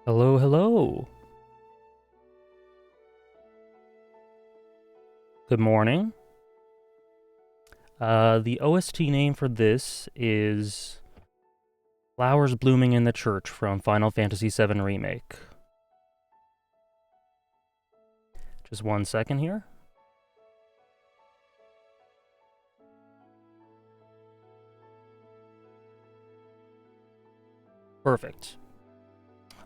Hello, hello. Good morning. The OST name for this is Flowers Blooming in the Church from Final Fantasy VII Remake. Just 1 second here. Perfect.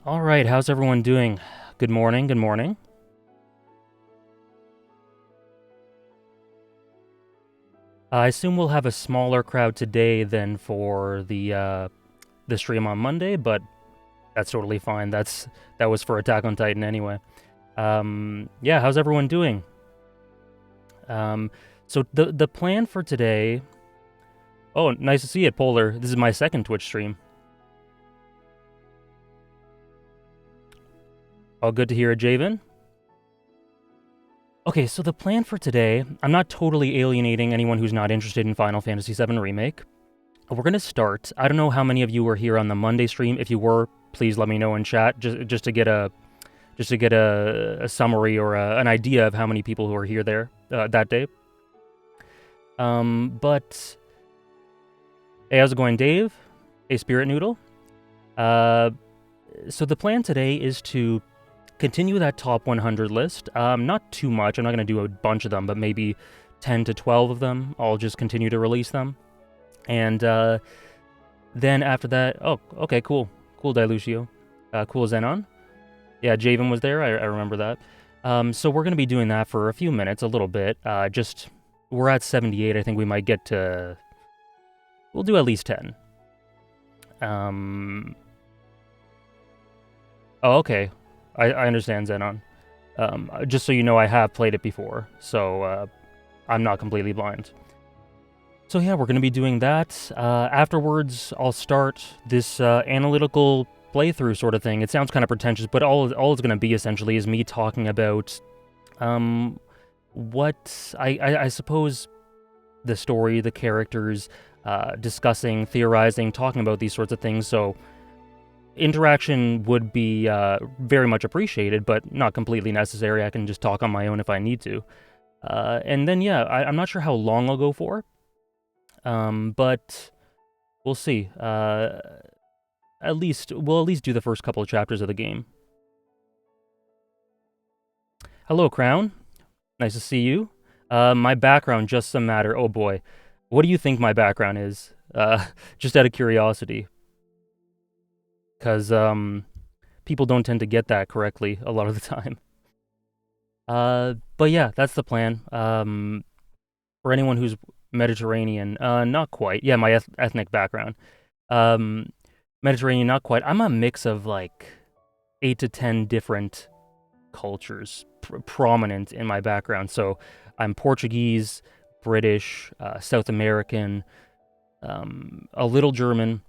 All right, how's everyone doing? Good morning, good morning. I assume we'll have a smaller crowd today than for the stream on Monday, but that's totally fine. That was for Attack on Titan anyway. Yeah, how's everyone doing? So the plan for today. Oh, nice to see it, Polar. This is my second Twitch stream. All good to hear it, Javen. Okay, so the plan for today, I'm not totally alienating anyone who's not interested in Final Fantasy VII Remake. We're gonna start. I don't know how many of you were here on the Monday stream. If you were, please let me know in chat, just to get a summary or an idea of how many people who were here there that day. But hey, how's it going, Dave? Hey, Spirit Noodle. So the plan today is to continue that top 100 list. Not too much. I'm not going to do a bunch of them, but maybe 10 to 12 of them. I'll just continue to release them. And then after that... Oh, okay, cool. Cool, Dilucio. Cool, Zenon. Yeah, Javen was there. I remember that. So we're going to be doing that for a few minutes, a little bit. We're at 78. I think we might get to... We'll do at least 10. Oh, okay. I understand, Zenon. Just so you know, I have played it before, so I'm not completely blind. So yeah, we're going to be doing that. Afterwards, I'll start this analytical playthrough sort of thing. It sounds kind of pretentious, but all it's going to be essentially is me talking about what I suppose the story, the characters, discussing, theorizing, talking about these sorts of things. So interaction would be very much appreciated, but not completely necessary. I can just talk on my own if I need to. And then, yeah, I'm not sure how long I'll go for, but we'll see. We'll at least do the first couple of chapters of the game. Hello, Crown. Nice to see you. My background, just some matter. Oh boy. What do you think my background is? Just out of curiosity. Because people don't tend to get that correctly a lot of the time. But yeah, that's the plan. For anyone who's Mediterranean, not quite. Yeah, my ethnic background. Mediterranean, not quite. I'm a mix of like 8 to 10 different cultures prominent in my background. So I'm Portuguese, British, South American, a little German,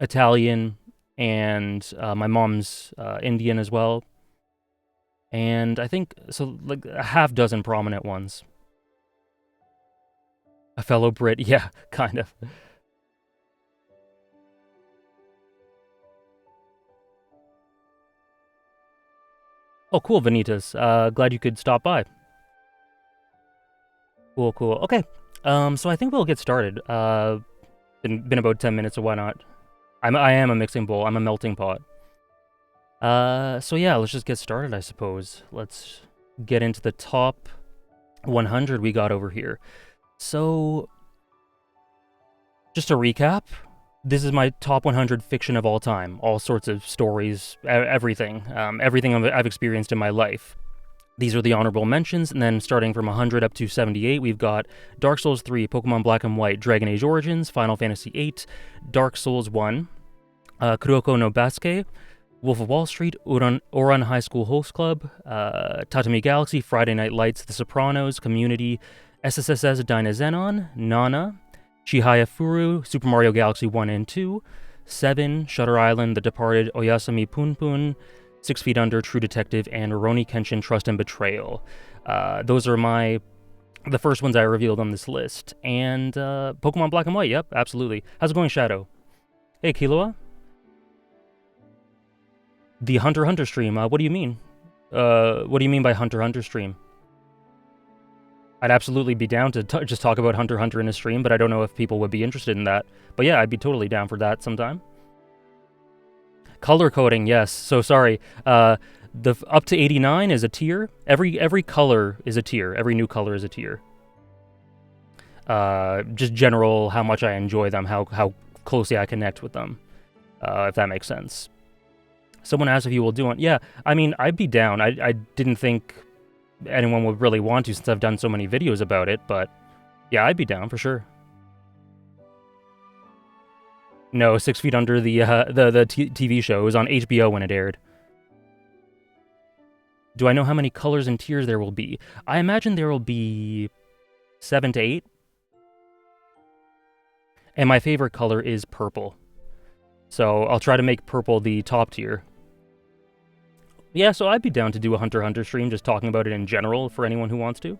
Italian, and my mom's Indian as well. And I think, so like a half dozen prominent ones. A fellow Brit, yeah, kind of. Oh, cool, Vanitas. Glad you could stop by. Cool, cool. Okay, so I think we'll get started. Been about 10 minutes, so why not? I am a mixing bowl. I'm a melting pot. So yeah, let's just get started, I suppose. Let's get into the top 100 we got over here. So, just to recap, this is my top 100 fiction of all time. All sorts of stories, everything. Everything I've experienced in my life. These are the honorable mentions, and then starting from 100 up to 78, we've got Dark Souls 3, Pokemon Black and White, Dragon Age Origins, Final Fantasy 8, Dark Souls 1, Kuroko no Basuke, Wolf of Wall Street, Ouran High School Host Club, Tatami Galaxy, Friday Night Lights, The Sopranos, Community, SSSS Dynazenon, Nana, Chihaya Furu, Super Mario Galaxy 1 and 2, 7, Shutter Island, The Departed, Oyasumi Punpun, 6 Feet Under, True Detective, and Rurouni Kenshin Trust and Betrayal. Those are the first ones I revealed on this list. And Pokemon Black and White, yep, absolutely. How's it going, Shadow? Hey, Killua? The Hunter x Hunter stream. What do you mean? What do you mean by Hunter x Hunter stream? I'd absolutely be down to just talk about Hunter x Hunter in a stream, but I don't know if people would be interested in that. But yeah, I'd be totally down for that sometime. Color coding, yes. So sorry. The up to 89 is a tier. Every color is a tier. Every new color is a tier. Just general how much I enjoy them, how closely I connect with them, if that makes sense. Someone asked if you will do it. Yeah, I mean, I'd be down. I didn't think anyone would really want to since I've done so many videos about it, but yeah, I'd be down for sure. No, 6 Feet Under, the TV show, was on HBO when it aired. Do I know how many colors and tiers there will be? I imagine there will be 7 to 8. And my favorite color is purple. So I'll try to make purple the top tier. Yeah, so I'd be down to do a Hunter x Hunter stream, just talking about it in general for anyone who wants to.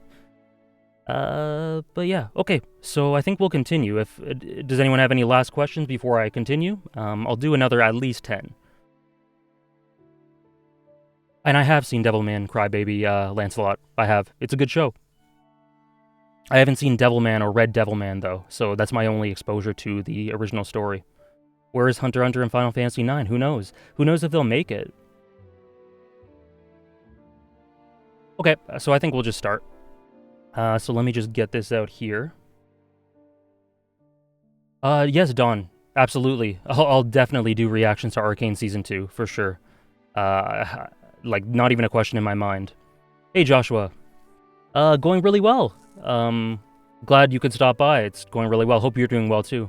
But yeah, okay. So I think we'll continue. Does anyone have any last questions before I continue? I'll do another at least 10. And I have seen Devilman Crybaby Lancelot. I have. It's a good show. I haven't seen Devilman or read Devilman, though, so that's my only exposure to the original story. Where is Hunter x Hunter and Final Fantasy IX? Who knows? Who knows if they'll make it? Okay, so I think we'll just start. So let me just get this out here. Yes, Dawn. Absolutely. I'll definitely do reactions to Arcane Season 2, for sure. Like, not even a question in my mind. Hey, Joshua. Going really well. Glad you could stop by. It's going really well. Hope you're doing well, too.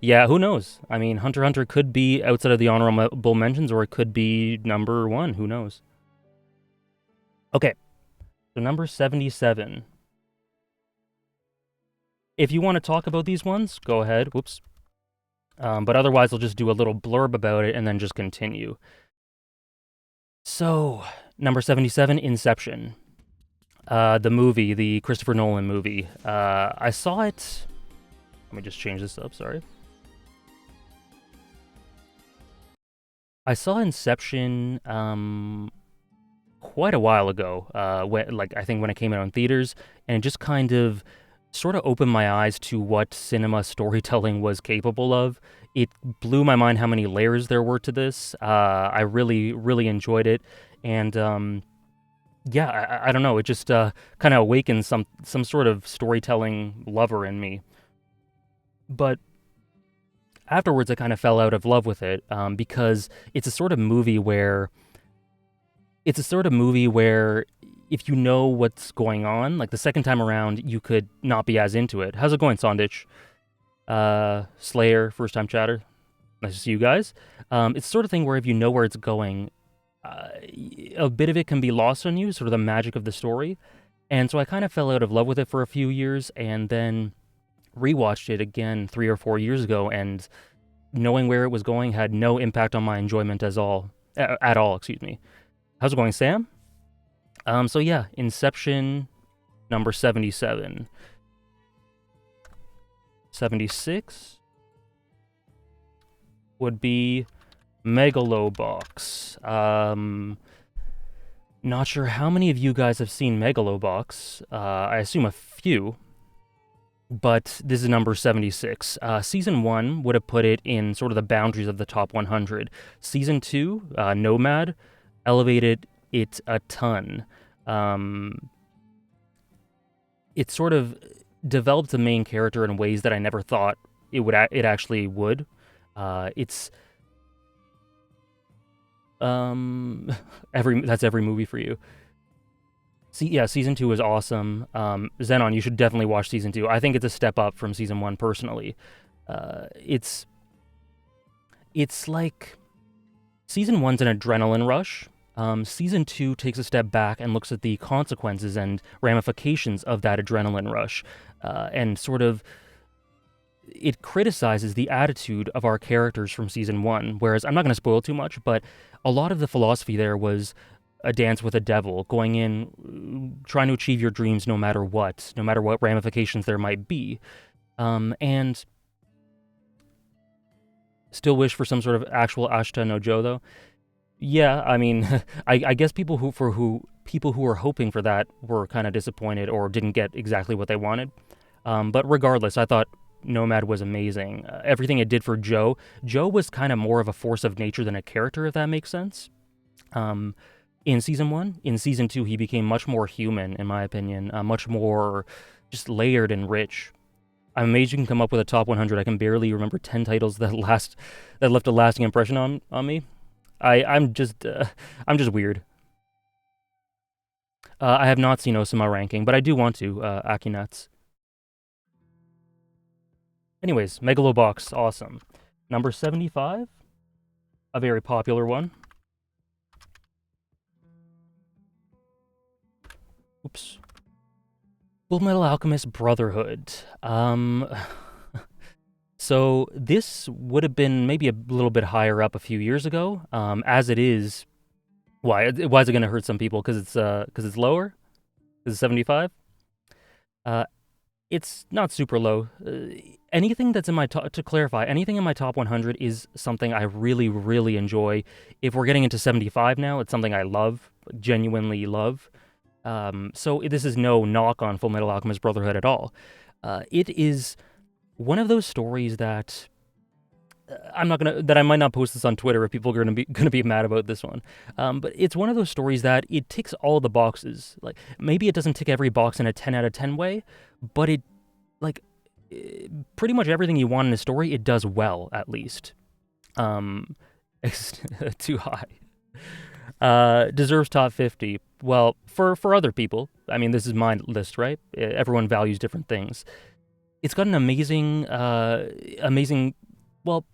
Yeah, who knows? I mean, Hunter x Hunter could be outside of the honorable mentions, or it could be number 1. Who knows? Okay, so number 77. If you want to talk about these ones, go ahead. Whoops. But otherwise, I'll just do a little blurb about it and then just continue. So, number 77, Inception. The movie, the Christopher Nolan movie. I saw it... Let me just change this up, sorry. I saw Inception quite a while ago, I think when it came out in theaters, and it just kind of sort of opened my eyes to what cinema storytelling was capable of. It blew my mind how many layers there were to this. I really, really enjoyed it, and yeah, I don't know, it just kind of awakened some sort of storytelling lover in me. But afterwards, I kind of fell out of love with it because it's a sort of movie where if you know what's going on, like the second time around, you could not be as into it. How's it going, Sondich? Slayer, first time chatter. Nice to see you guys. It's the sort of thing where if you know where it's going, a bit of it can be lost on you, sort of the magic of the story. And so I kind of fell out of love with it for a few years, and then rewatched it again 3 or 4 years ago, and knowing where it was going had no impact on my enjoyment at all. Excuse me. How's it going, Sam? So yeah, Inception, number 77. 76 would be Megalobox. Not sure how many of you guys have seen Megalobox. I assume a few. But this is number 76. Season 1 would have put it in sort of the boundaries of the top 100. Season 2, Nomad, elevated it a ton. It sort of developed the main character in ways that I never thought it actually would. It's that's every movie for you. Yeah, Season 2 is awesome. Xenon, you should definitely watch Season 2. I think it's a step up from Season 1, personally. It's like... Season 1's an adrenaline rush. Season 2 takes a step back and looks at the consequences and ramifications of that adrenaline rush. And sort of... It criticizes the attitude of our characters from Season 1, whereas I'm not going to spoil too much, but a lot of the philosophy there was... a dance with a devil, going in, trying to achieve your dreams no matter what ramifications there might be, and still wish for some sort of actual Ashita no Jo though. Yeah, I mean, I guess people who were hoping for that were kind of disappointed or didn't get exactly what they wanted. But regardless, I thought Nomad was amazing. Everything it did for Joe was kind of more of a force of nature than a character, if that makes sense. In season 1, in season 2, he became much more human, in my opinion, much more just layered and rich. I'm amazed you can come up with a top 100. I can barely remember 10 titles that left a lasting impression on me. I'm just weird. I have not seen Osama ranking, but I do want to. Akinuts. Anyways, Megalobox, awesome. Number 75, a very popular one. Oops. Fullmetal Alchemist Brotherhood. So this would have been maybe a little bit higher up a few years ago. As it is, why is it going to hurt some people? Because it's lower. Because it's 75. It's not super low. Anything that's in my to clarify, anything in my top 100 is something I really, really enjoy. If we're getting into 75 now, it's something I love, genuinely love. So this is no knock on Fullmetal Alchemist Brotherhood at all. It is one of those stories that I might not post this on Twitter if people are gonna be mad about this one. But it's one of those stories that it ticks all the boxes. Like maybe it doesn't tick every box in a 10 out of 10 way, but it pretty much everything you want in a story it does well, at least. Too high. Deserves top 50. Well, for other people, I mean, this is my list, right? Everyone values different things. It's got an amazing, well,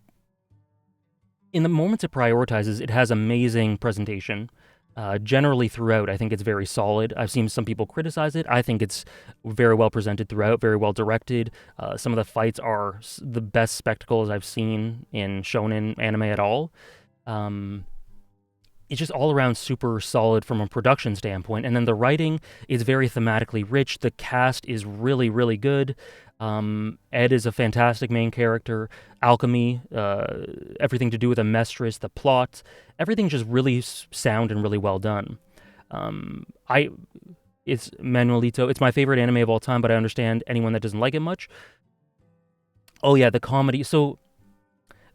in the moments it prioritizes, it has amazing presentation. Generally throughout, I think it's very solid. I've seen some people criticize it. I think it's very well presented throughout, very well directed. Some of the fights are the best spectacles I've seen in shonen anime at all. It's just all around super solid from a production standpoint. And then the writing is very thematically rich. The cast is really, really good. Ed is a fantastic main character. Alchemy, everything to do with Amestris, the plot, everything just really sound and really well done. It's Manuelito. It's my favorite anime of all time, but I understand anyone that doesn't like it much. Oh yeah, the comedy. So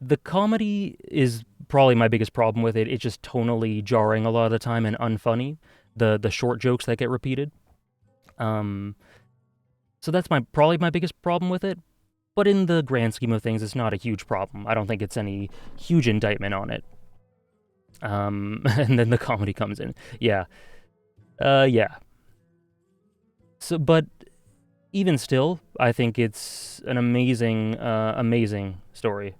the comedy is probably my biggest problem with it. It's just tonally jarring a lot of the time and unfunny. The short jokes that get repeated. So that's probably my biggest problem with it. But in the grand scheme of things, it's not a huge problem. I don't think it's any huge indictment on it. And then the comedy comes in. Yeah. Yeah. So, but even still, I think it's an amazing, amazing story.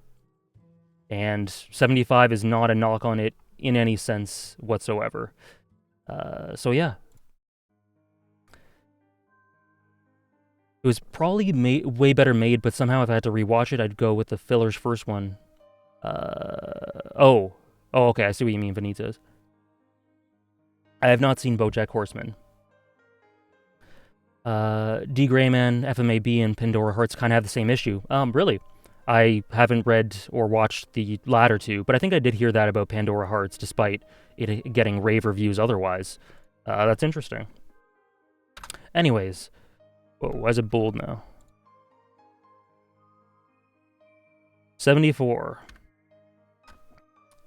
And 75 is not a knock on it in any sense whatsoever. So yeah. It was probably way better made, but somehow if I had to rewatch it, I'd go with the filler's first one. Oh, okay, I see what you mean, Vanitas. I have not seen BoJack Horseman. D. Grayman, FMAB, and Pandora Hearts kind of have the same issue. Really? I haven't read or watched the latter two, but I think I did hear that about Pandora Hearts, despite it getting rave reviews otherwise. That's interesting. Anyways, whoa, why is it bold now? 74.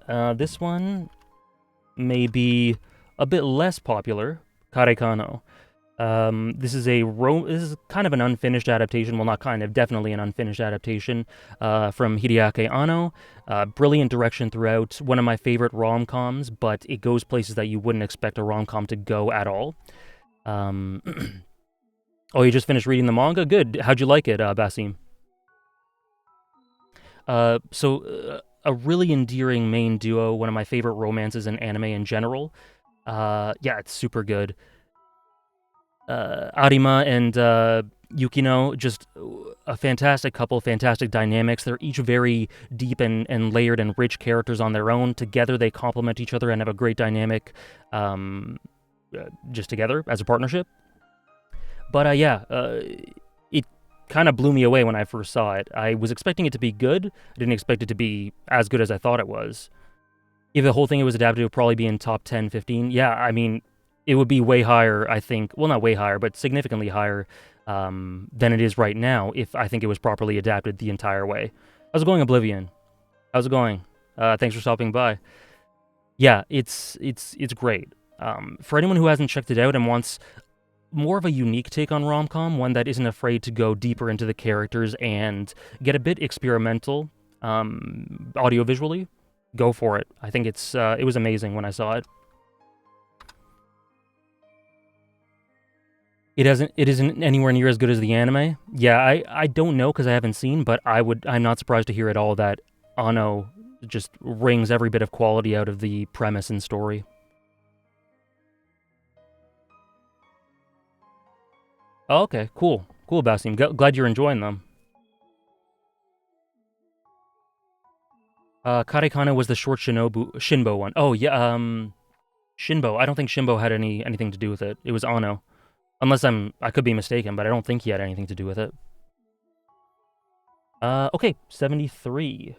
This one may be a bit less popular. Karekano. This is kind of an unfinished adaptation. Well, not kind of, definitely an unfinished adaptation from Hideaki Anno. Brilliant direction throughout. One of my favorite rom-coms, but it goes places that you wouldn't expect a rom-com to go at all. Oh, you just finished reading the manga? Good. How'd you like it, Basim? So a really endearing main duo. One of my favorite romances in anime in general. Yeah, it's super good. Arima and Yukino, just a fantastic couple, fantastic dynamics. They're each very deep and layered and rich characters on their own. Together, they complement each other and have a great dynamic just together as a partnership. But it kind of blew me away when I first saw it. I was expecting it to be good. I didn't expect it to be as good as I thought it was. If the whole thing was adapted, it would probably be in top 10, 15. Yeah, I mean, it would be way higher, I think. Well, not way higher, but significantly higher than it is right now if I think it was properly adapted the entire way. How's it going, Oblivion? How's it going? Thanks for stopping by. Yeah, it's great. For anyone who hasn't checked it out and wants more of a unique take on rom-com, one that isn't afraid to go deeper into the characters and get a bit experimental audio-visually, go for it. I think it was amazing when I saw it. It isn't anywhere near as good as the anime. Yeah, I don't know because I haven't seen, but I'm not surprised to hear at all that Anno just wrings every bit of quality out of the premise and story. Oh, okay, cool, Basim. Glad you're enjoying them. Karekana was the short Shinbo one. Oh yeah, Shinbo. I don't think Shinbo had anything to do with it. It was Anno. Unless I could be mistaken, but I don't think he had anything to do with it. Okay, 73.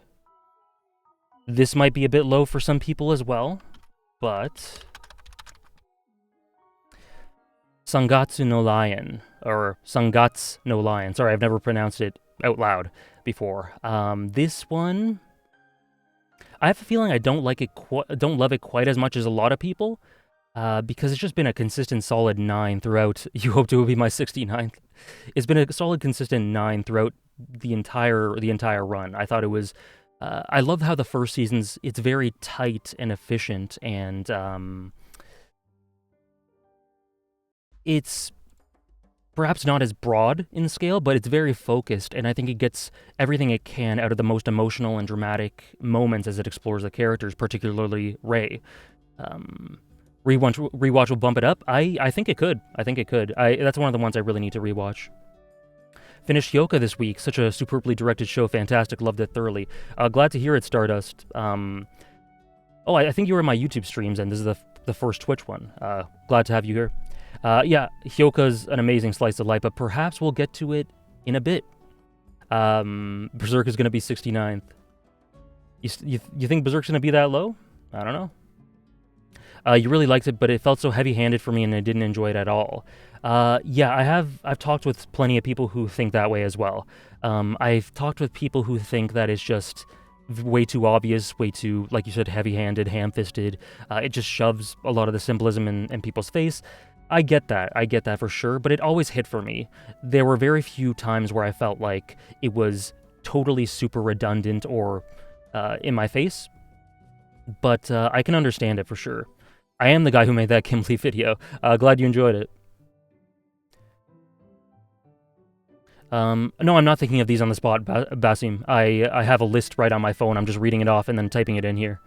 This might be a bit low for some people as well, but Sangatsu no Lion, or Sangatsu no Lion. Sorry, I've never pronounced it out loud before. This one, I have a feeling I don't love it quite as much as a lot of people. Because it's just been a consistent solid 9 throughout. You hoped it would be my 69th. It's been a solid consistent 9 throughout the entire run. I thought it was. I love how the first season's. It's very tight and efficient, and it's perhaps not as broad in scale, but it's very focused, and I think it gets everything it can out of the most emotional and dramatic moments as it explores the characters, particularly Rei. Rewatch will bump it up. I think it could. That's one of the ones I really need to rewatch. Finished Hyoka this week. Such a superbly directed show. Fantastic. Loved it thoroughly. Glad to hear it, Stardust. I think you were in my YouTube streams, and this is the first Twitch one. Glad to have you here. Yeah, Hyoka's an amazing slice of life, but perhaps we'll get to it in a bit. Berserk is going to be 69th. You think Berserk's going to be that low? I don't know. You really liked it, but it felt so heavy-handed for me, and I didn't enjoy it at all. Yeah, I've talked with plenty of people who think that way as well. I've talked with people who think that it's just way too obvious, way too, like you said, heavy-handed, ham-fisted. It just shoves a lot of the symbolism in people's face. I get that for sure, but it always hit for me. There were very few times where I felt like it was totally super redundant or in my face, but I can understand it for sure. I am the guy who made that Kimberly video. Glad you enjoyed it. No, I'm not thinking of these on the spot, Basim. I have a list right on my phone. I'm just reading it off and then typing it in here.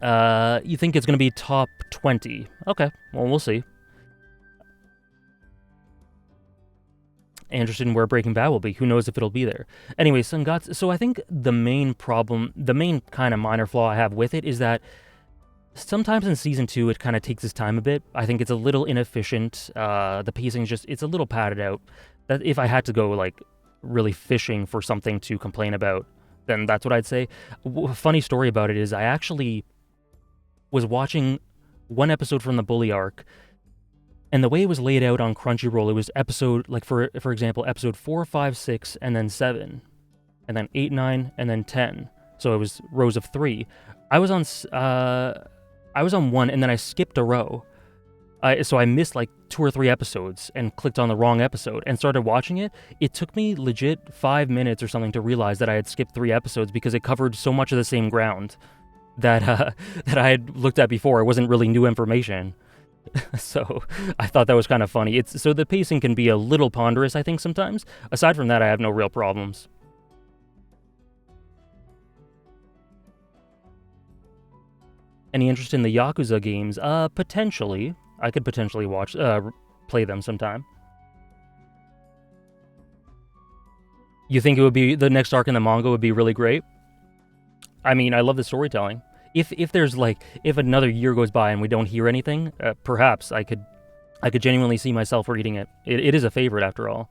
You think it's going to be top 20? Okay, well, we'll see. Interested in where Breaking Bad will be. Who knows if it'll be there. Anyway, Sangatsu. So I think the main kind of minor flaw I have with it is that sometimes in Season 2 it kind of takes its time a bit. I think it's a little inefficient. The pacing's it's a little padded out. That if I had to go, like, really fishing for something to complain about, then that's what I'd say. Funny story about it is I actually was watching one episode from the Bully arc, and the way it was laid out on Crunchyroll, it was episode, like, for example, episode 4, 5, 6, and then 7, and then 8, 9, and then 10. So it was rows of 3. I was on 1, and then I skipped a row. So I missed, like, 2 or 3 episodes and clicked on the wrong episode and started watching it. It took me legit 5 minutes or something to realize that I had skipped 3 episodes because it covered so much of the same ground that I had looked at before. It wasn't really new information. So I thought that was kind of funny. So the pacing can be a little ponderous, I think, sometimes. Aside from that, I have no real problems. Any interest in the Yakuza games? Potentially. I could potentially play them sometime. You think it would be the next arc in the manga would be really great? I mean, I love the storytelling. If there's like if another year goes by and we don't hear anything, perhaps I could genuinely see myself reading it. It is a favorite after all.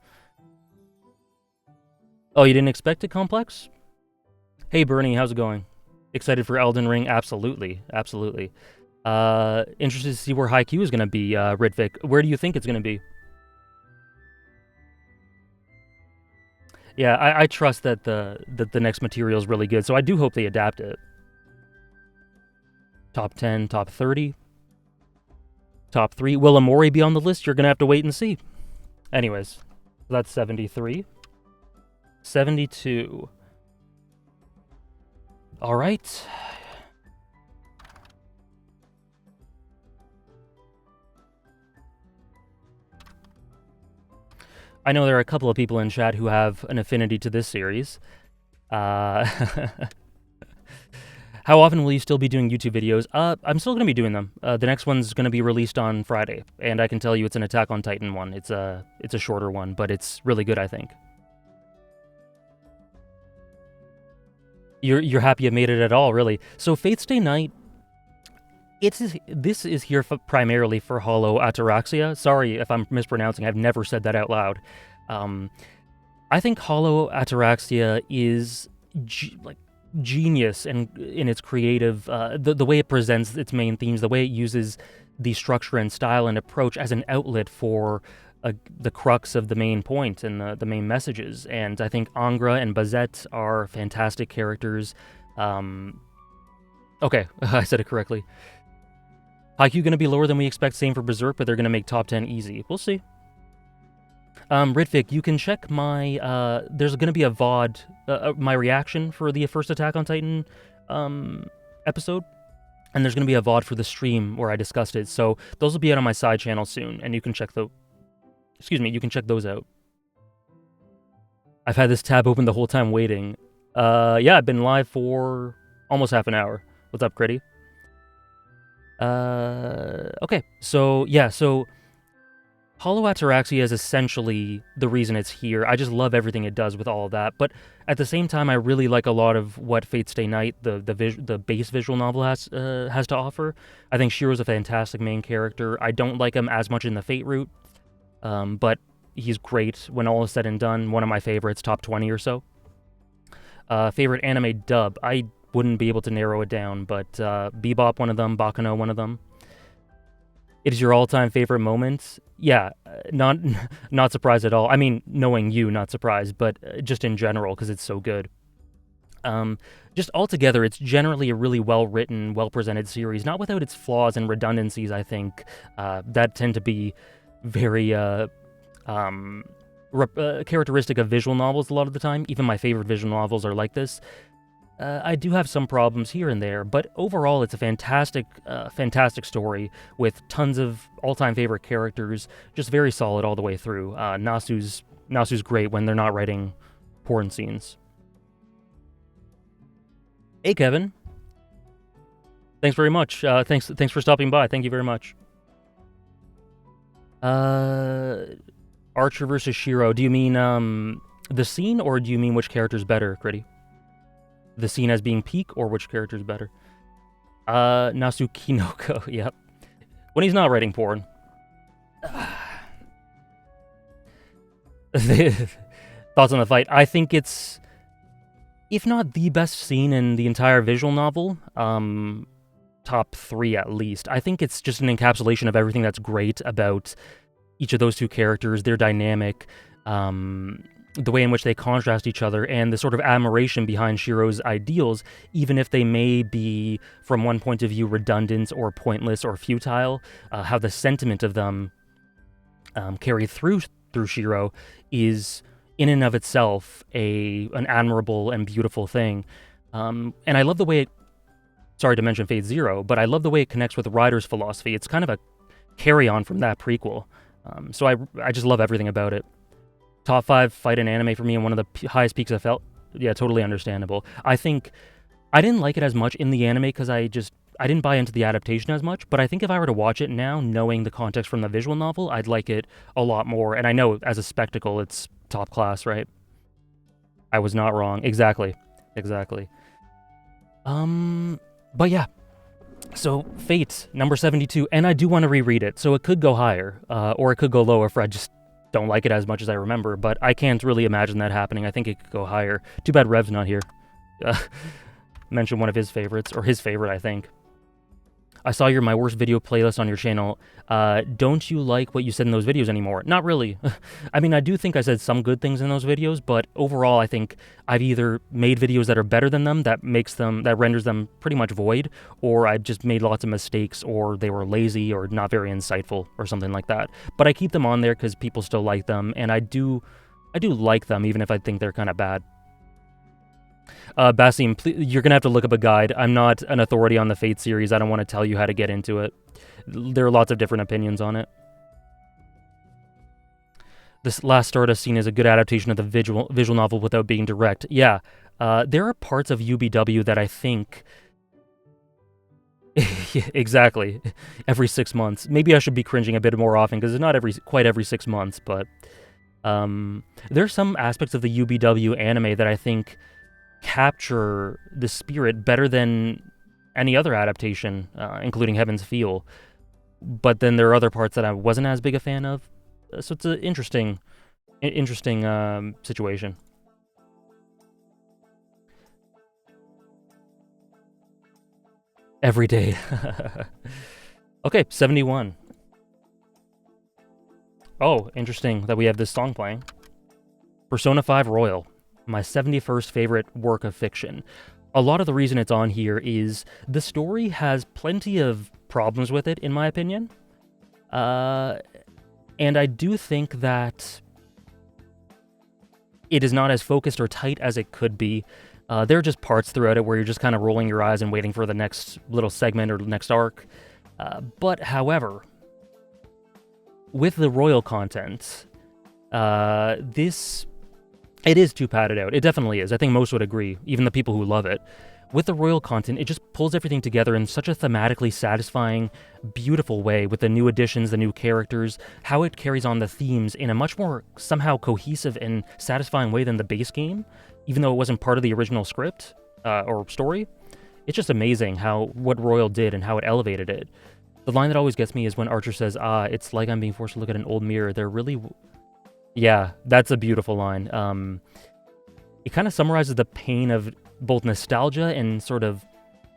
Oh, you didn't expect it, Complex? Hey Bernie, how's it going? Excited for Elden Ring? Absolutely, absolutely. Interested to see where Haikyuu is gonna be. Ridvik, where do you think it's gonna be? Yeah, I trust that the next material is really good, so I do hope they adapt it. Top 10, top 30, top 3. Will Amori be on the list? You're gonna have to wait and see. Anyways, that's 73. 72. All right. I know there are a couple of people in chat who have an affinity to this series. How often will you still be doing YouTube videos? I'm still going to be doing them. The next one's going to be released on Friday, and I can tell you it's an Attack on Titan one. It's a shorter one, but it's really good, I think. You're happy you made it at all, really. So Fate's Day Night, this is here primarily for Hollow Ataraxia. Sorry if I'm mispronouncing. I've never said that out loud. I think Hollow Ataraxia is genius and in its creative, the way it presents its main themes, the way it uses the structure and style and approach as an outlet for the crux of the main point and the main messages. And I think Angra and Bazette are fantastic characters. Okay, I said it correctly. Haikyuu going to be lower than we expect, same for Berserk, but they're going to make top 10 easy. We'll see. Ritvik, you can check my, there's going to be a VOD, my reaction for the first Attack on Titan episode, and there's going to be a VOD for the stream where I discussed it, so those will be out on my side channel soon, and you can check you can check those out. I've had this tab open the whole time waiting. Yeah, I've been live for almost half an hour. What's up, Critty? Okay, so yeah, so Hollow Ataraxia is essentially the reason it's here. I just love everything it does with all of that, but at the same time, I really like a lot of what Fate's Day Night, the base visual novel has to offer. I think Shiro's a fantastic main character. I don't like him as much in the Fate route, but he's great when all is said and done. One of my favorites, top 20 or so. Favorite anime dub, I wouldn't be able to narrow it down, but Bebop one of them, Baccano one of them. It is your all-time favorite moment? Yeah, not surprised at all. I mean, knowing you, not surprised, but just in general, because it's so good. Just altogether, it's generally a really well-written, well-presented series, not without its flaws and redundancies, I think, that tend to be very characteristic of visual novels a lot of the time. Even my favorite visual novels are like this. I do have some problems here and there, but overall it's a fantastic story with tons of all-time favorite characters, just very solid all the way through. Nasu's great when they're not writing porn scenes. Hey Kevin, thanks very much. Thanks for stopping by. Thank you very much. Archer versus Shiro. Do you mean the scene, or do you mean which character's better, Critty? The scene as being peak, or which character's better? Nasu Kinoko, yep. When he's not writing porn. Thoughts on the fight? I think it's, if not the best scene in the entire visual novel, top 3 at least. I think it's just an encapsulation of everything that's great about each of those two characters, their dynamic, the way in which they contrast each other, and the sort of admiration behind Shiro's ideals, even if they may be, from one point of view, redundant or pointless or futile, how the sentiment of them carried through Shiro is, in and of itself, an admirable and beautiful thing. And I love the way it, sorry to mention Fate Zero, but I love the way it connects with the writer's philosophy. It's kind of a carry-on from that prequel. So I just love everything about it. Top 5 fight in anime for me, and one of the highest peaks I felt. Yeah, totally understandable. I think I didn't like it as much in the anime because I didn't buy into the adaptation as much, but I think if I were to watch it now, knowing the context from the visual novel, I'd like it a lot more. And I know as a spectacle, it's top class, right? I was not wrong. Exactly. Exactly. But yeah. So, Fate, number 72, and I do want to reread it, so it could go higher, or it could go lower if I just don't like it as much as I remember, but I can't really imagine that happening. I think it could go higher. Too bad Rev's not here. Mention one of his favorites, or his favorite, I think. I saw your My Worst Video playlist on your channel. Don't you like what you said in those videos anymore? Not really. I mean, I do think I said some good things in those videos, but overall, I think I've either made videos that are better than them, that renders them pretty much void, or I've just made lots of mistakes, or they were lazy, or not very insightful, or something like that. But I keep them on there because people still like them, and I do like them, even if I think they're kind of bad. Basim, you're going to have to look up a guide. I'm not an authority on the Fate series. I don't want to tell you how to get into it. There are lots of different opinions on it. This last Stardust scene is a good adaptation of the visual novel without being direct. Yeah, there are parts of UBW that I think... yeah, exactly. Every 6 months. Maybe I should be cringing a bit more often, because it's not quite every 6 months, but... there's some aspects of the UBW anime that I think capture the spirit better than any other adaptation, including Heaven's Feel. But then there are other parts that I wasn't as big a fan of. So it's an interesting situation. Every day. Okay, 71. Oh, interesting that we have this song playing. Persona 5 Royal. My 71st favorite work of fiction. A lot of the reason it's on here is the story has plenty of problems with it, in my opinion. And I do think that it is not as focused or tight as it could be. There are just parts throughout it where you're just kind of rolling your eyes and waiting for the next little segment or next arc. But however, with the royal content, it is too padded out. It definitely is. I think most would agree, even the people who love it. With the royal content, it just pulls everything together in such a thematically satisfying, beautiful way with the new additions, the new characters, how it carries on the themes in a much more somehow cohesive and satisfying way than the base game, even though it wasn't part of the original script or story. It's just amazing what Royal did and how it elevated it. The line that always gets me is when Archer says, it's like I'm being forced to look at an old mirror. They're really... Yeah, that's a beautiful line. It kind of summarizes the pain of both nostalgia and sort of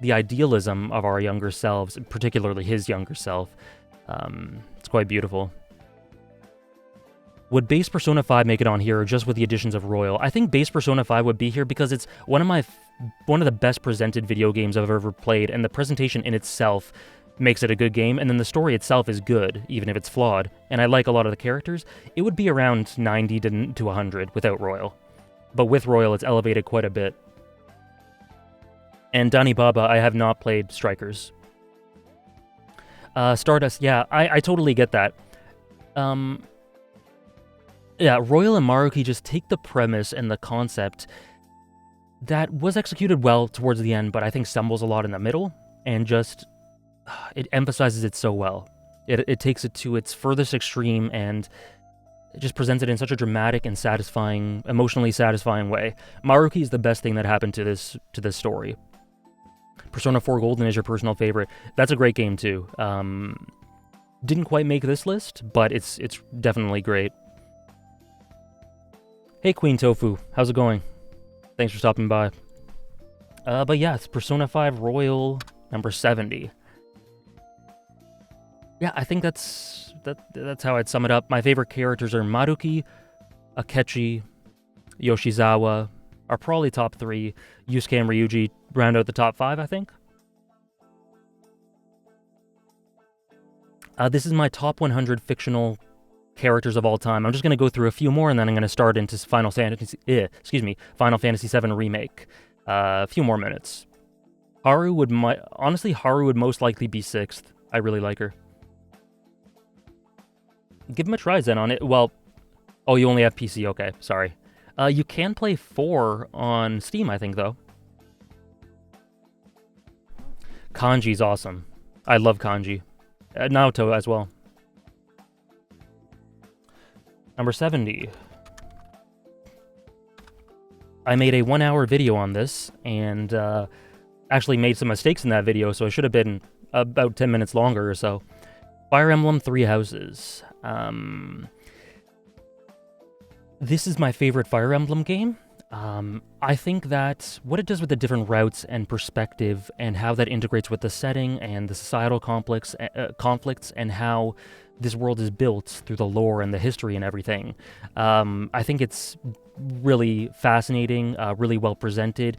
the idealism of our younger selves, particularly his younger self. It's quite beautiful. Would base Persona 5 make it on here, or just with the additions of Royal? I think base Persona 5 would be here because it's one of the best presented video games I've ever played, and the presentation in itself makes it a good game, and then the story itself is good, even if it's flawed, and I like a lot of the characters. It would be around 90 to 100 without Royal. But with Royal, it's elevated quite a bit. And Dani Baba, I have not played Strikers. Stardust, yeah, I totally get that. Yeah, Royal and Maruki just take the premise and the concept that was executed well towards the end, but I think stumbles a lot in the middle, and just... it emphasizes it so well. It takes it to its furthest extreme, and it just presents it in such a dramatic and satisfying, emotionally satisfying way. Maruki is the best thing that happened to this story. Persona 4 Golden is your personal favorite. That's a great game too. Didn't quite make this list, but it's definitely great. Hey Queen Tofu, how's it going? Thanks for stopping by. But yeah, it's Persona 5 Royal number 70. Yeah, I think that's how I'd sum it up. My favorite characters are Maruki, Akechi, Yoshizawa, are probably top 3. Yusuke and Ryuji round out the top 5, I think. This is my top 100 fictional characters of all time. I'm just going to go through a few more, and then I'm going to start into Final Fantasy VII Remake. A few more minutes. Haru would most likely be 6th. I really like her. Give him a try, Zen, on it. Well, oh, you only have PC. Okay, sorry. You can play 4 on Steam, I think, though. Kanji's awesome. I love Kanji. Naoto as well. Number 70. I made a 1-hour video on this, and actually made some mistakes in that video, so it should have been about 10 minutes longer or so. Fire Emblem Three Houses. This is my favorite Fire Emblem game. I think that what it does with the different routes and perspective and how that integrates with the setting and the societal conflicts and how this world is built through the lore and the history and everything. I think it's really fascinating, really well presented.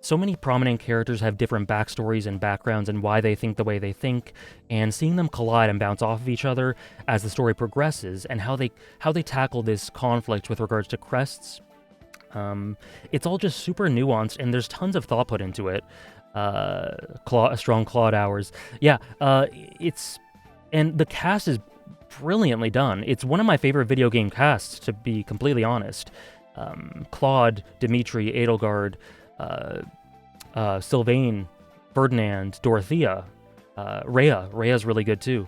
So many prominent characters have different backstories and backgrounds and why they think the way they think, and seeing them collide and bounce off of each other as the story progresses, and how they tackle this conflict with regards to crests. It's all just super nuanced, and there's tons of thought put into it. Strong Claude hours. Yeah, and the cast is brilliantly done. It's one of my favorite video game casts, to be completely honest. Claude, Dimitri, Edelgard, Sylvain, Ferdinand, Dorothea, Rhea. Rhea's really good too.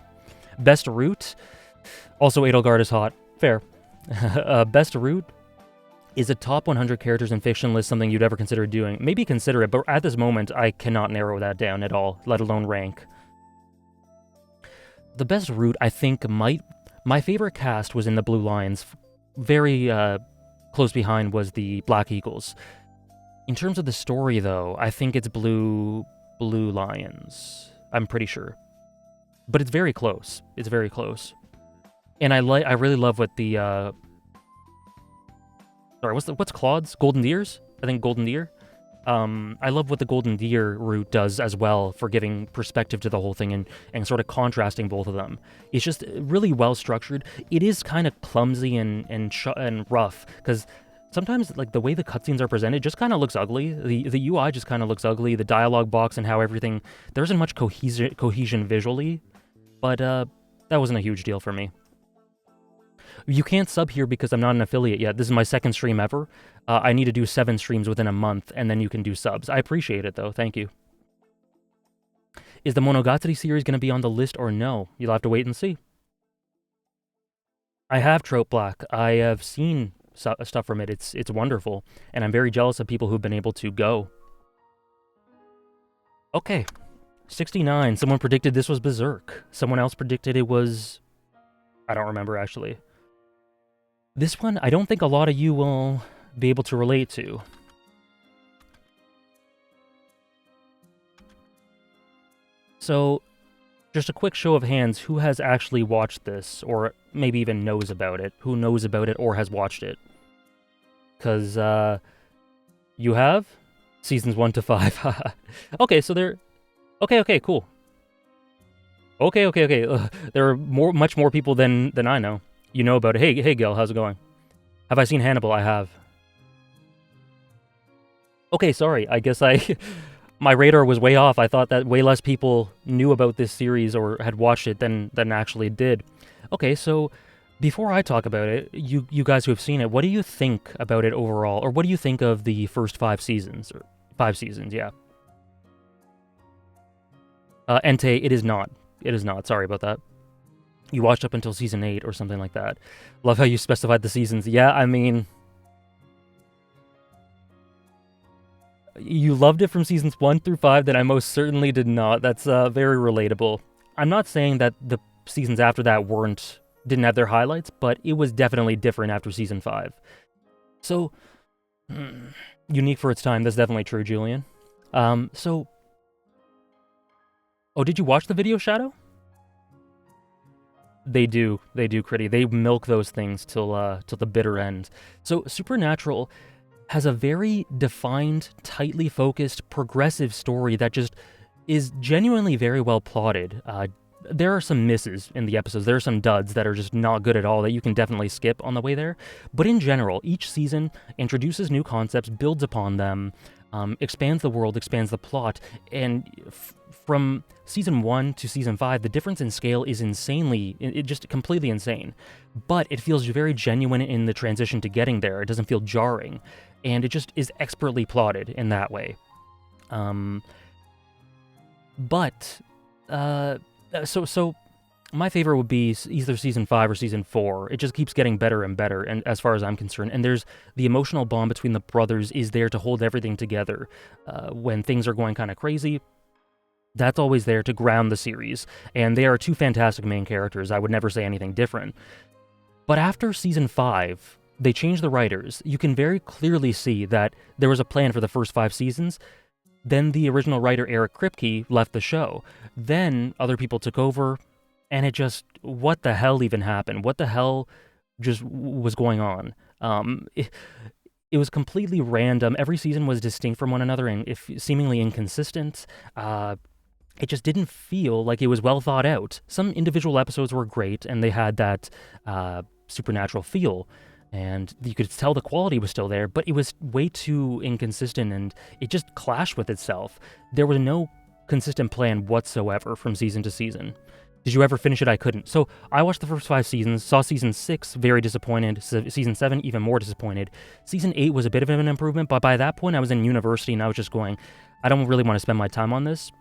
Best Root, also Edelgard is hot. Fair. Best Root is a top 100 characters in fiction list something you'd ever consider doing? Maybe consider it, but at this moment, I cannot narrow that down at all, let alone rank. The best Root, I think, my favorite cast was in the Blue Lions. Very close behind was the Black Eagles. In terms of the story, though, I think it's Blue Lions. I'm pretty sure, but it's very close. It's very close, and I really love what the sorry, what's Claude's Golden Deers? I think Golden Deer. I love what the Golden Deer route does as well for giving perspective to the whole thing and sort of contrasting both of them. It's just really well structured. It is kind of clumsy and rough because sometimes like the way the cutscenes are presented just kind of looks ugly. The UI just kind of looks ugly. The dialogue box and how everything, there isn't much cohesion visually, but that wasn't a huge deal for me. You can't sub here because I'm not an affiliate yet. This is my second stream ever. I need to do 7 streams within a month, and then you can do subs. I appreciate it, though. Thank you. Is the Monogatari series going to be on the list or no? You'll have to wait and see. I have Trope Black. I have seen stuff from it. It's wonderful, and I'm very jealous of people who've been able to go. Okay. 69. Someone predicted this was Berserk. Someone else predicted it was... I don't remember, actually. This one, I don't think a lot of you will be able to relate to. So, just a quick show of hands, who has actually watched this, or maybe even knows about it? Who knows about it or has watched it? Because, you have? Seasons 1 to 5. Okay, so they're... Okay, cool. Okay. There are much more people than I know. You know about it. Hey, Gil, how's it going? Have I seen Hannibal? I have. Okay, sorry. I guess my radar was way off. I thought that way less people knew about this series or had watched it than actually did. Okay, so before I talk about it, you guys who have seen it, what do you think about it overall? Or what do you think of the first 5 seasons? Or 5 seasons, yeah. Entei, it is not. It is not. Sorry about that. You watched up until season 8 or something like that. Love how you specified the seasons. Yeah, I mean... You loved it from seasons 1 through 5, then I most certainly did not. That's very relatable. I'm not saying that the seasons after that didn't have their highlights, but it was definitely different after season 5. So, unique for its time. That's definitely true, Julian. Oh, did you watch the video, Shadow? They do, Critty. They milk those things till the bitter end. So Supernatural has a very defined, tightly focused, progressive story that just is genuinely very well plotted. There are some misses in the episodes. There are some duds that are just not good at all that you can definitely skip on the way there. But in general, each season introduces new concepts, builds upon them, expands the world, expands the plot, and from season 1 to season 5, the difference in scale is just completely insane. But it feels very genuine in the transition to getting there. It doesn't feel jarring, and it just is expertly plotted in that way. So my favorite would be either season 5 or season 4. It just keeps getting better and better, and as far as I'm concerned. And there's the emotional bond between the brothers is there to hold everything together when things are going kind of crazy. That's always there to ground the series, and they are two fantastic main characters. I would never say anything different. But after season 5, they changed the writers. You can very clearly see that there was a plan for the first 5 seasons. Then the original writer, Eric Kripke, left the show. Then other people took over, and it just, what the hell even happened? What the hell just was going on? It was completely random. Every season was distinct from one another and seemingly inconsistent. It just didn't feel like it was well thought out. Some individual episodes were great, and they had that supernatural feel, and you could tell the quality was still there, but it was way too inconsistent, and it just clashed with itself. There was no consistent plan whatsoever from season to season. Did you ever finish it? I couldn't. So I watched the first 5 seasons, saw season 6, very disappointed, season 7, even more disappointed. Season 8 was a bit of an improvement, but by that point I was in university, and I was just going, I don't really want to spend my time on this.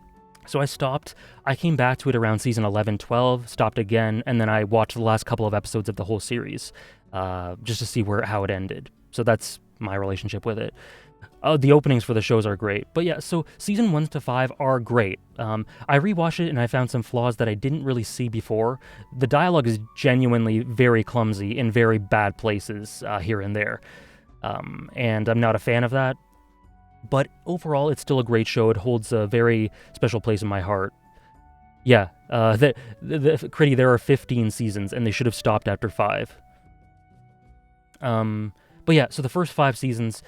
So I stopped. I came back to it around season 11, 12, stopped again, and then I watched the last couple of episodes of the whole series, just to see how it ended. So that's my relationship with it. The openings for the shows are great. But yeah, so season 1 to 5 are great. I rewatched it and I found some flaws that I didn't really see before. The dialogue is genuinely very clumsy in very bad places here and there. And I'm not a fan of that. But overall, it's still a great show. It holds a very special place in my heart. Yeah, Critty, there are 15 seasons, and they should have stopped after 5. But yeah, so the first 5 seasons,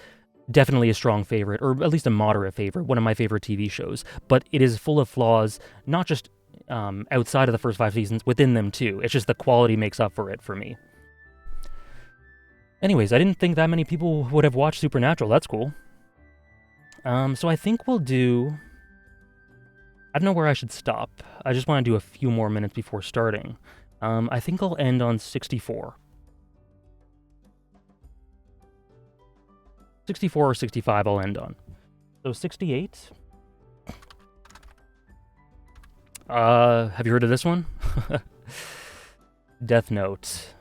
definitely a strong favorite, or at least a moderate favorite, one of my favorite TV shows. But it is full of flaws, not just outside of the first 5 seasons, within them too. It's just the quality makes up for it for me. Anyways, I didn't think that many people would have watched Supernatural. That's cool. So I think we'll do... I don't know where I should stop. I just want to do a few more minutes before starting. I think I'll end on 64. 64 or 65 I'll end on. So 68. Have you heard of this one? Death Note.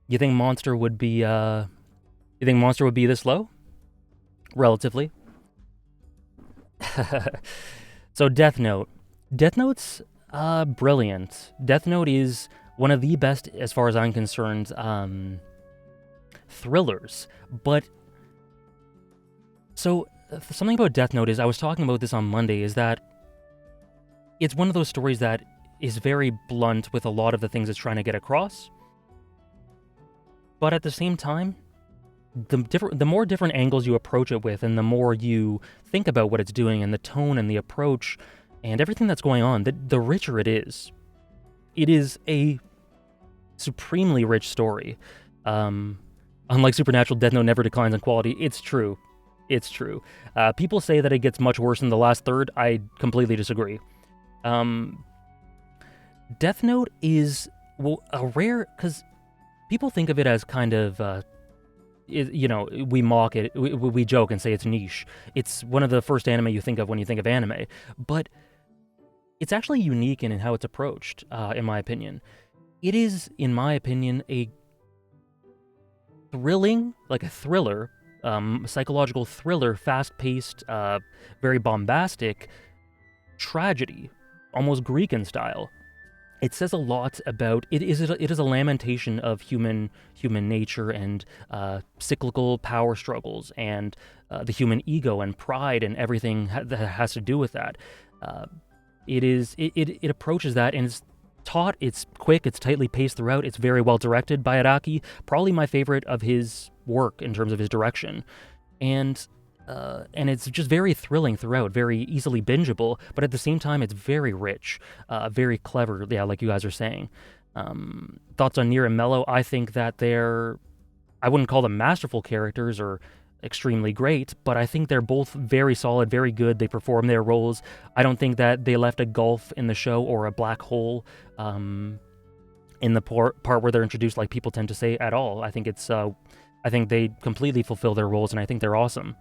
You think Monster would be this low? Relatively. So Death Note. Death Note's brilliant. Death Note is one of the best, as far as I'm concerned, thrillers. But so something about Death Note is, I was talking about this on Monday, is that it's one of those stories that is very blunt with a lot of the things it's trying to get across. But at the same time, the more different angles you approach it with, and the more you think about what it's doing, and the tone and the approach, and everything that's going on, the richer it is. It is a supremely rich story. Unlike Supernatural, Death Note never declines in quality. It's true. It's true. People say that it gets much worse in the last third. I completely disagree. Death Note is, well, a rare... because people think of it as kind of, we mock it, we joke and say it's niche. It's one of the first anime you think of when you think of anime. But it's actually unique in how it's approached, in my opinion. It is, in my opinion, a thrilling, like a thriller, psychological thriller, fast-paced, very bombastic tragedy, almost Greek in style. It says a lot about it is a lamentation of human nature and cyclical power struggles and the human ego and pride and everything that has to do with that. It approaches that, and it's taut, it's quick, it's tightly paced throughout. It's very well directed by Araki. Probably my favorite of his work in terms of his direction, and it's just very thrilling throughout, very easily bingeable, but at the same time, it's very rich, very clever, yeah, like you guys are saying. Thoughts on Nier and Mello? I think that I wouldn't call them masterful characters or extremely great, but I think they're both very solid, very good. They perform their roles. I don't think that they left a gulf in the show or a black hole in the part where they're introduced, like people tend to say, at all. I think I think they completely fulfill their roles, and I think they're awesome.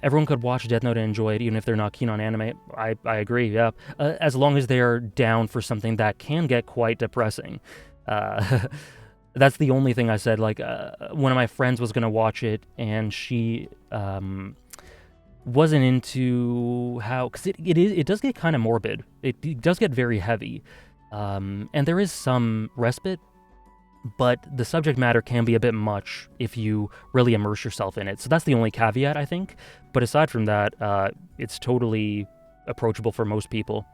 Everyone could watch Death Note and enjoy it, even if they're not keen on anime. I agree, yeah. As long as they're down for something that can get quite depressing. That's the only thing I said. Like, one of my friends was going to watch it, and she wasn't into how... Because it does get kind of morbid. It does get very heavy. And there is some respite, but the subject matter can be a bit much if you really immerse yourself in it. So that's the only caveat, I think. But aside from that, it's totally approachable for most people.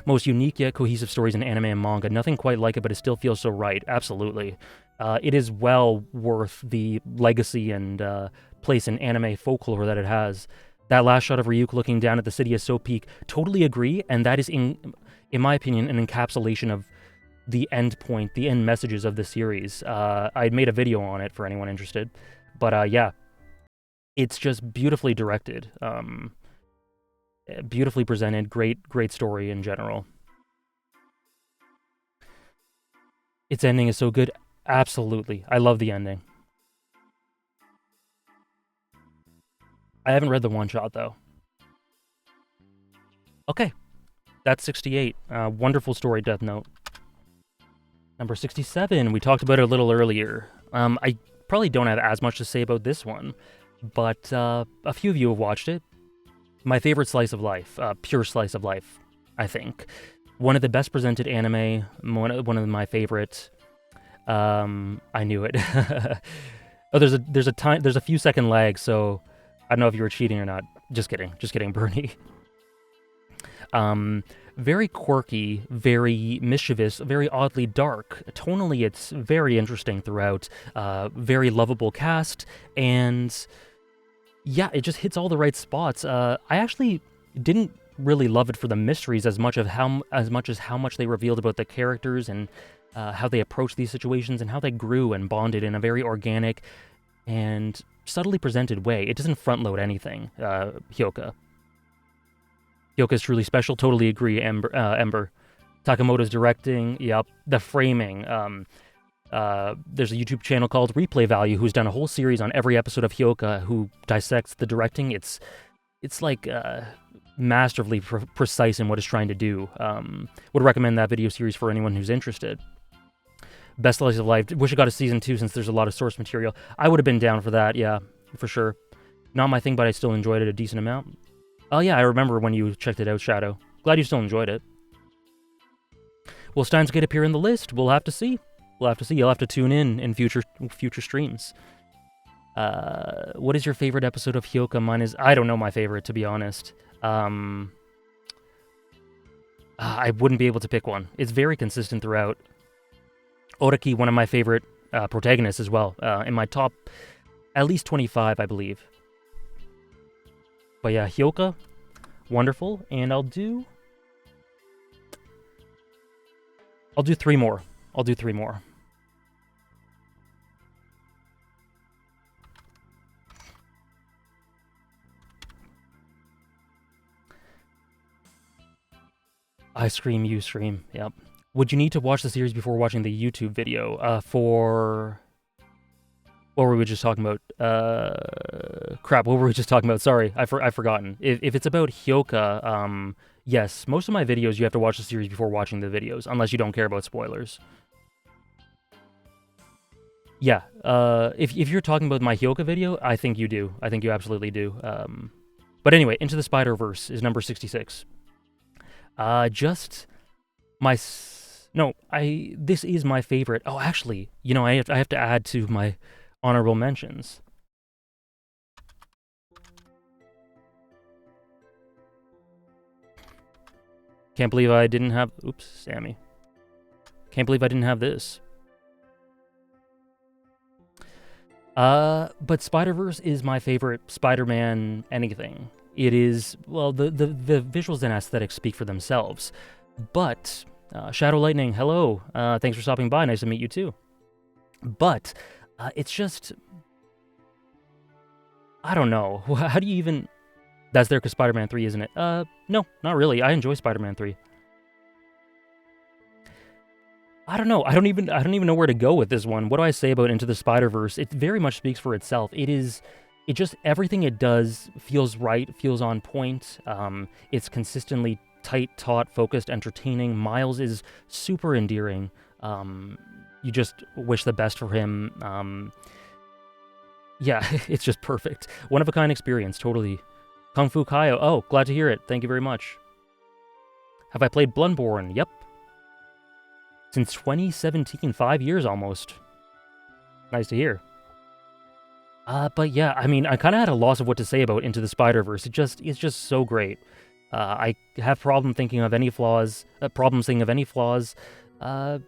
Most unique yet cohesive stories in anime and manga. Nothing quite like it, but it still feels so right. Absolutely. It is well worth the legacy and place in anime folklore that it has. That last shot of Ryuk looking down at the city is so peak. Totally agree, and that is, in my opinion, an encapsulation of the end point, the end messages of the series. I made a video on it for anyone interested. But yeah, it's just beautifully directed, beautifully presented, great story in general. Its ending is so good. Absolutely. I love the ending. I haven't read the one-shot, though. Okay. That's 68. Wonderful story, Death Note. Number 67, we talked about it a little earlier. I probably don't have as much to say about this one, but a few of you have watched it. My favorite slice of life, pure slice of life, I think. One of the best presented anime, one of my favorites. I knew it. Oh, there's a few second lag, so I don't know if you were cheating or not. Just kidding, Bernie. Very quirky, very mischievous, very oddly dark. Tonally, it's very interesting throughout. Very lovable cast, and yeah, it just hits all the right spots. I actually didn't really love it for the mysteries as much as how much they revealed about the characters and how they approached these situations and how they grew and bonded in a very organic and subtly presented way. It doesn't front load anything. Hyoka. Hyoka is truly special. Totally agree, Ember. Takamoto's directing, yep. The framing. There's a YouTube channel called Replay Value who's done a whole series on every episode of Hyoka who dissects the directing. It's like masterfully precise in what it's trying to do. Would recommend that video series for anyone who's interested. Best Slice of Life. Wish I got a season 2 since there's a lot of source material. I would have been down for that, yeah, for sure. Not my thing, but I still enjoyed it a decent amount. Oh yeah, I remember when you checked it out, Shadow. Glad you still enjoyed it. Will Steins Gate appear in the list? We'll have to see. You'll have to tune in future streams. What is your favorite episode of Hyoka? Mine is... I don't know my favorite, to be honest. I wouldn't be able to pick one. It's very consistent throughout. Oraki, one of my favorite protagonists as well. In my top at least 25, I believe. But yeah, Hyoka, wonderful. And I'll do 3 more. I'll do 3 more. I scream, you scream. Yep. Would you need to watch the series before watching the YouTube video? For... What were we just talking about? Crap, what were we just talking about? Sorry, I've forgotten. If it's about Hyoka, yes, most of my videos you have to watch the series before watching the videos, unless you don't care about spoilers. Yeah, if you're talking about my Hyoka video, I think you do. I think you absolutely do. But anyway, Into the Spider-Verse is number 66. This is my favorite. Oh, actually, you know, I have to add to my honorable mentions. Can't believe I didn't have... Oops, Sammy. Can't believe I didn't have this. But Spider-Verse is my favorite Spider-Man anything. It is... Well, the visuals and aesthetics speak for themselves. But... Shadow Lightning, hello. Thanks for stopping by. Nice to meet you, too. But... it's just... I don't know. How do you even... That's there because Spider-Man 3, isn't it? No, not really. I enjoy Spider-Man 3. I don't know. I don't even know where to go with this one. What do I say about Into the Spider-Verse? It very much speaks for itself. It is everything it does feels right, feels on point. It's consistently tight, taut, focused, entertaining. Miles is super endearing. You just wish the best for him. Yeah, it's just perfect. One of a kind experience, totally. Kung Fu Kaio. Oh, glad to hear it. Thank you very much. Have I played Bloodborne? Yep. Since 2017, 5 years almost. Nice to hear. But yeah, I mean, I kind of had a loss of what to say about Into the Spider-Verse. It's just so great. I have problems thinking of any flaws. It's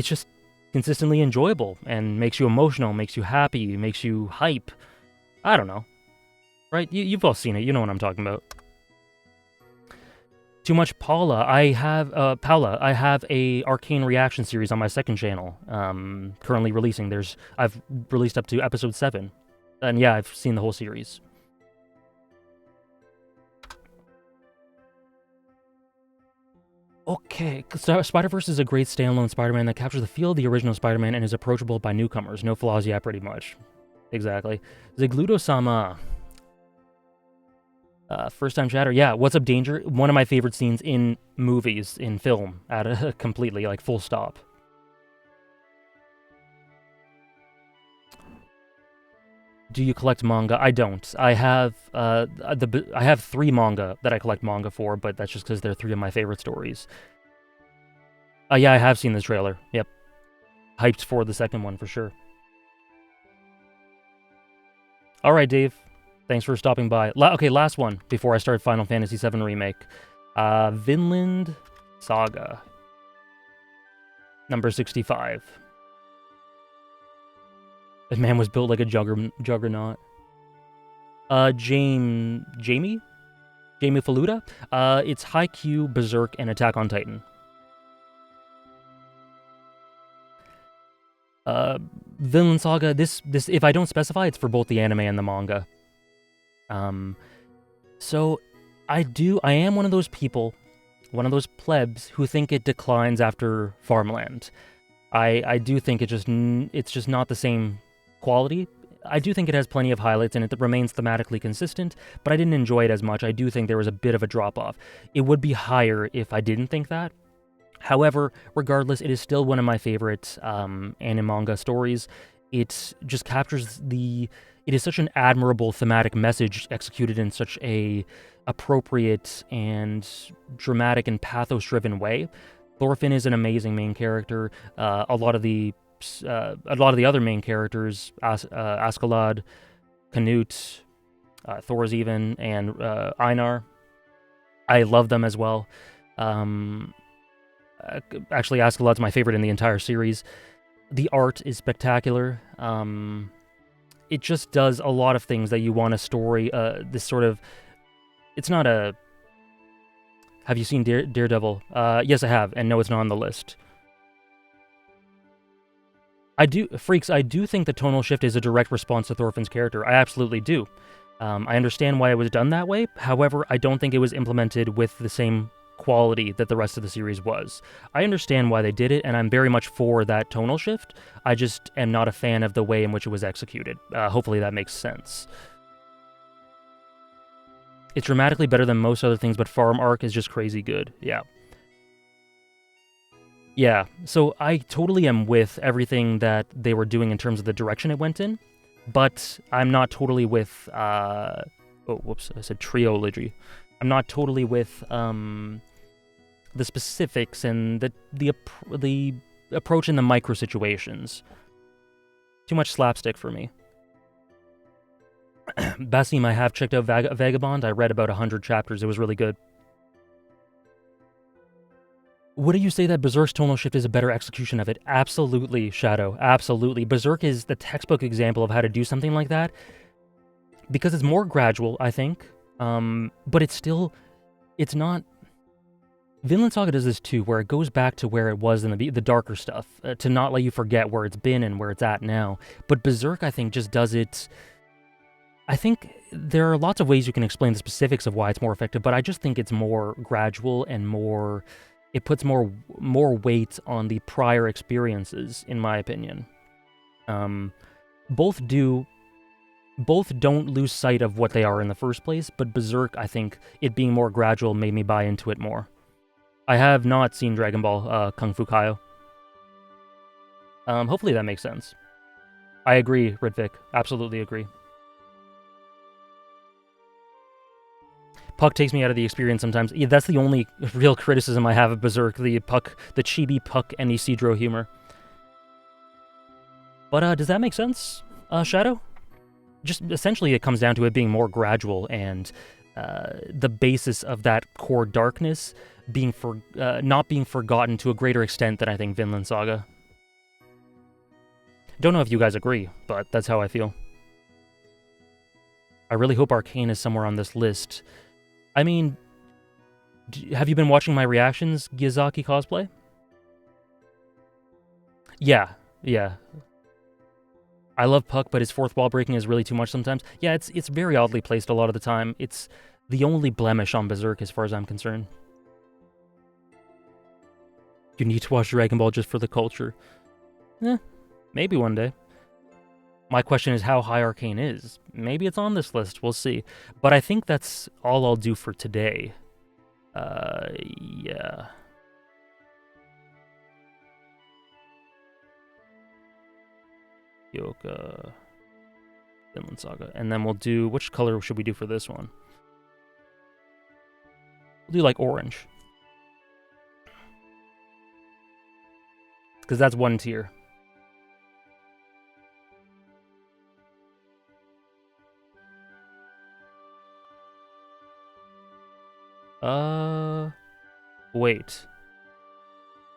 just consistently enjoyable and makes you emotional, makes you happy, makes you hype. I don't know, right? You've all seen it. You know what I'm talking about. Too much Paula. I have a Arcane reaction series on my second channel. Currently releasing. I've released up to episode 7, and yeah, I've seen the whole series. Okay, so Spider-Verse is a great standalone Spider-Man that captures the feel of the original Spider-Man and is approachable by newcomers. No flaws yet, pretty much. Exactly. Zigludo-sama. First-time chatter. Yeah, What's Up, Danger? One of my favorite scenes in movies, in film, completely, like, full stop. Do you collect manga? I don't. I have 3 manga that I collect manga for, but that's just because they're 3 of my favorite stories. Yeah, I have seen this trailer. Yep. Hyped for the second one, for sure. Alright, Dave. Thanks for stopping by. Okay, last one before I start Final Fantasy VII Remake. Vinland Saga. Number 65. That man was built like a juggernaut. Jamie Faluda? It's Haikyuu, Berserk, and Attack on Titan. Vinland Saga, this if I don't specify, it's for both the anime and the manga. So I am one of those people, one of those plebs who think it declines after Farmland. I do think it's just not the same quality. I do think it has plenty of highlights and it remains thematically consistent, but I didn't enjoy it as much. I do think there was a bit of a drop-off. It would be higher if I didn't think that. However, regardless, it is still one of my favorite anime manga stories. It just captures it is such an admirable thematic message executed in such a appropriate and dramatic and pathos-driven way. Thorfinn is an amazing main character. A lot of the other main characters, Askeladd, Canute, Thor's and Einar, I love them as well. Actually, Askeladd's my favorite in the entire series. The art is spectacular. It just does a lot of things that you want a story. This sort of, it's not a. Have you seen Daredevil? Yes, I have, and no, it's not on the list. I do think the tonal shift is a direct response to Thorfinn's character. I absolutely do. I understand why it was done that way. However, I don't think it was implemented with the same quality that the rest of the series was. I understand why they did it, and I'm very much for that tonal shift. I just am not a fan of the way in which it was executed. Hopefully that makes sense. It's dramatically better than most other things, but Farm Arc is just crazy good. Yeah. Yeah, so I totally am with everything that they were doing in terms of the direction it went in, but I'm not totally with, oh, whoops, I said trilogy. I'm not totally with, the specifics and the approach in the micro situations. Too much slapstick for me. Basim, I have checked out Vagabond. I read about 100 chapters. It was really good. Would you say that Berserk's tonal shift is a better execution of it? Absolutely, Shadow. Absolutely. Berserk is the textbook example of how to do something like that. Because it's more gradual, I think. But it's not... Vinland Saga does this too, where it goes back to where it was in the darker stuff, to not let you forget where it's been and where it's at now. But Berserk, I think, just does it... I think there are lots of ways you can explain the specifics of why it's more effective, but I just think it's more gradual and more... It puts more weight on the prior experiences, in my opinion. Both do both don't lose sight of what they are in the first place, but Berserk, I think, it being more gradual made me buy into it more. I have not seen Dragon Ball Kung Fu Kaio. Hopefully that makes sense. I agree, Ridvik. Absolutely agree. Puck takes me out of the experience sometimes. Yeah, that's the only real criticism I have of Berserk, the chibi Puck and Isidro humor. But does that make sense, Shadow? Just essentially it comes down to it being more gradual and the basis of that core darkness being not being forgotten to a greater extent than I think Vinland Saga. Don't know if you guys agree, but that's how I feel. I really hope Arcane is somewhere on this list. I mean, have you been watching my reactions, Giyazaki cosplay? Yeah. I love Puck, but his fourth wall breaking is really too much sometimes. Yeah, it's very oddly placed a lot of the time. It's the only blemish on Berserk as far as I'm concerned. You need to watch Dragon Ball just for the culture. Maybe one day. My question is how high Arcane is. Maybe it's on this list, we'll see. But I think that's all I'll do for today. Yeah. Yoga. Vinland Saga. And then we'll do... Which color should we do for this one? We'll do like orange. Because that's one tier. Wait.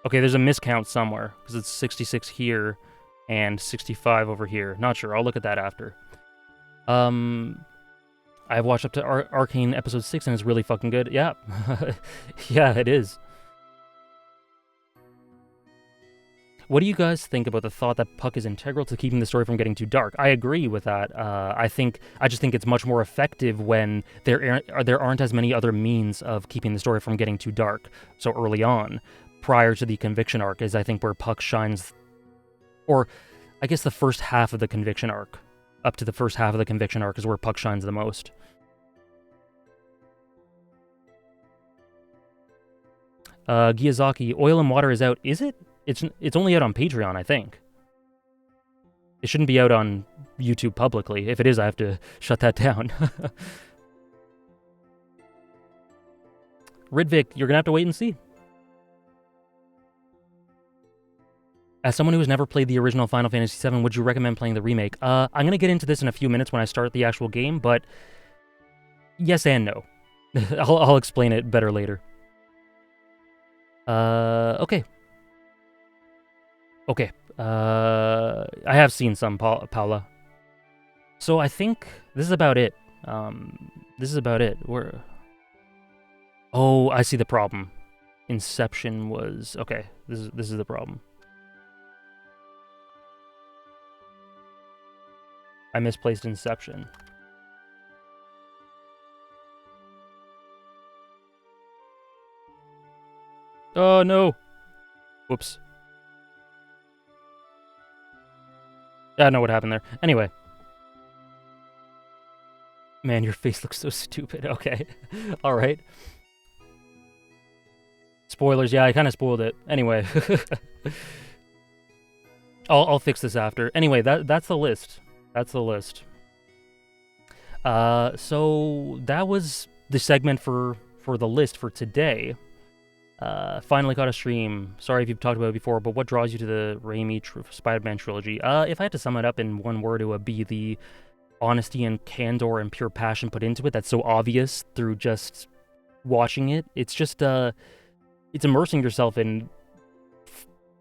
Okay, there's a miscount somewhere, because it's 66 here and 65 over here. Not sure, I'll look at that after. I've watched up to Arcane episode 6 and it's really fucking good. Yeah. Yeah, it is. What do you guys think about the thought that Puck is integral to keeping the story from getting too dark? I agree with that. I just think it's much more effective when there aren't as many other means of keeping the story from getting too dark so early on, prior to the Conviction arc, is I think where Puck shines, or I guess the first half of the Conviction arc. Up to the first half of the Conviction arc is where Puck shines the most. Giyazaki, Oil and Water is out. Is it? It's only out on Patreon, I think. It shouldn't be out on YouTube publicly. If it is, I have to shut that down. Ridvik, you're gonna have to wait and see. As someone who has never played the original Final Fantasy VII, would you recommend playing the remake? I'm going to get into this in a few minutes when I start the actual game, but yes and no. I'll explain it better later. Okay. I have seen some, Paula. So I think this is about it. Oh, I see the problem. Inception was... Okay, this is the problem. I misplaced Inception. Oh, no. Whoops. I don't know what happened there. Anyway. Man, your face looks so stupid. Okay. All right. Spoilers. Yeah, I kind of spoiled it. Anyway. I'll fix this after. Anyway, that's the list. That's the list. So that was the segment for the list for today. Finally got a stream. Sorry if you've talked about it before, but what draws you to the Raimi Spider-Man trilogy? If I had to sum it up in one word, it would be the honesty and candor and pure passion put into it that's so obvious through just watching it. It's just, it's immersing yourself in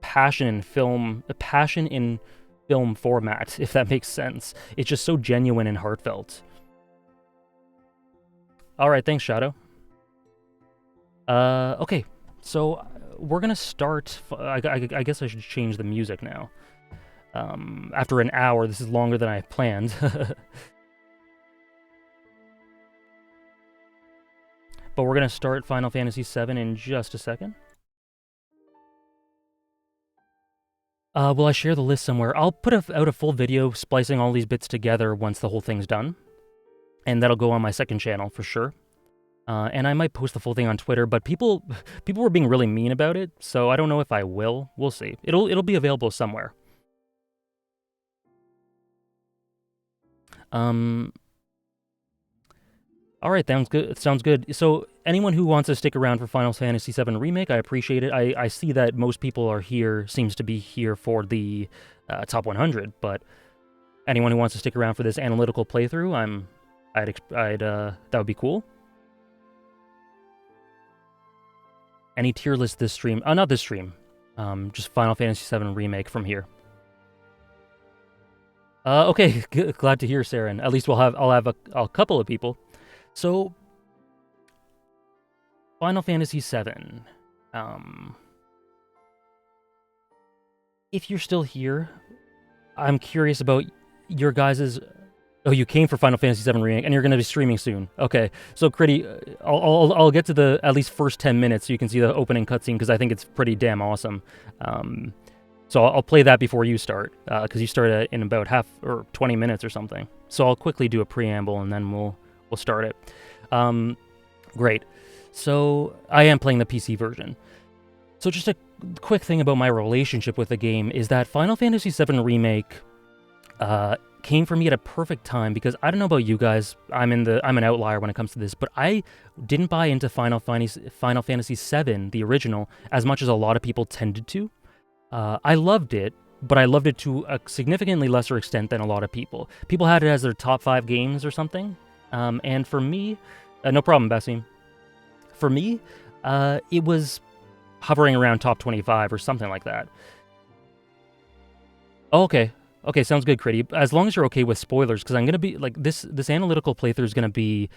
passion in film format, if that makes sense. It's just so genuine and heartfelt. Alright, thanks, Shadow. Okay, so we're gonna start... I guess I should change the music now. After an hour, this is longer than I planned. But we're gonna start Final Fantasy VII in just a second. Will I share the list somewhere? I'll put out a full video splicing all these bits together once the whole thing's done. And that'll go on my second channel for sure. And I might post the full thing on Twitter, but people were being really mean about it, so I don't know if I will. We'll see. It'll be available somewhere. All right, sounds good. So anyone who wants to stick around for Final Fantasy VII Remake, I appreciate it. I see that most people are here, seems to be here for the top 100, but anyone who wants to stick around for this analytical playthrough, that would be cool. Any tier list this stream? Not this stream. Just Final Fantasy VII Remake from here. Okay, glad to hear, Saren. At least I'll have a couple of people. So, Final Fantasy VII. If you're still here, I'm curious about your guys's. Oh, you came for Final Fantasy VII Remake, and you're going to be streaming soon. Okay, so Critty, I'll get to the at least first 10 minutes so you can see the opening cutscene because I think it's pretty damn awesome. So I'll play that before you start because you start in about 20 minutes or something. So I'll quickly do a preamble and then we'll start it. Great. So I am playing the PC version. So just a quick thing about my relationship with the game is that Final Fantasy VII Remake came for me at a perfect time because I don't know about you guys, I'm an outlier when it comes to this, but I didn't buy into Final Fantasy VII, the original, as much as a lot of people tended to. I loved it, but I loved it to a significantly lesser extent than a lot of people. People had it as their top 5 games or something. And for me, no problem, Basim. For me, it was hovering around top 25 or something like that. Oh, okay. Okay, sounds good, Critty. As long as you're okay with spoilers, because I'm going to be, like, this analytical playthrough is going to be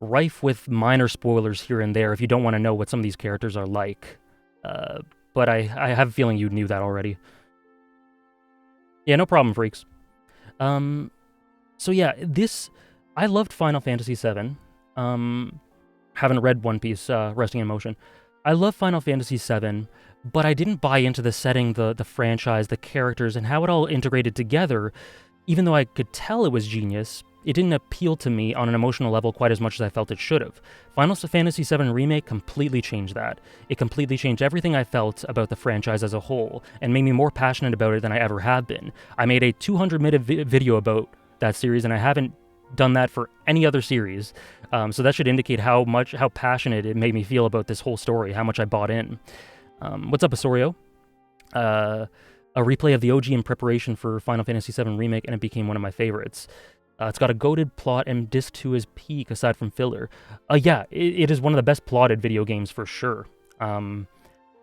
rife with minor spoilers here and there if you don't want to know what some of these characters are like. But I have a feeling you knew that already. Yeah, no problem, freaks. So yeah, I loved Final Fantasy VII. Haven't read One Piece, Resting in Motion. I love Final Fantasy VII, but I didn't buy into the setting, the franchise, the characters, and how it all integrated together. Even though I could tell it was genius, it didn't appeal to me on an emotional level quite as much as I felt it should have. Final Fantasy VII Remake completely changed that. It completely changed everything I felt about the franchise as a whole, and made me more passionate about it than I ever have been. I made a 200-minute video about that series, and I haven't done that for any other series. So that should indicate how passionate it made me feel about this whole story, how much I bought in. What's up, Asorio? A replay of the OG in preparation for Final Fantasy VII Remake, and it became one of my favorites. It's got a goated plot, and Disc 2 is peak aside from filler. Yeah, it is one of the best plotted video games for sure.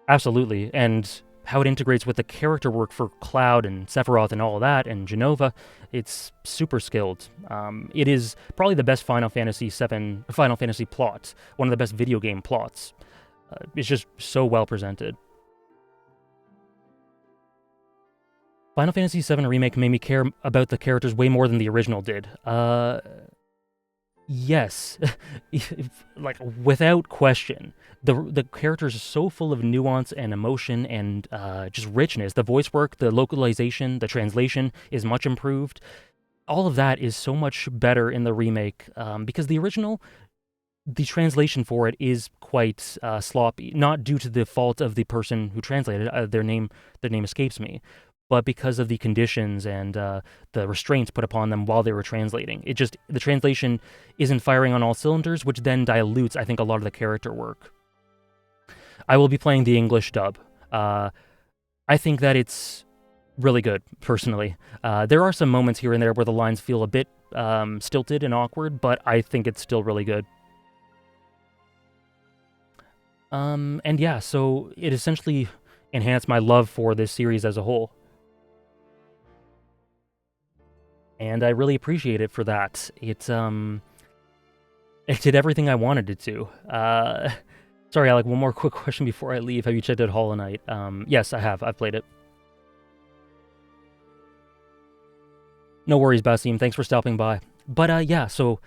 Absolutely, and how it integrates with the character work for Cloud and Sephiroth and all that, and Genova, it's super skilled. It is probably the best Final Fantasy plot, one of the best video game plots. It's just so well presented. Final Fantasy VII Remake made me care about the characters way more than the original did. Yes, like without question. The characters are so full of nuance and emotion and just richness. The voice work, the localization, the translation is much improved. All of that is so much better in the remake because the original, the translation for it is quite sloppy. Not due to the fault of the person who translated it. Their name escapes me. But because of the conditions and the restraints put upon them while they were translating. The translation isn't firing on all cylinders, which then dilutes, I think, a lot of the character work. I will be playing the English dub. I think that it's really good, personally. There are some moments here and there where the lines feel a bit stilted and awkward, but I think it's still really good. And yeah, so it essentially enhanced my love for this series as a whole. And I really appreciate it for that. It did everything I wanted it to. Sorry, Alec, one more quick question before I leave. Have you checked out Hollow Knight? Yes, I have. I've played it. No worries, Basim. Thanks for stopping by. But yeah, so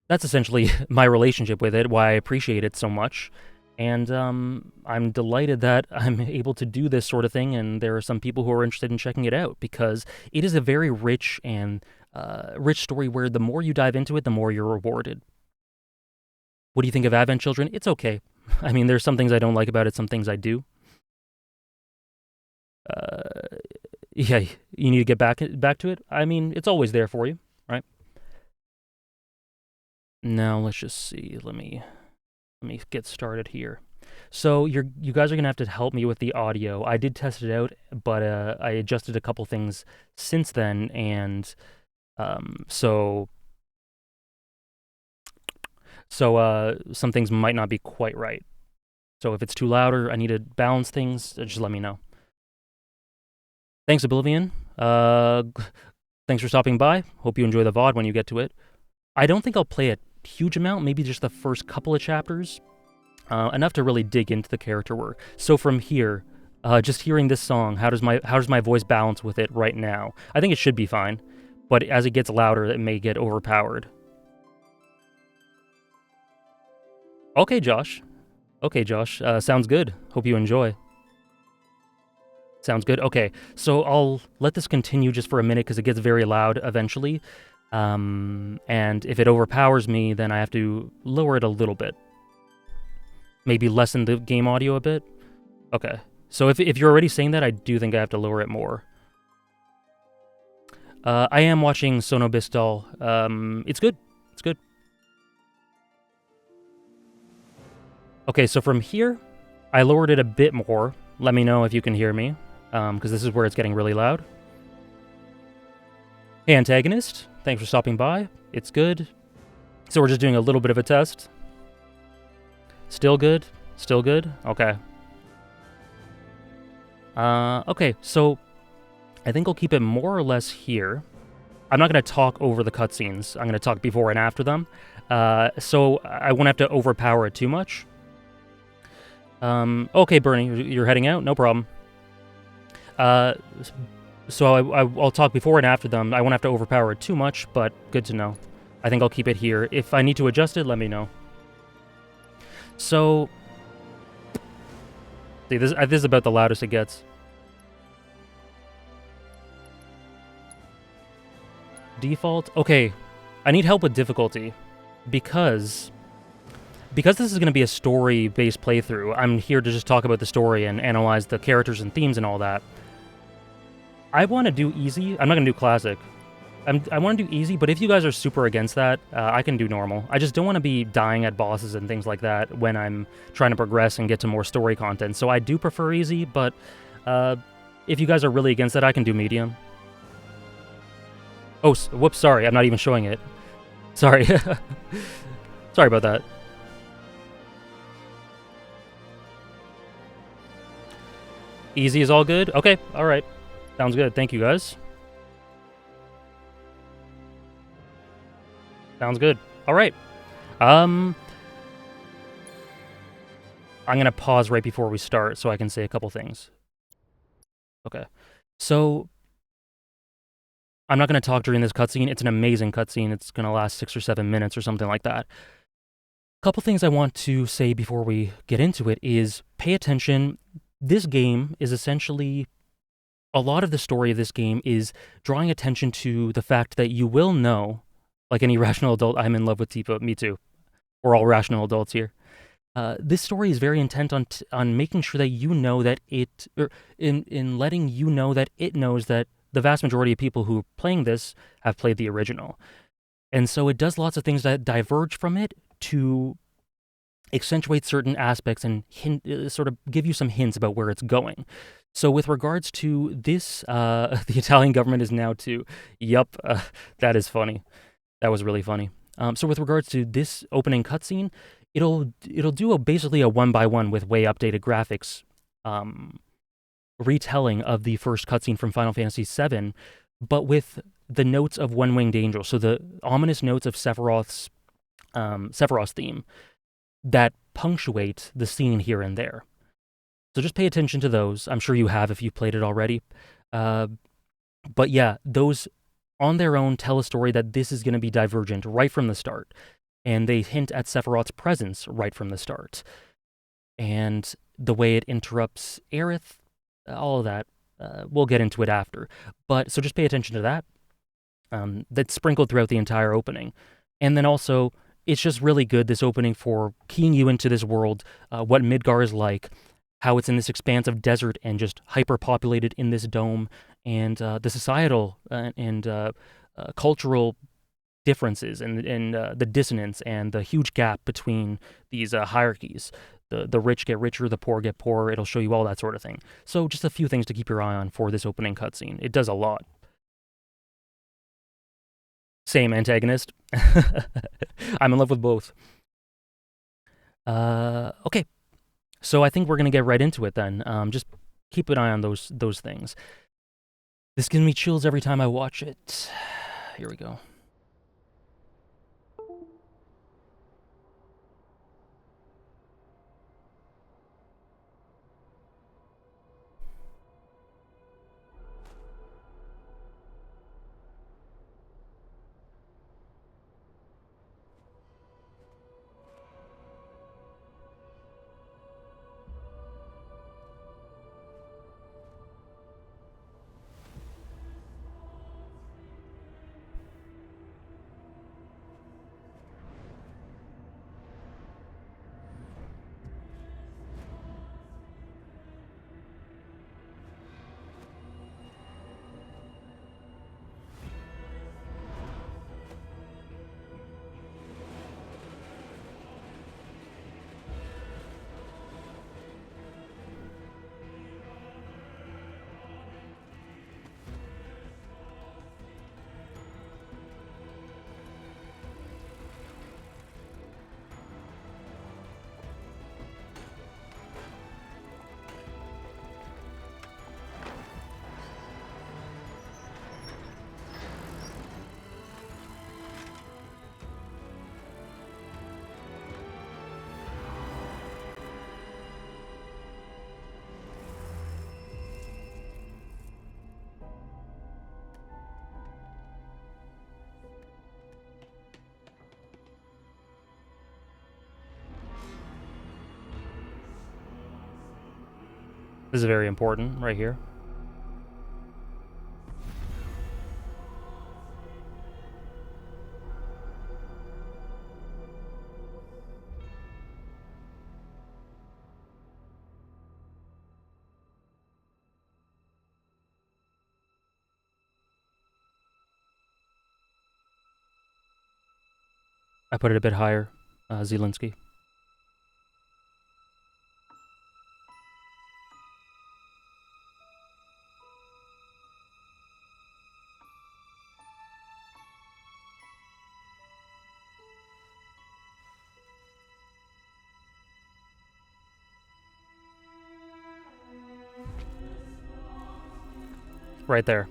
that's essentially my relationship with it, why I appreciate it so much. And I'm delighted that I'm able to do this sort of thing, and there are some people who are interested in checking it out because it is a very rich and rich story where the more you dive into it, the more you're rewarded. What do you think of Advent Children? It's okay. I mean, there's some things I don't like about it, some things I do. Uh, yeah, you need to get back to it. I mean, it's always there for you, right? Now let's just see. Let me get started here. So you guys are gonna have to help me with the audio. I did test it out, but I adjusted a couple things since then, and so some things might not be quite right. So if it's too loud or I need to balance things, just let me know. Thanks, Oblivion. Thanks for stopping by. Hope you enjoy the VOD when you get to it. I don't think I'll play a huge amount, maybe just the first couple of chapters, enough to really dig into the character work. So from here, just hearing this song, how does my voice balance with it right now? I think it should be fine, but as it gets louder, it may get overpowered. Okay, Josh. Sounds good. Hope you enjoy. Sounds good. Okay, so I'll let this continue just for a minute because it gets very loud eventually. And if it overpowers me, then I have to lower it a little bit. Maybe lessen the game audio a bit. Okay, so if you're already saying that, I do think I have to lower it more. I am watching Sono Bistal. It's good. It's good. Okay, so from here, I lowered it a bit more. Let me know if you can hear me, because this is where it's getting really loud. Hey, Antagonist. Thanks for stopping by. It's good. So we're just doing a little bit of a test. Still good? Still good? Okay. Okay, so I think I'll keep it more or less here. I'm not going to talk over the cutscenes. I'm going to talk before and after them. So I won't have to overpower it too much. Okay, Bernie, you're heading out? No problem. So I'll talk before and after them. I won't have to overpower it too much, but good to know. I think I'll keep it here. If I need to adjust it, let me know. So, see, this is about the loudest it gets. Default? Okay, I need help with difficulty, because this is going to be a story-based playthrough. I'm here to just talk about the story and analyze the characters and themes and all that. I want to do easy. I'm not going to do classic. I want to do easy, but if you guys are super against that, I can do normal. I just don't want to be dying at bosses and things like that when I'm trying to progress and get to more story content. So I do prefer easy, but if you guys are really against that, I can do medium. Oh, whoops, sorry. I'm not even showing it. Sorry. Sorry about that. Easy is all good? Okay, alright. Sounds good. Thank you, guys. Sounds good. Alright. I'm gonna pause right before we start so I can say a couple things. Okay. So, I'm not gonna talk during this cutscene. It's an amazing cutscene. It's gonna last 6 or 7 minutes or something like that. Couple things I want to say before we get into it is pay attention. This game is essentially, a lot of the story of this game is drawing attention to the fact that you will know, like any rational adult, I'm in love with Tifa, me too. We're all rational adults here. This story is very intent on making sure that you know that it, or in letting you know that it knows that the vast majority of people who are playing this have played the original. And so it does lots of things that diverge from it to accentuate certain aspects and sort of give you some hints about where it's going. So with regards to this, the Italian government is now too. Yup, that is funny. That was really funny. So with regards to this opening cutscene, it'll do basically a 1-by-1 with way updated graphics retelling of the first cutscene from Final Fantasy VII, but with the notes of One Winged Angel. So the ominous notes of Sephiroth's theme that punctuate the scene here and there. So just pay attention to those. I'm sure you have if you've played it already. But yeah, those on their own tell a story that this is going to be divergent right from the start. And they hint at Sephiroth's presence right from the start. and the way it interrupts Aerith, all of that. We'll get into it after. But so just pay attention to that. That's sprinkled throughout the entire opening. And then also, it's just really good, this opening, for keying you into this world, what Midgar is like, how it's in this expansive desert and just hyper-populated in this dome, and the societal and cultural differences and the dissonance and the huge gap between these hierarchies. The rich get richer, the poor get poorer. It'll show you all that sort of thing. So just a few things to keep your eye on for this opening cutscene. It does a lot. Same antagonist. I'm in love with both. Okay. So I think we're gonna get right into it then. Just keep an eye on those things. This gives me chills every time I watch it. Here we go. This is very important right here. I put it a bit higher, Zielinski. Right there.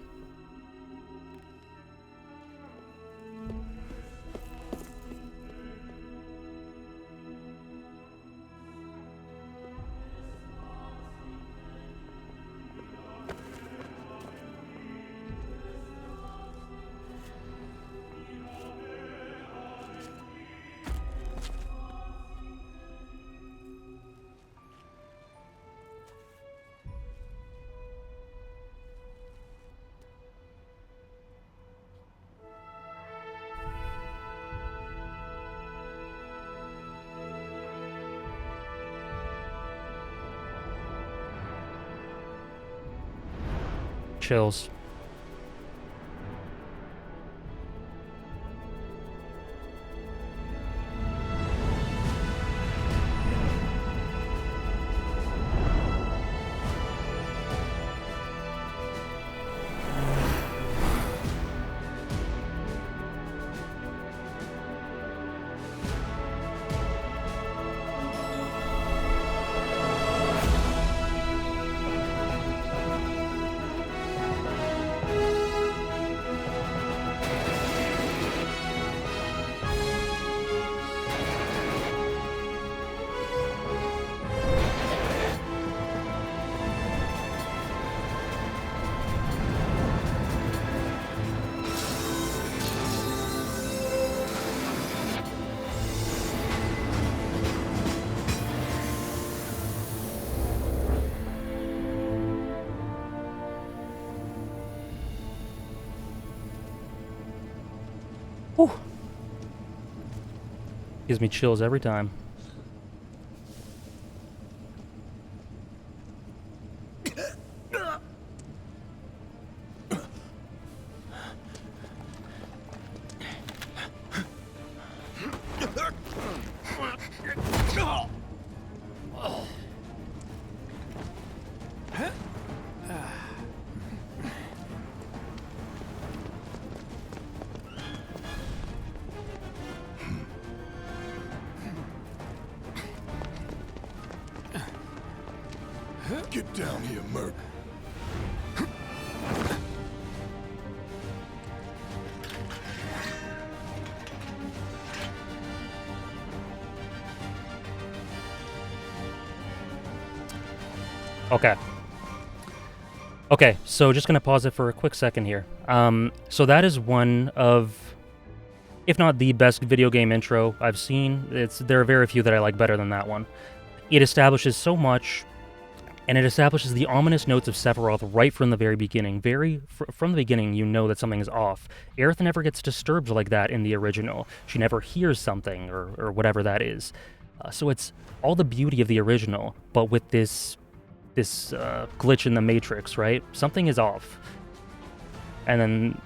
Chills. Gives me chills every time. Get down here, Merc. Okay. Okay, so just gonna pause it for a quick second here. So that is one of, if not the best video game intro I've seen. There are very few that I like better than that one. It establishes so much, and it establishes the ominous notes of Sephiroth right from the very beginning. From the beginning, you know that something is off. Aerith never gets disturbed like that in the original. She never hears something, or whatever that is. So it's all the beauty of the original, but with this glitch in the Matrix, right? Something is off. And then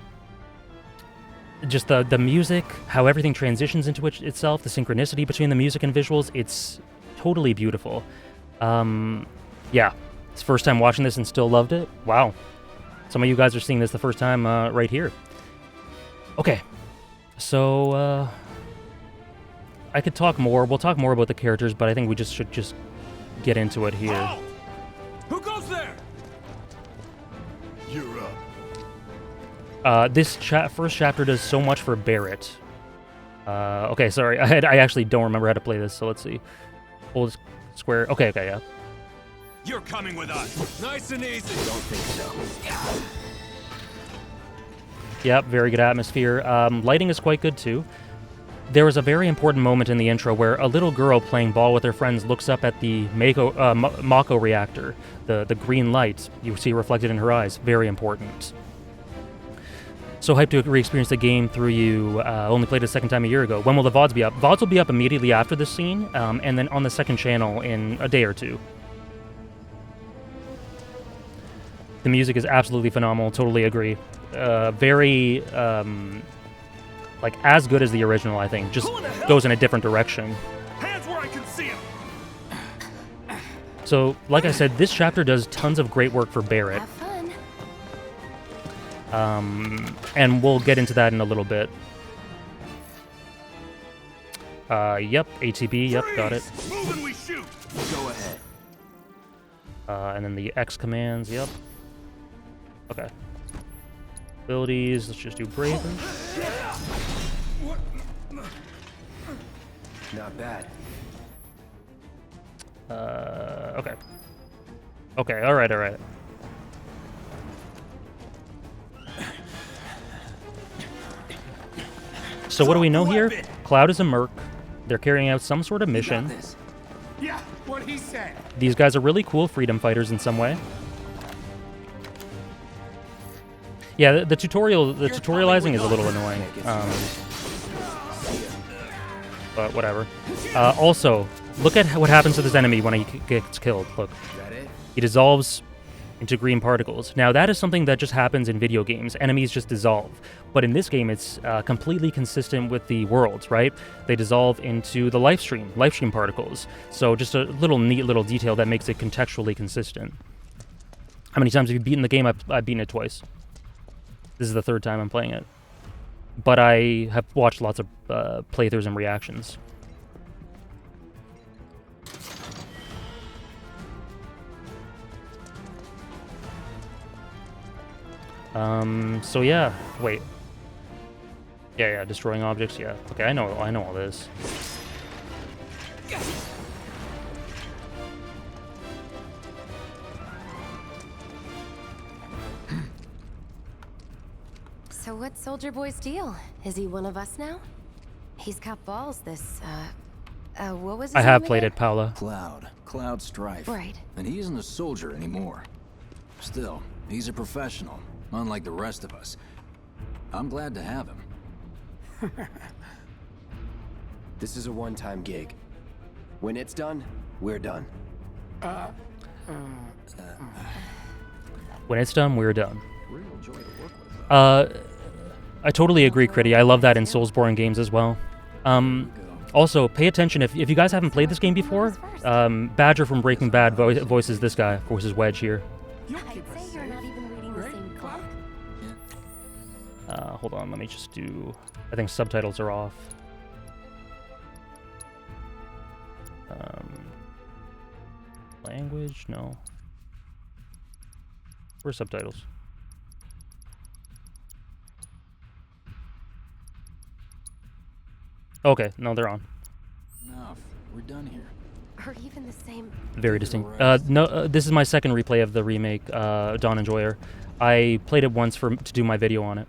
just the music, how everything transitions into itself, the synchronicity between the music and visuals, it's totally beautiful. Yeah, it's the first time watching this and still loved it. Wow. Some of you guys are seeing this the first time right here. Okay, so I could talk more. We'll talk more about the characters, but I think we should just get into it here. Oh! Who goes there? You're up. This first chapter does so much for Barrett. Okay, sorry. I actually don't remember how to play this, so let's see. Hold square. Okay, yeah. You're coming with us. Nice and easy. Don't think so. Yep, very good atmosphere. Lighting is quite good, too. There was a very important moment in the intro where a little girl playing ball with her friends looks up at the Mako reactor, the green light you see reflected in her eyes. Very important. So hyped to re-experience the game through you. Only played it a second time a year ago. When will the VODs be up? VODs will be up immediately after this scene, and then on the second channel in a day or two. The music is absolutely phenomenal. Totally agree. Very... like, as good as the original, I think. Just goes in a different direction. Hands where I can see him. So, like I said, this chapter does tons of great work for Barrett. Have fun. And we'll get into that in a little bit. Yep, ATB, yep, got it. Move and we shoot. Go ahead. And then the X commands, yep. Okay. Abilities, let's just do Braver. Not bad. Okay. Okay, alright. So what do we know here? Cloud is a merc. They're carrying out some sort of mission. Yeah, what he said. These guys are really cool freedom fighters in some way. Yeah, the tutorializing is a little annoying. But whatever. Also, look at what happens to this enemy when he gets killed. Look. He dissolves into green particles. Now, that is something that just happens in video games. Enemies just dissolve. But in this game, it's completely consistent with the worlds, right? They dissolve into the life stream particles. So just a neat little detail that makes it contextually consistent. How many times have you beaten the game? I've beaten it twice. This is the third time I'm playing it. But I have watched lots of playthroughs and reactions. So yeah, wait. Yeah, destroying objects, yeah. Okay, I know all this. So what's Soldier Boy's deal? Is he one of us now? He's got balls, this, what was his I have name played again? it, Paula. Cloud Strife. Right. And he isn't a soldier anymore. Still, he's a professional, unlike the rest of us. I'm glad to have him. This is a one-time gig. When it's done, we're done. When it's done, we're done. I totally agree, Critty. I love that in Soulsborne games as well. Also, pay attention if you guys haven't played this game before. Badger from Breaking Bad voices this guy, voices Wedge here. I'd say you're not even reading the same clock. Hold on, let me just do... I think subtitles are off. Language? No. Where's subtitles? Okay, no, they're on. Enough. We're done here. Or even the same. Very distinct. No, this is my second replay of the remake, Dawn Enjoyer. I played it once to do my video on it.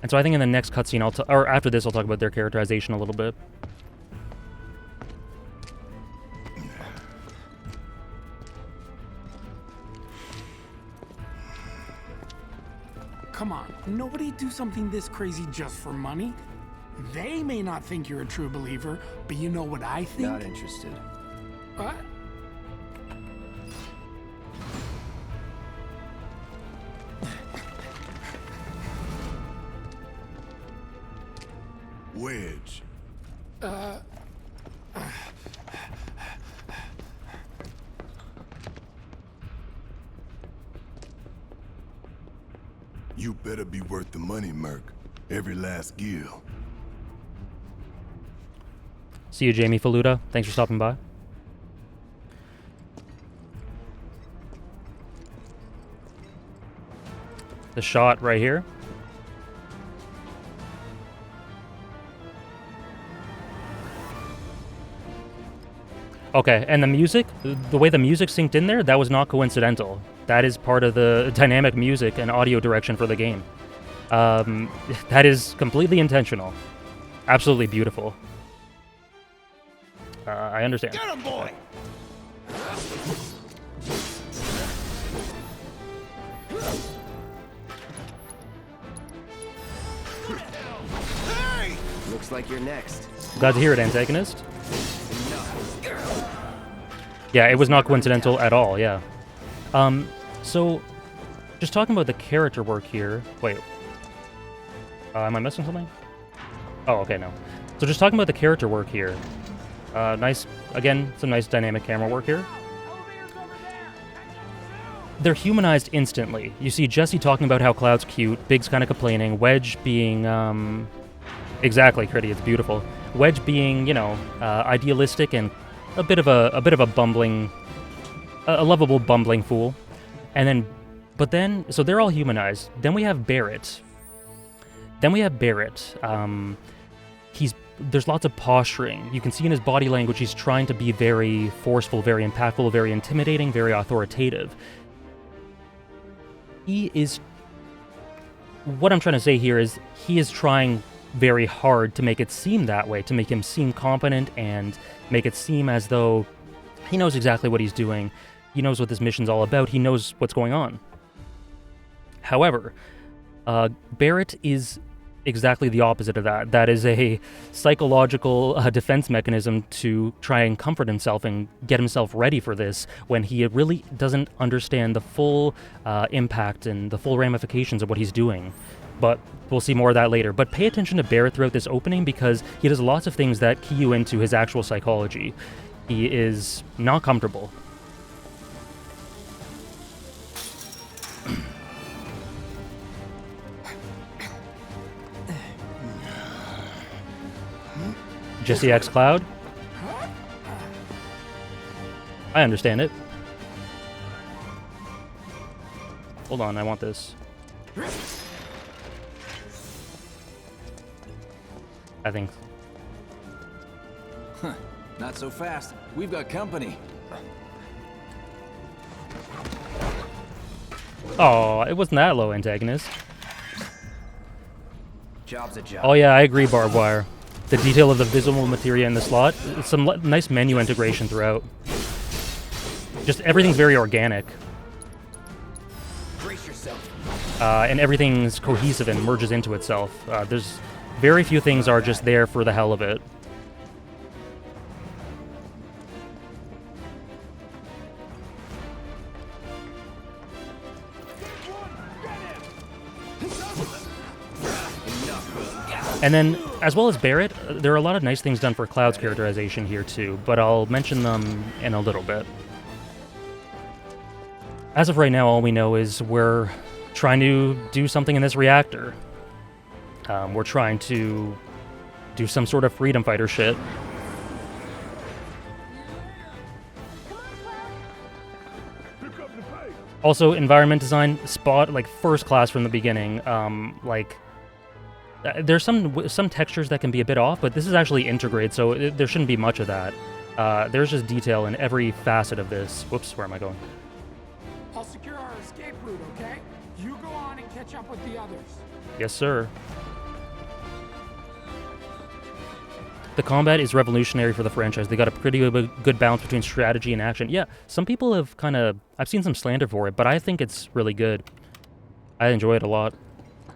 And so I think in the next cutscene, or after this, I'll talk about their characterization a little bit. Come on, nobody do something this crazy just for money. They may not think you're a true believer, but you know what I think? Not interested. What? Wedge. You better be worth the money, Merc. Every last gil. See you, Jamie Faluda. Thanks for stopping by. The shot right here. Okay, and the music, the way the music synced in there, that was not coincidental. That is part of the dynamic music and audio direction for the game. That is completely intentional. Absolutely beautiful. I understand. Get him, boy! Hey! Looks like you're next. Glad to hear it, antagonist. Yeah, it was not coincidental at all, yeah. So, just talking about the character work here... Wait. Am I missing something? Oh, okay, no. So just talking about the character work here. Nice, again, some nice dynamic camera work here. They're humanized instantly. You see Jesse talking about how Cloud's cute, Big's kind of complaining, Wedge being, exactly, Critty, it's beautiful. Wedge being, you know, idealistic and a bit of a bumbling, a lovable bumbling fool. And then, but then, so they're all humanized. Then we have Barrett. There's lots of posturing. You can see in his body language he's trying to be very forceful, very impactful, very intimidating, very authoritative. What I'm trying to say here is he is trying very hard to make it seem that way, to make him seem competent and make it seem as though he knows exactly what he's doing. He knows what this mission's all about. He knows what's going on. However, Barrett is exactly the opposite of that. That is a psychological defense mechanism to try and comfort himself and get himself ready for this when he really doesn't understand the full impact and the full ramifications of what he's doing. But we'll see more of that later. But pay attention to Barrett throughout this opening because he does lots of things that key you into his actual psychology. He is not comfortable. Jesse X Cloud? I understand it. Hold on, I want this. I think. Huh. Not so fast. We've got company. Oh, it wasn't that low, antagonist. Job's a job. Oh yeah, I agree, barbed wire. The detail of the visible materia in the slot, some nice menu integration throughout. Just everything's very organic. Brace yourself. And everything's cohesive and merges into itself. There's Very few things are just there for the hell of it. And then, as well as Barrett, there are a lot of nice things done for Cloud's characterization here too, but I'll mention them in a little bit. As of right now, all we know is we're trying to do something in this reactor. We're trying to do some sort of freedom fighter shit. Also, environment design, like first class from the beginning. There's some textures that can be a bit off, but this is actually integrated, so there shouldn't be much of that. There's just detail in every facet of this. Whoops, where am I going? I'll secure our escape route, okay? You go on and catch up with the others. Yes, sir. The combat is revolutionary for the franchise. They got a pretty good balance between strategy and action. Yeah, some people have I've seen some slander for it, but I think it's really good. I enjoy it a lot.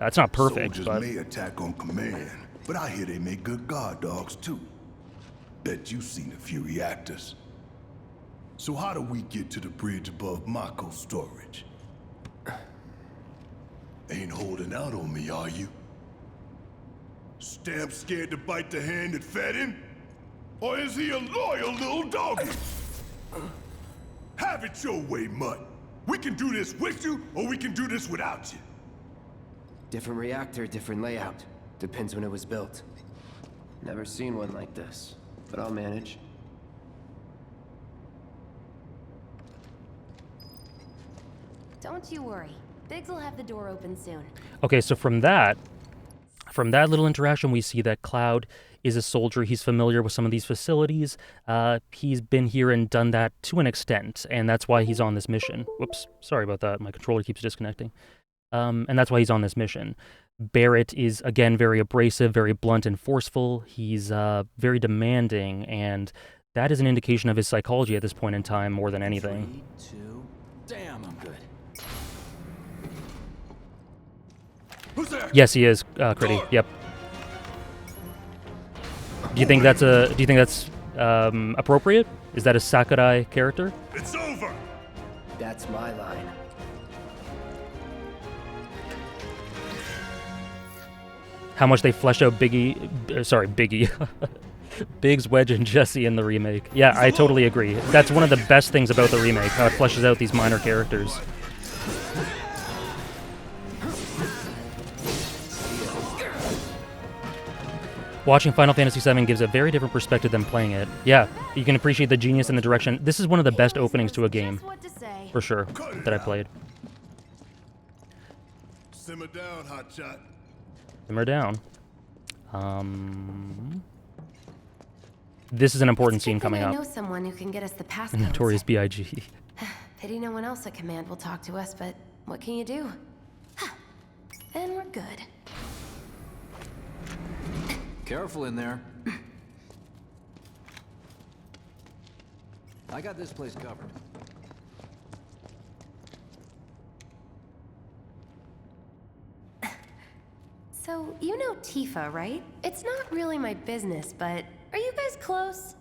It's not perfect, Soldiers but... may attack on command, but I hear they make good guard dogs too. Bet you've seen a few reactors. So how do we get to the bridge above Mako storage? Ain't holding out on me, are you? Stamp scared to bite the hand that fed him? Or is he a loyal little doggy? Have it your way, Mutt. We can do this with you, or we can do this without you. Different reactor, different layout. Depends when it was built. Never seen one like this, but I'll manage. Don't you worry. Biggs will have the door open soon. Okay, so from that little interaction, we see that Cloud is a soldier. He's familiar with some of these facilities. He's been here and done that to an extent, and that's why he's on this mission. Whoops, sorry about that. My controller keeps disconnecting. And that's why he's on this mission. Barrett is, again, very abrasive, very blunt and forceful. He's very demanding, and that is an indication of his psychology at this point in time more than anything. 3, 2, damn, I'm good. Who's there? Yes, he is, Critty. Yep. Do you think that's appropriate? Is that a Sakurai character? It's over. That's my line. How much they fleshed out Biggie, Biggs, Wedge, and Jesse in the remake. Yeah, I totally agree. That's one of the best things about the remake, how it fleshes out these minor characters. Watching Final Fantasy VII gives a very different perspective than playing it. Yeah, you can appreciate the genius and the direction. This is one of the best openings to a game, for sure, that I played. Simmer down, hotshot. Simmer down. This is an important scene coming I up. know someone who can get us the passcodes. Notorious B.I.G. Pity no one else at command will talk to us, but what can you do? And we're good. Careful in there. I got this place covered. So, you know Tifa, right? It's not really my business, but are you guys close?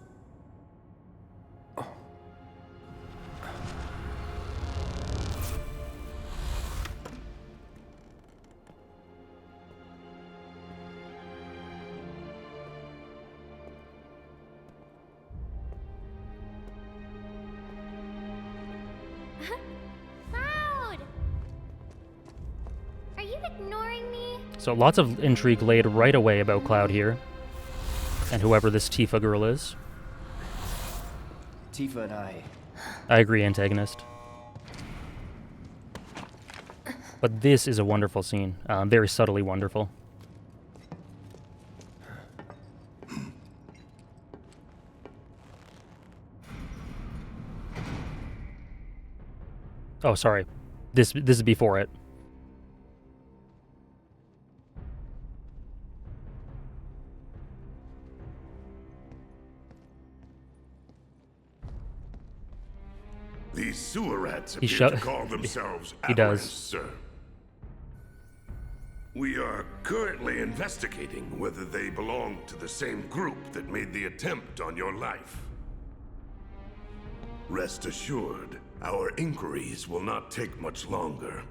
Cloud! Are you ignoring me? So lots of intrigue laid right away about Cloud here, and whoever this Tifa girl is. Tifa and I agree, antagonist. But this is a wonderful scene, very subtly wonderful. Oh, sorry. This is before it. These sewer rats He appear to call themselves He does. Avalanche, sir. We are currently investigating whether they belong to the same group that made the attempt on your life. Rest assured, our inquiries will not take much longer.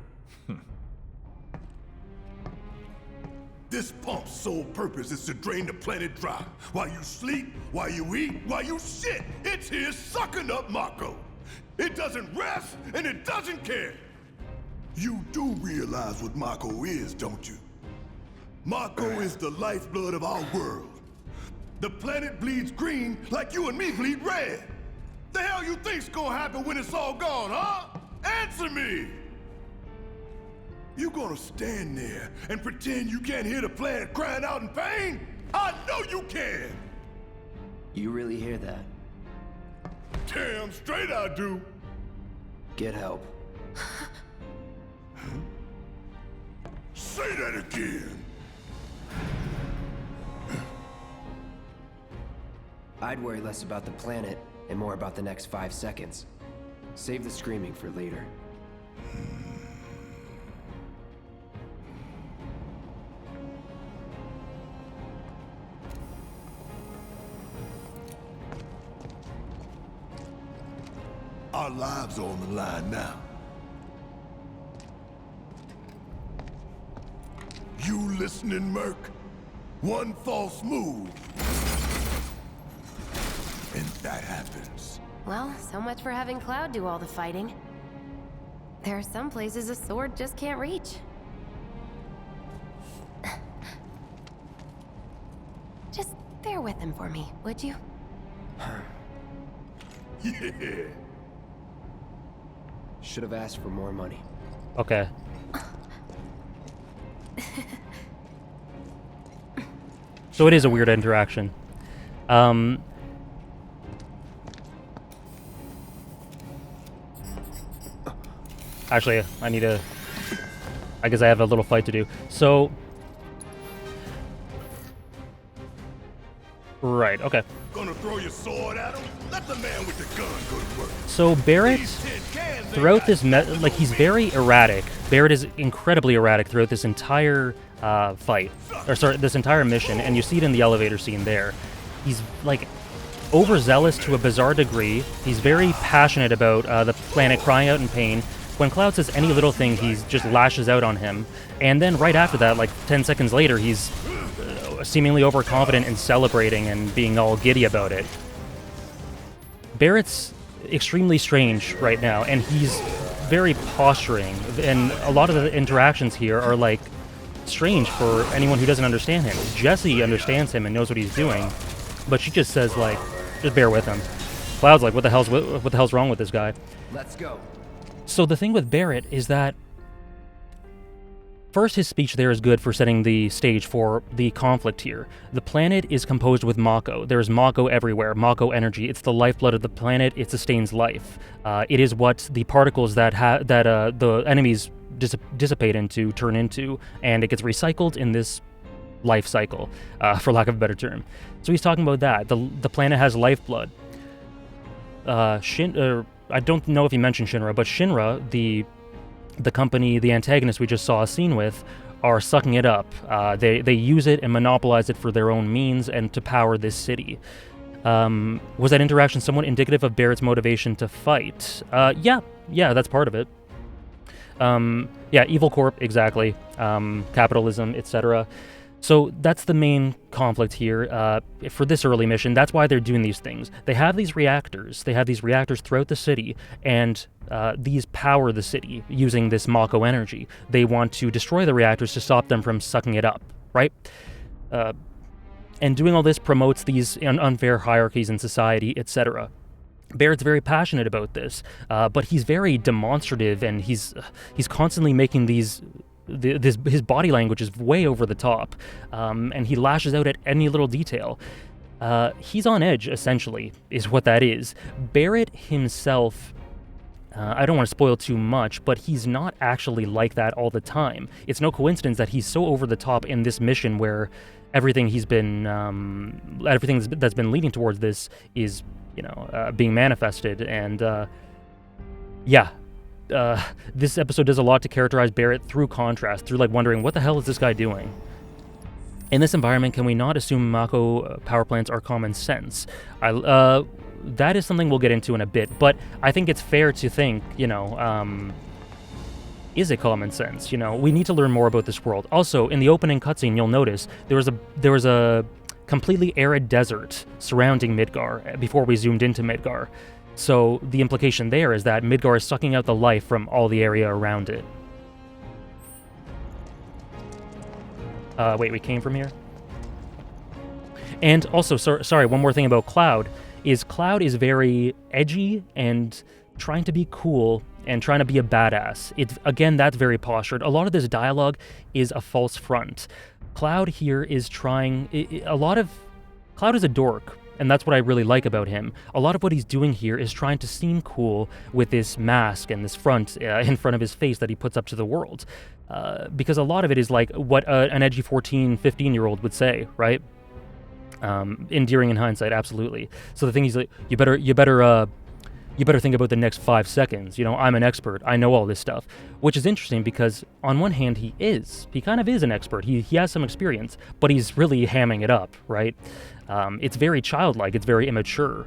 This pump's sole purpose is to drain the planet dry. While you sleep, while you eat, while you shit, it's here sucking up Mako. It doesn't rest, and it doesn't care. You do realize what Mako is, don't you? Mako is the lifeblood of our world. The planet bleeds green like you and me bleed red. The hell you think's gonna happen when it's all gone, huh? Answer me! You gonna stand there and pretend you can't hear the planet crying out in pain? I know you can! You really hear that? Damn straight I do! Get help. Say that again! I'd worry less about the planet and more about the next 5 seconds. Save the screaming for later. Our lives are on the line now. You listening, Merc? One false move, and that happens. Well, so much for having Cloud do all the fighting. There are some places a sword just can't reach. Just bear with him for me, would you? Yeah. Should have asked for more money. Okay. So it is a weird interaction. Actually, I need to... I guess I have a little fight to do. So... Right, okay. Gonna throw your sword at him? Let the man with the gun go to work. So Barrett, throughout this... like, he's very erratic. Barrett is incredibly erratic throughout this entire fight. Or, sorry, this entire mission, and you see it in the elevator scene there. He's, like, overzealous to a bizarre degree. He's very passionate about the planet crying out in pain. When Cloud says any little thing, he just lashes out on him. And then right after that, like 10 seconds later, he's seemingly overconfident and celebrating and being all giddy about it. Barrett's extremely strange right now, and he's very posturing. And a lot of the interactions here are, like, strange for anyone who doesn't understand him. Jessie understands him and knows what he's doing, but she just says, like, just bear with him. Cloud's like, what the hell's wrong with this guy? Let's go. So the thing with Barrett is that, first, his speech there is good for setting the stage for the conflict here. The planet is composed with Mako. There's Mako everywhere, Mako energy. It's the lifeblood of the planet. It sustains life. It is what the particles that the enemies dissipate into turn into, and it gets recycled in this life cycle, for lack of a better term. So he's talking about that. The planet has lifeblood. I don't know if he mentioned Shinra, but Shinra, the company, the antagonist we just saw a scene with, are sucking it up. They use it and monopolize it for their own means and to power this city. Was that interaction somewhat indicative of Barrett's motivation to fight? Yeah, that's part of it. Yeah, Evil Corp, exactly. Capitalism, etc. So that's the main conflict here for this early mission. That's why they're doing these things. They have these reactors. They have these reactors throughout the city, and these power the city using this Mako energy. They want to destroy the reactors to stop them from sucking it up, right? And doing all this promotes these unfair hierarchies in society, etc. Barrett's very passionate about this, but he's very demonstrative, and he's constantly making these... his body language is way over the top, and he lashes out at any little detail. He's on edge, essentially, is what that is. Barrett himself, I don't want to spoil too much, but he's not actually like that all the time. It's no coincidence that he's so over the top in this mission where everything that's been leading towards this is, being manifested, and yeah. this episode does a lot to characterize Barrett through contrast, through like wondering what the hell is this guy doing. In this environment, can we not assume Mako power plants are common sense? That is something we'll get into in a bit, but I think it's fair to think, you know, is it common sense? You know, we need to learn more about this world. Also, in the opening cutscene, you'll notice there was a completely arid desert surrounding Midgar before we zoomed into Midgar. So the implication there is that Midgar is sucking out the life from all the area around it. Wait, we came from here? And also, sorry, one more thing about Cloud is very edgy and trying to be cool and trying to be a badass. Again, that's very postured. A lot of this dialogue is a false front. Cloud here is trying... Cloud is a dork, and that's what I really like about him. A lot of what he's doing here is trying to seem cool with this mask and this front in front of his face that he puts up to the world. Because a lot of it is like what an edgy 14, 15-year-old would say, right? Endearing in hindsight, absolutely. So the thing is, like, you better think about the next 5 seconds. You know, I'm an expert. I know all this stuff, which is interesting because on one hand, he kind of is an expert. He has some experience, but he's really hamming it up, right? It's very childlike. It's very immature.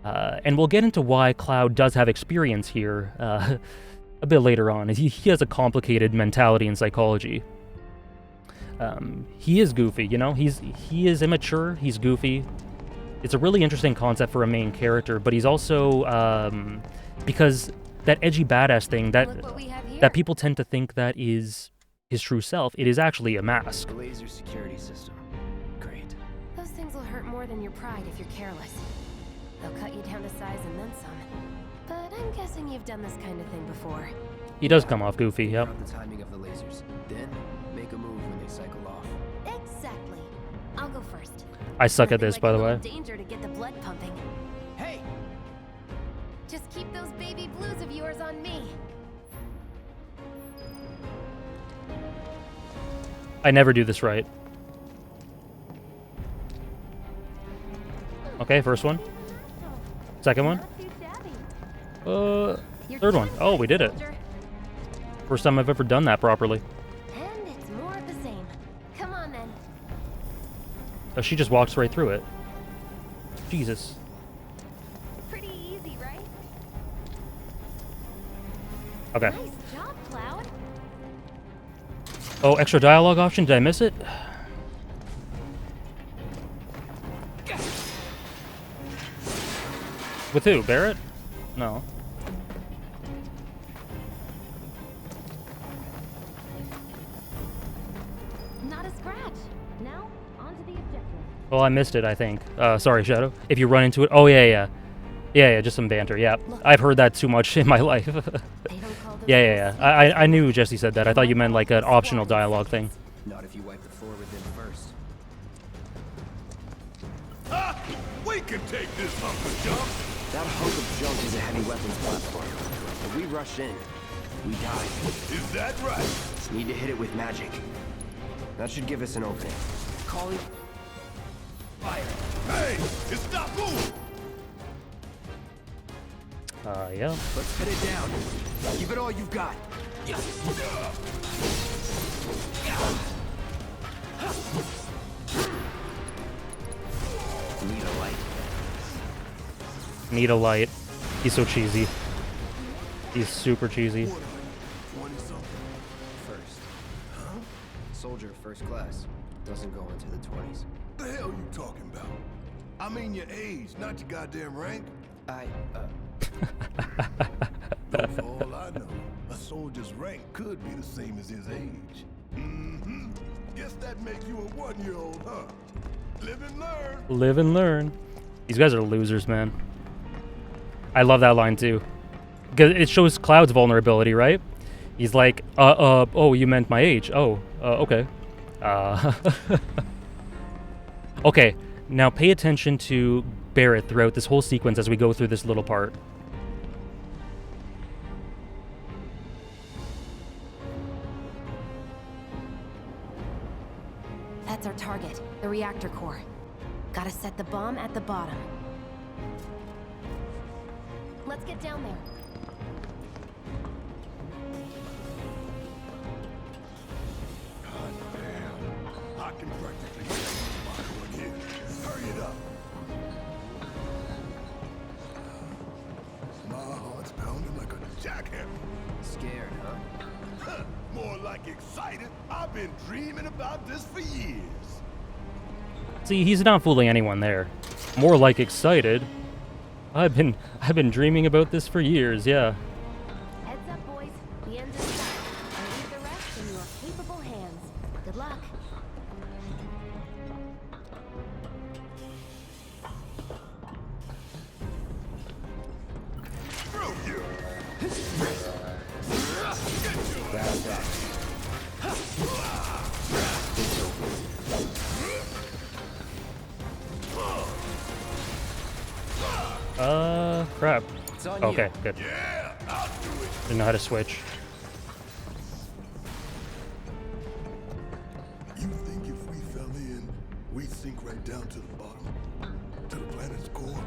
And we'll get into why Cloud does have experience here a bit later on. He has a complicated mentality and psychology. He is goofy, you know? He is immature, he's goofy. It's a really interesting concept for a main character, but he's also, because that edgy badass thing that people tend to think that is his true self, it is actually a mask. The laser security system. Great. Those things will hurt more than your pride if you're careless. They'll cut you down to size and then some. But I'm guessing you've done this kind of thing before. He does come off goofy, yep. The timing of the lasers. Then make a move when they cycle off. Exactly. I'll go first. I suck at this, by the way. Danger to get the blood pumping. Hey! Just keep those baby blues of yours on me. I never do this right. Okay, first one. Second one. Third one. Oh, we did it. First time I've ever done that properly. And it's more of the same. Come on then. Oh, she just walks right through it. Jesus. Pretty easy, right? Okay. Nice job, Cloud. Oh, extra dialogue option. Did I miss it? With who? Barrett? No. Not a scratch. Now, on to the objective. Well, I missed it, I think. Sorry, Shadow. If you run into it... Oh, yeah. Yeah, just some banter, yeah. I've heard that too much in my life. Yeah. I knew Jesse said that. I thought you meant like an optional dialogue thing. Not if you wipe the floor with them first. Ah! We can take this hunk of junk! That hunk of junk is a heavy weapons platform. If we rush in, we die. Is that right? Need to hit it with magic. That should give us an opening. Calling... fire. Hey! It's not moving! Yeah. Let's pin it down. Give it all you've got. Need a light. Need a light. He's so cheesy. He's super cheesy. 20-something. First. Huh? Soldier first class. Doesn't go into the 20s. The hell you talking about? I mean your age, not your goddamn rank. Though for all I know, a soldier's rank could be the same as his age. Mm-hmm. Guess that makes you a 1-year-old, huh? Live and learn. Live and learn. These guys are losers, man. I love that line too. Because it shows Cloud's vulnerability, right? He's like, oh, you meant my age. Oh, okay. Okay, now pay attention to Barrett throughout this whole sequence as we go through this little part. That's our target, the reactor core. Gotta set the bomb at the bottom. Let's get down there. can practically see Marco in here. Hurry it up. My heart's pounding like a jackhammer. Scared, huh? More like excited. I've been dreaming about this for years. See, he's not fooling anyone there. More like excited. I've been dreaming about this for years, yeah. Heads up, boys. The end's in sight. I leave the rest in your capable hands. Good luck. Screw you. Crap. It's on Okay, you. good. Yeah, I'll do it. Didn't know how to switch. You think if we fell in, we'd sink right down to the bottom? To the planet's core?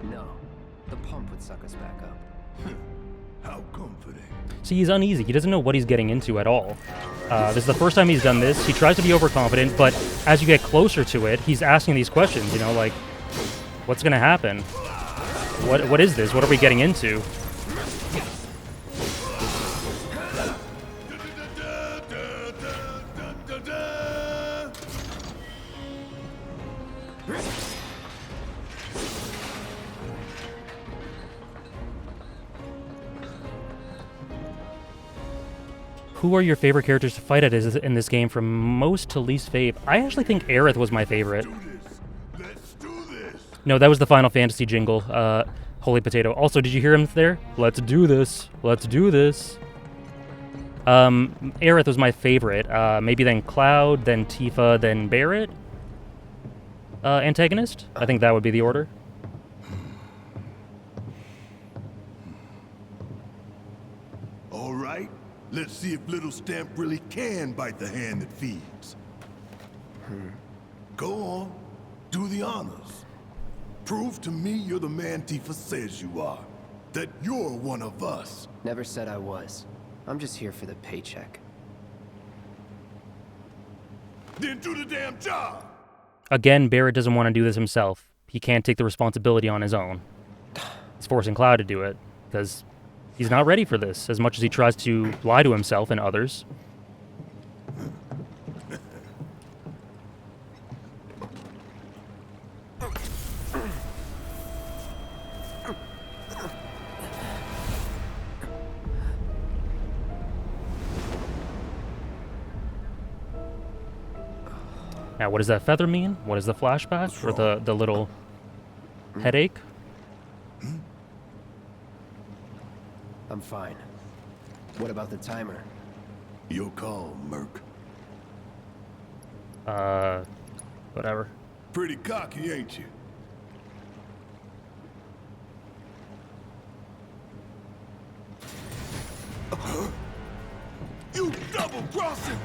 No. The pump would suck us back up. How comforting. See, he's uneasy. He doesn't know what he's getting into at all. This is the first time he's done this. He tries to be overconfident, but as you get closer to it, he's asking these questions, you know, like, what's going to happen? What is this? What are we getting into? Who are your favorite characters to fight at in this game from most to least fave? I actually think Aerith was my favorite. Let's do this. No, that was the Final Fantasy jingle. Holy Potato. Also, did you hear him there? Let's do this. Let's do this. Aerith was my favorite. Maybe then Cloud, then Tifa, then Barret. Antagonist? I think that would be the order. All right, let's see if Little Stamp really can bite the hand that feeds. Go on, do the honors. Prove to me you're the man Tifa says you are. That you're one of us. Never said I was. I'm just here for the paycheck. Then do the damn job. Again, Barret doesn't want to do this himself. He can't take the responsibility on his own. He's forcing Cloud to do it, because he's not ready for this, as much as he tries to lie to himself and others. Now, what does that feather mean? What is the flashback? Or the little headache? I'm fine. What about the timer? Your call, Merc. Whatever. Pretty cocky, ain't you? You double-crossing!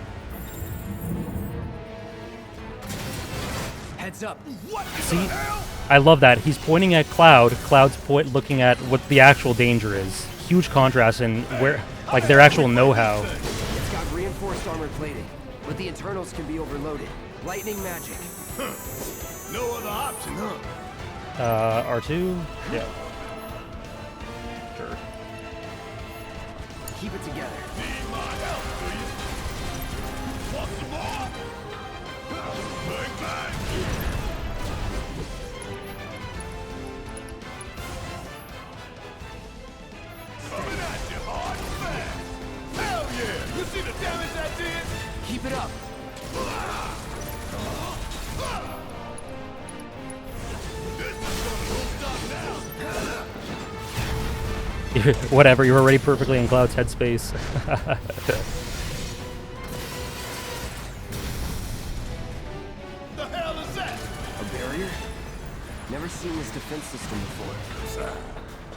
Heads up. What the See? hell? I love that. He's pointing at Cloud. Cloud's looking at what the actual danger is. Huge contrast in where, like, their actual know-how. It's got reinforced armor plating, but the internals can be overloaded. Lightning magic. No other option, huh? R2? Yeah. Sure. Keep it together. Need my help, do you? Want some more? Bang, bang. Coming at you hard and fast. Hell yeah! You see the damage I did? Keep it up. This is gonna go stop now. Whatever, you were already perfectly in Cloud's headspace. The hell is that? A barrier? Never seen this defense system before.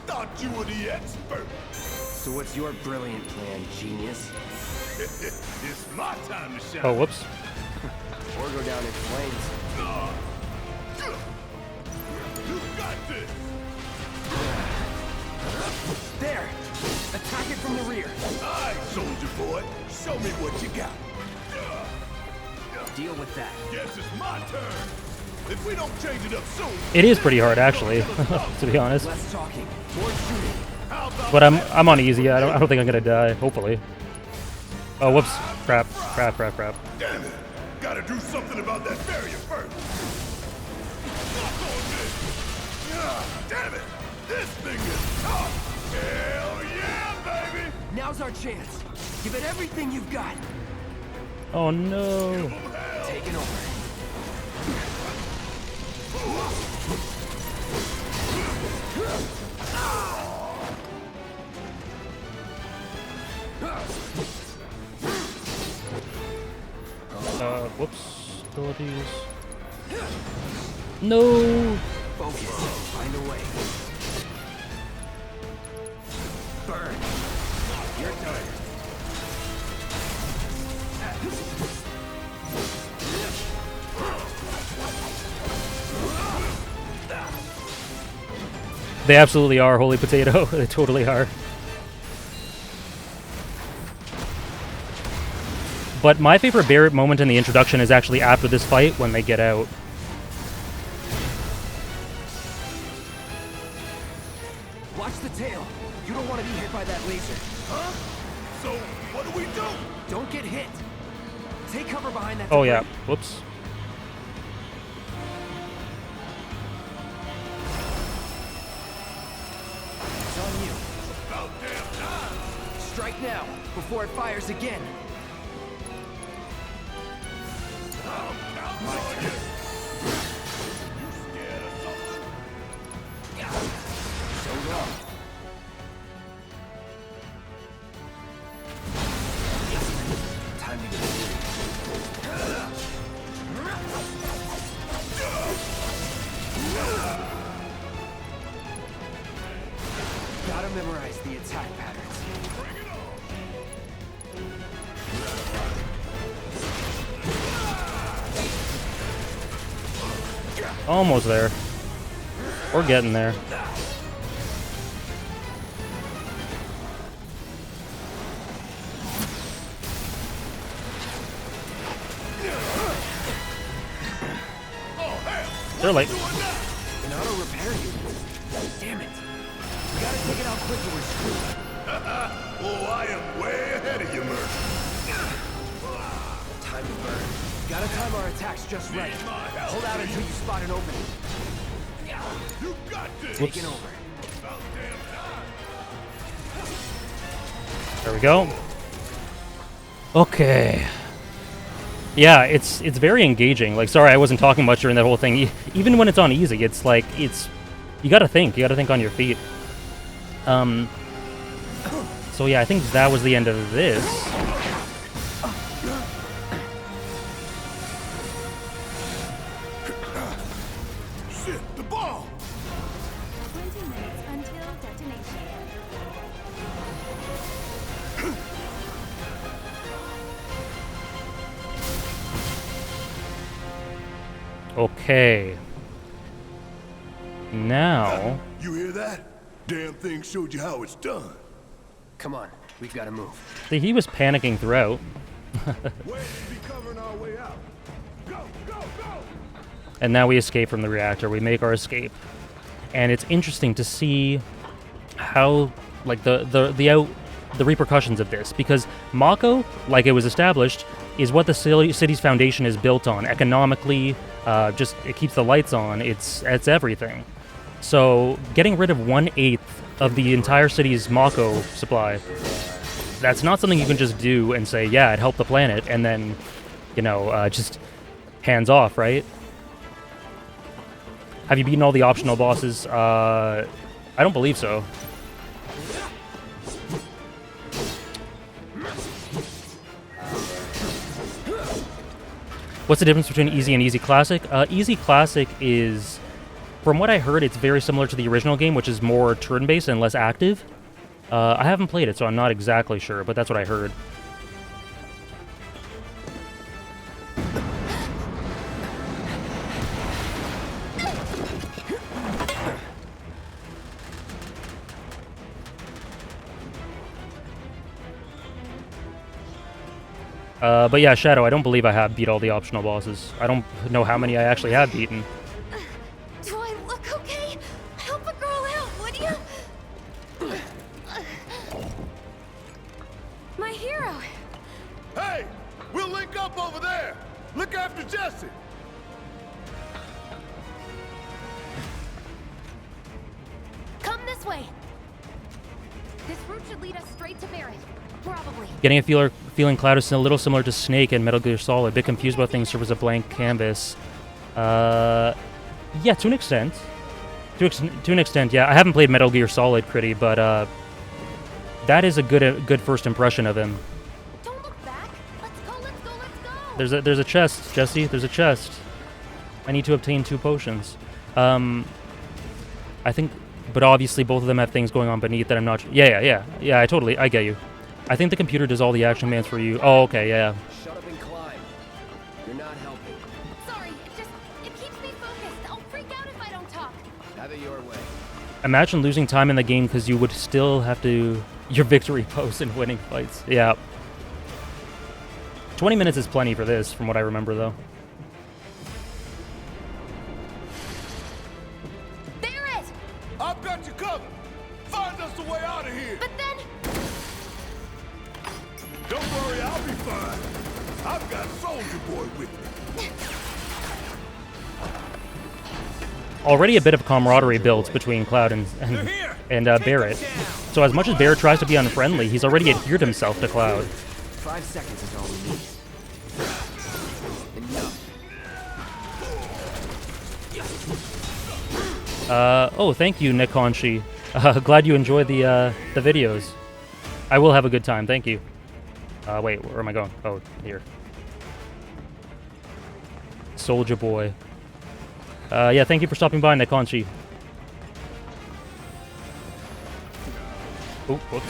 Thought you were the expert. So what's your brilliant plan, genius? It's my time to shine. Oh, whoops. Or go down in flames. You got this. There! Attack it from the rear. All right, soldier boy. Show me what you got. Deal with that. Guess it's my turn. If we don't change it up soon, It is pretty hard, actually, to be honest. Less talking, more shooting. how about But I'm on easy. I don't think I'm gonna die. Hopefully. Oh, whoops! Crap! Crap! Crap! Crap! damn it? Gotta do something about that barrier first. Fuck on this. Ah, damn it! This thing is tough. Hell yeah, baby! Now's our chance. Give it everything you've got. Oh no! Taking over. Whoops! Abilities. No! Focus. Find a way. Burn. You're done. They absolutely are, holy potato. They totally are. But my favorite Barrett moment in the introduction is actually after this fight when they get out. Watch the tail. You don't want to be hit by that laser. Huh? So, what do we do? Don't get hit. Take cover behind that. Oh yeah. debris. Whoops. It's on you. About damn time. Strike now, before it fires again. I'm counting on you. You scared of something? So long. Time to get moving. Gotta memorize the attack patterns. Almost there. We're getting there. They're like, An auto repair unit. Damn it. We gotta take it out quick or we're screwed. Oh, I am way ahead of you, Merc. Time to burn. Gotta time our attacks just right. Hold out until you spot an opening. You got this. Taking over. About damn time. there we go. Okay. Yeah, it's very engaging. Like, sorry, I wasn't talking much during that whole thing. Even when it's on easy, it's like you gotta think. You gotta think on your feet. So yeah, I think that was the end of this. Shit, the ball. 20 minutes until detonation. Okay. Now, You hear that? Damn thing showed you how it's done. Come on, we've gotta move. he was panicking throughout. Where should be covering our way out? Go, go, go! And now we escape from the reactor. We make our escape. And it's interesting to see how, like, the repercussions of this, because Mako, like it was established, is what the city's foundation is built on economically. Just it keeps the lights on. It's everything. So getting rid of 1/8 of the entire city's Mako supply, that's not something you can just do and say, yeah, it helped the planet, and then, just hands off, right? Have you beaten all the optional bosses? I don't believe so. What's the difference between Easy and Easy Classic? Easy Classic is, from what I heard, it's very similar to the original game, which is more turn-based and less active. I haven't played it, so I'm not exactly sure, but that's what I heard. But yeah, Shadow, I don't believe I have beat all the optional bosses. I don't know how many I actually have beaten. Do I look okay? Help a girl out, would you? My hero. Hey, we'll link up over there. Look after Jesse. Come this way. This route should lead us straight to Barrett. Probably. Getting a feeling Cloud is a little similar to Snake and Metal Gear Solid. A bit confused about things, serves as a blank canvas. Yeah, to an extent. To an extent, yeah. I haven't played Metal Gear Solid, Critty, but that is a good first impression of him. Don't look back. Let's go, let's go, let's go. There's a chest, Jesse. There's a chest. I need to obtain 2 potions. I think, but obviously both of them have things going on beneath that I'm not. Yeah. I get you. I think the computer does all the action commands for you. Oh, okay, yeah. Shut up and climb. You're not helping. Sorry, it keeps me focused. I'll freak out if I don't talk. Have it your way. Imagine losing time in the game because you would still have to your victory pose in winning fights. Yeah. 20 minutes is plenty for this, from what I remember, though. Barrett! I've got you covered. Find us a way out of here. But then... Don't worry, I'll be fine. I've got Soldier Boy with me. Already a bit of camaraderie built between Cloud and Barrett. So as much as Barrett tries to be unfriendly, he's already adhered himself to Cloud. 5 seconds is all we need. Enough. Oh, thank you, Nick Conchi. Glad you enjoy the videos. I will have a good time, thank you. Wait, where am I going? Oh, here. Soldier Boy. Yeah, thank you for stopping by, Nick Conchi. Oh, whoops.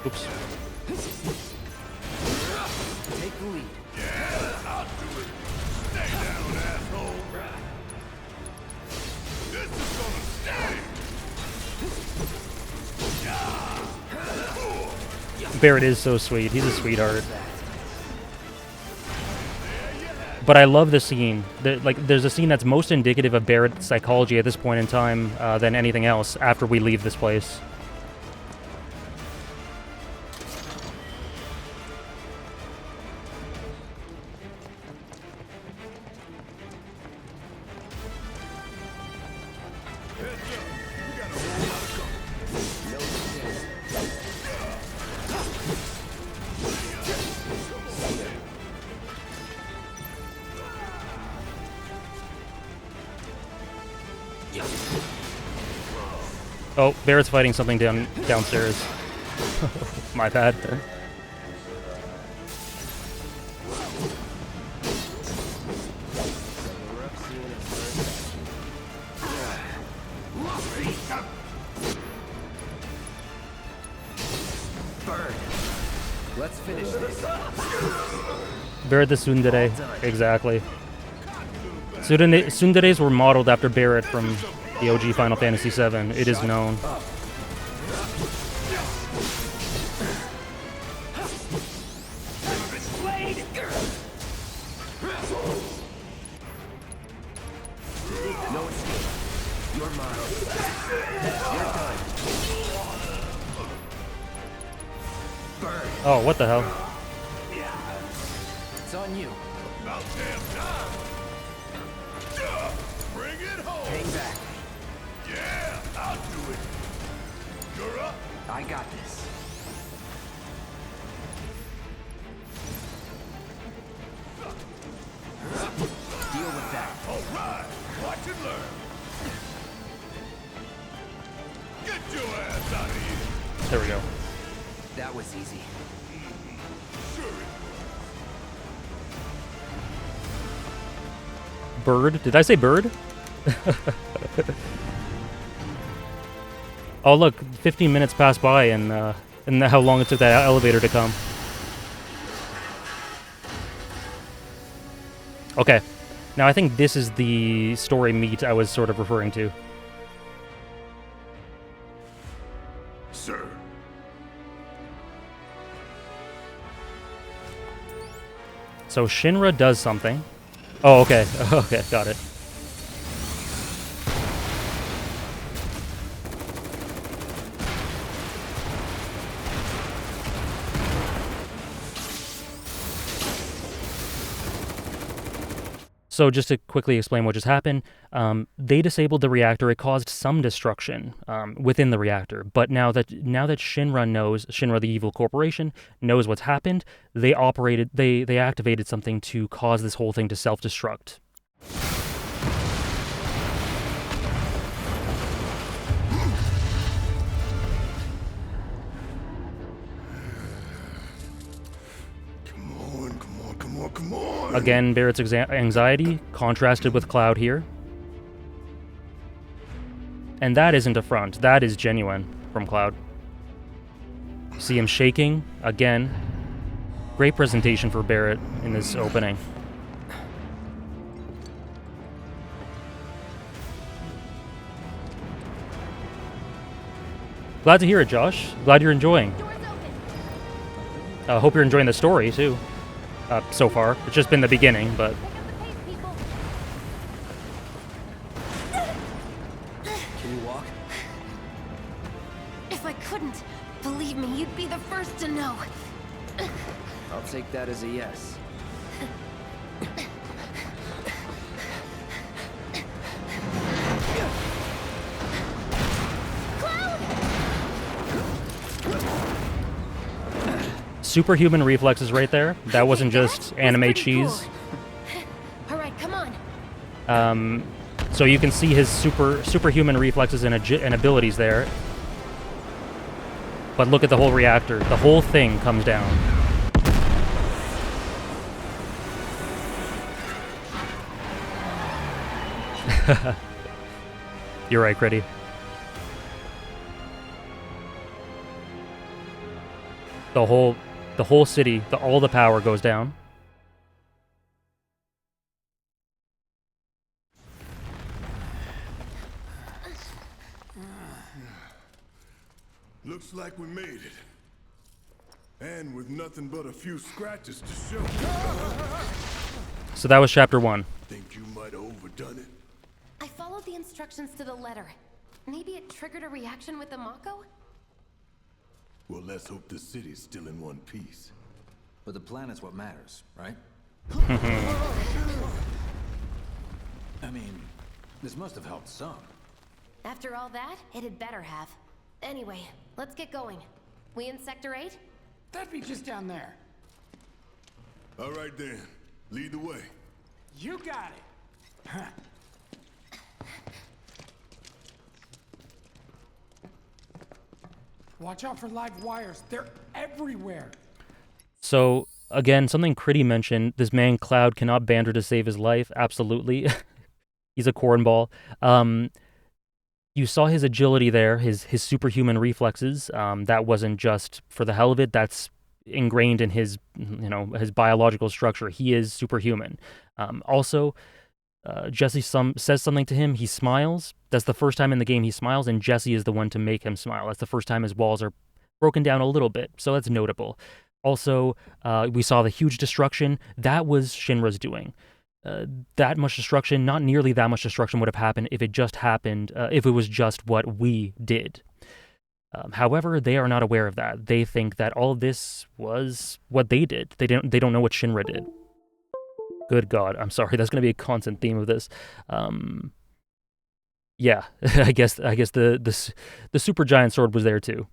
Oops. Take the lead. Yeah, I'll do it. Stay down, asshole. This is gonna stay. Barrett is so sweet. He's a sweetheart. But I love the scene. There's a scene that's most indicative of Barrett's psychology at this point in time than anything else after we leave this place. Oh, Barrett's fighting something downstairs. My bad. Bird. Let's finish this. Barrett the tsundere. Exactly. Tsunderes were modeled after Barrett from the OG Final Fantasy VII. It is known. No escape. You're mine. You're done. Bird. Oh, what the hell? It's on you. About damn time. Bring it home. Hang back. Yeah, I'll do it. You're up. I got this. Deal with that. All right. Watch and learn. Get your ass out of here. There we go. That was easy. Sure it Bird? Did I say bird? Oh look, 15 minutes passed by and how long it took that elevator to come. Okay, now I think this is the story meat I was sort of referring to. So Shinra does something. Oh, okay. Okay, got it. So just to quickly explain what just happened, they disabled the reactor. It caused some destruction within the reactor. But now that Shinra, the evil corporation, knows what's happened, they activated something to cause this whole thing to self-destruct. Come on. Again, Barrett's anxiety contrasted with Cloud here. And that isn't a front. That is genuine from Cloud. See him shaking. Again. Great presentation for Barrett in this opening. Glad to hear it, Josh. Glad you're enjoying. Hope you're enjoying the story, too. So far. It's just been the beginning, but... Can you walk? If I couldn't, believe me, you'd be the first to know. I'll take that as a yes. Superhuman reflexes right there. That wasn't just anime cheese. Cool. All right, come on. So you can see his superhuman reflexes and abilities there. But look at the whole reactor. The whole thing comes down. You're right, Critty. The whole city, all the power goes down. Looks like we made it. And with nothing but a few scratches to show. So that was chapter 1. Think you might have overdone it? I followed the instructions to the letter. Maybe it triggered a reaction with the Mako? Well, let's hope the city's still in one piece. But the planet's what matters, right? I mean, this must have helped some. After all that, it had better have. Anyway, let's get going. We in Sector 8? That'd be just down there. All right then, lead the way. You got it. Watch out for live wires. They're everywhere. So, again, something Critty mentioned, this man Cloud cannot banter to save his life. Absolutely. He's a cornball. You saw his agility there, his superhuman reflexes. That wasn't just for the hell of it. That's ingrained in his, his biological structure. He is superhuman. Also, Jesse says something to him. He smiles. That's the first time in the game he smiles, and Jesse is the one to make him smile. That's the first time his walls are broken down a little bit, so that's notable. Also, we saw the huge destruction. That was Shinra's doing. That much destruction, not nearly that much destruction would have happened if it just happened, if it was just what we did. However, they are not aware of that. They think that all of this was what they did. They don't know what Shinra did. Good God, I'm sorry. That's going to be a constant theme of this. Yeah, I guess the super giant sword was there too.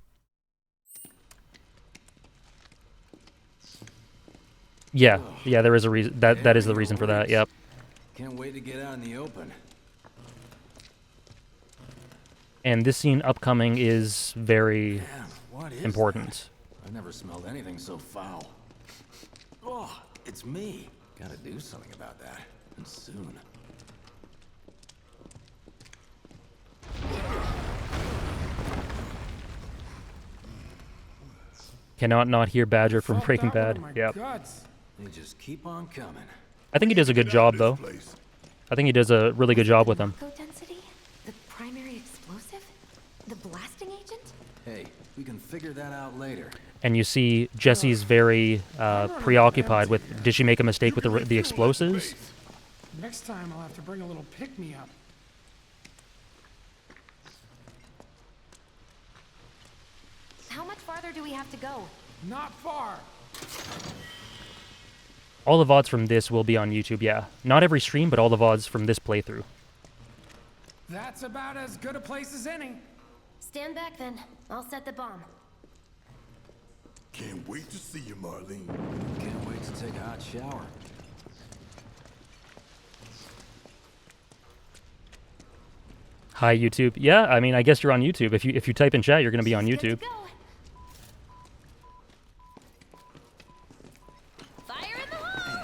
Yeah, there is a reason. That is the reason for that. Yep. Can't wait to get out in the open. And this scene upcoming is very What is important. That? I've never smelled anything so foul. Oh, it's me. Gotta do something about that. And soon. Cannot not hear Badger from Breaking Bad. Yep. They just keep on coming. I think he does a good job, though. I think he does a really good job with them. Density? The primary explosive? The blasting agent? Hey, we can fix figure that out later. And you see Jesse's very preoccupied with, did she make a mistake with the explosives? Next time I'll have to bring a little pick-me-up. How much farther do we have to go? Not far. All the VODs from this will be on YouTube, yeah. Not every stream, but all the VODs from this playthrough. That's about as good a place as any. Stand back then. I'll set the bomb. Can't wait to see you, Marlene. Can't wait to take a hot shower. Hi, YouTube. Yeah, I mean, I guess you're on YouTube. If you type in chat, you're going to be on Good to YouTube. go. Fire in the hole!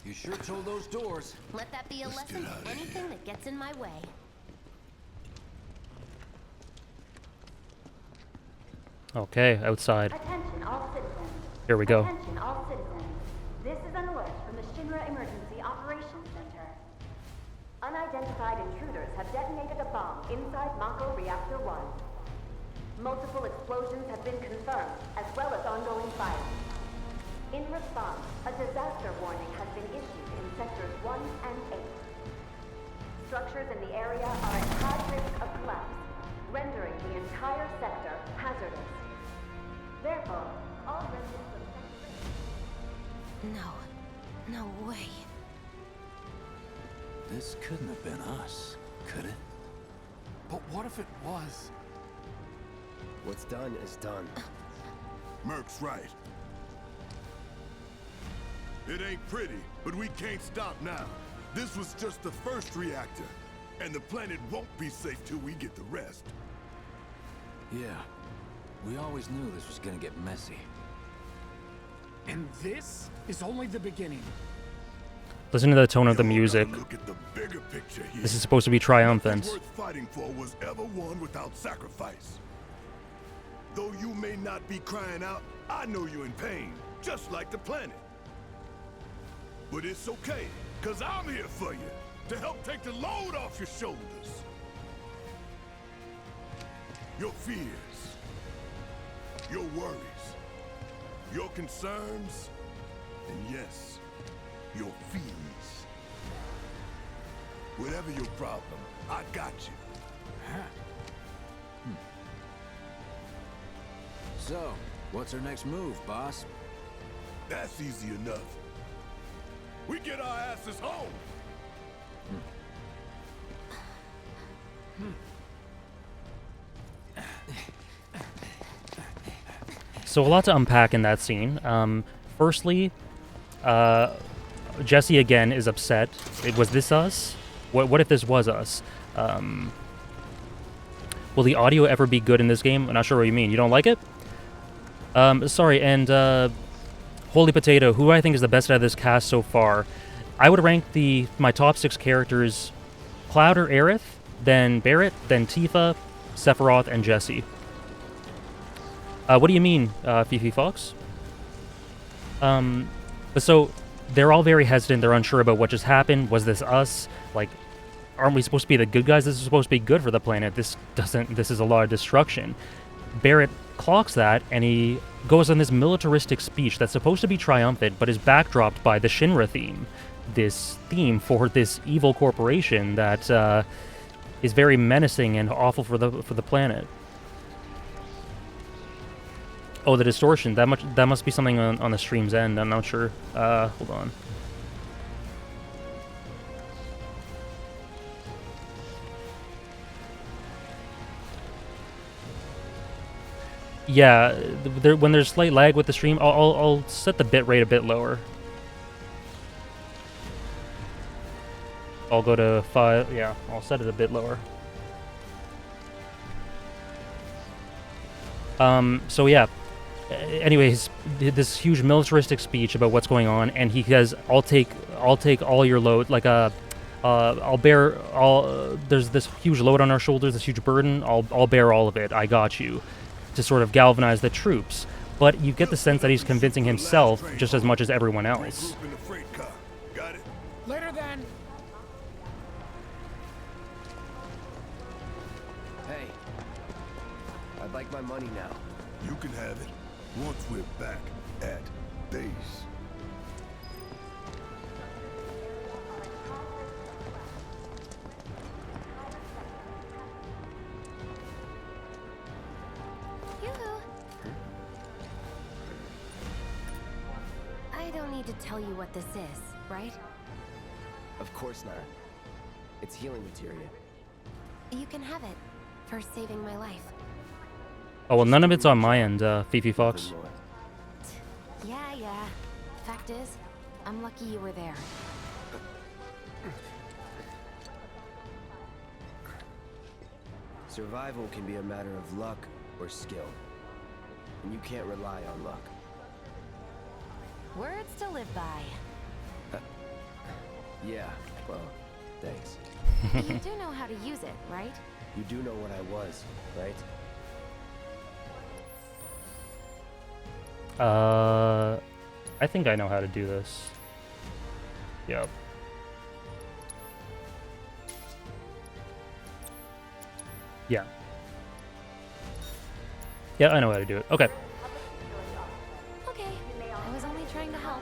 You sure told those doors. Let that be a lesson to anything that gets in my way. Okay, outside. Attention all citizens. Here we go. Attention all citizens. This is an alert from the Shinra Emergency Operations Center. Unidentified intruders have detonated a bomb inside Mako Reactor 1. Multiple explosions have been confirmed, as well as ongoing fire. In response, a disaster warning has been issued in sectors 1 and 8. Structures in the area are at high risk of collapse, rendering the entire sector hazardous. Therefore, all residents of sector... No way. This couldn't have been us, could it? But what if it was? What's done is done. Merc's right. It ain't pretty, but we can't stop now. This was just the first reactor, and the planet won't be safe till we get the rest. Yeah. We always knew this was gonna get messy. And this is only the beginning. Listen to the tone of the You gotta music. Look at the bigger picture here. This is supposed to be triumphant. Nothing worth fighting for was ever won without sacrifice. Though you may not be crying out, I know you're in pain, just like the planet. But it's okay, cause I'm here for you, to help take the load off your shoulders. Your fears, your worries, your concerns, and yes, your fees. Whatever your problem, I got you. So, what's our next move, boss? That's easy enough. We get our asses home. So a lot to unpack in that scene. Firstly, Jesse again is upset. Was this us? What if this was us? Will the audio ever be good in this game? I'm not sure what you mean. You don't like it? Sorry, and Holy Potato, who I think is the best out of this cast so far. I would rank my top 6 characters Cloud or Aerith, then Barrett, then Tifa, Sephiroth, and Jesse. What do you mean, Fifi Fox? But so, they're all very hesitant, they're unsure about what just happened. Was this us? Like, aren't we supposed to be the good guys? This is supposed to be good for the planet. This is a lot of destruction. Barrett clocks that, and he goes on this militaristic speech that's supposed to be triumphant, but is backdropped by the Shinra theme. This theme for this evil corporation that is very menacing and awful for the planet. Oh, the distortion. That must be something on the stream's end. I'm not sure. Hold on. Yeah, when there's slight lag with the stream, I'll set the bitrate a bit lower. I'll go to 5. Yeah, I'll set it a bit lower. So yeah. Anyways, this huge militaristic speech about what's going on, and he says, "I'll take all your load. Like I'll bear all. There's this huge load on our shoulders, this huge burden. I'll bear all of it. I got you." To sort of galvanize the troops, but you get the sense that he's convincing himself just as much as everyone else. Later then. I'd like my money now. You can have it once we're back at base. Yoo-hoo. I don't need to tell you what this is, right? Of course not. It's healing materia. You can have it for saving my life. Oh, well, none of it's on my end, Fifi Fox. Nothing more. Yeah. Fact is, I'm lucky you were there. Survival can be a matter of luck or skill. And you can't rely on luck. Words to live by. Yeah, well, thanks. You do know how to use it, right? You do know what I was, right? I think I know how to do this. Yep. Yeah. Yeah, I know how to do it. Okay. Okay, I was only trying to help.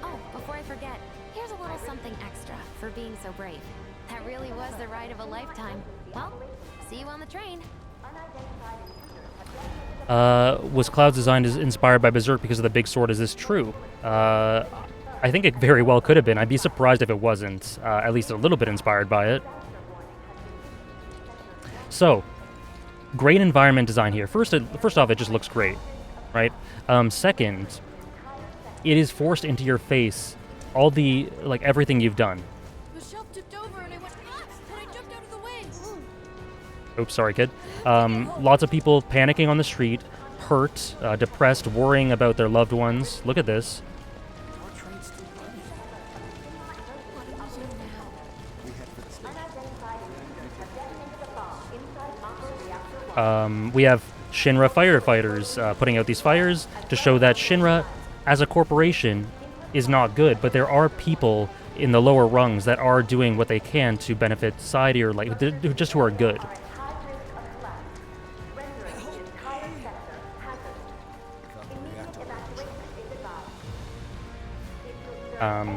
Oh, before I forget, here's a little something extra for being so brave. That really was the ride of a lifetime. Well, see you on the train. Was Cloud's design inspired by Berserk because of the big sword? Is this true? I think it very well could have been. I'd be surprised if it wasn't. At least a little bit inspired by it. So, great environment design here. First off, it just looks great, right? Second, it is forced into your face all the, like, everything you've done. The shelf tipped over and I went nuts, and I jumped out of the way. Oops, sorry, kid. Lots of people panicking on the street, hurt, depressed, worrying about their loved ones. Look at this. We have Shinra firefighters putting out these fires to show that Shinra, as a corporation, is not good, but there are people in the lower rungs that are doing what they can to benefit society, or like just who are good.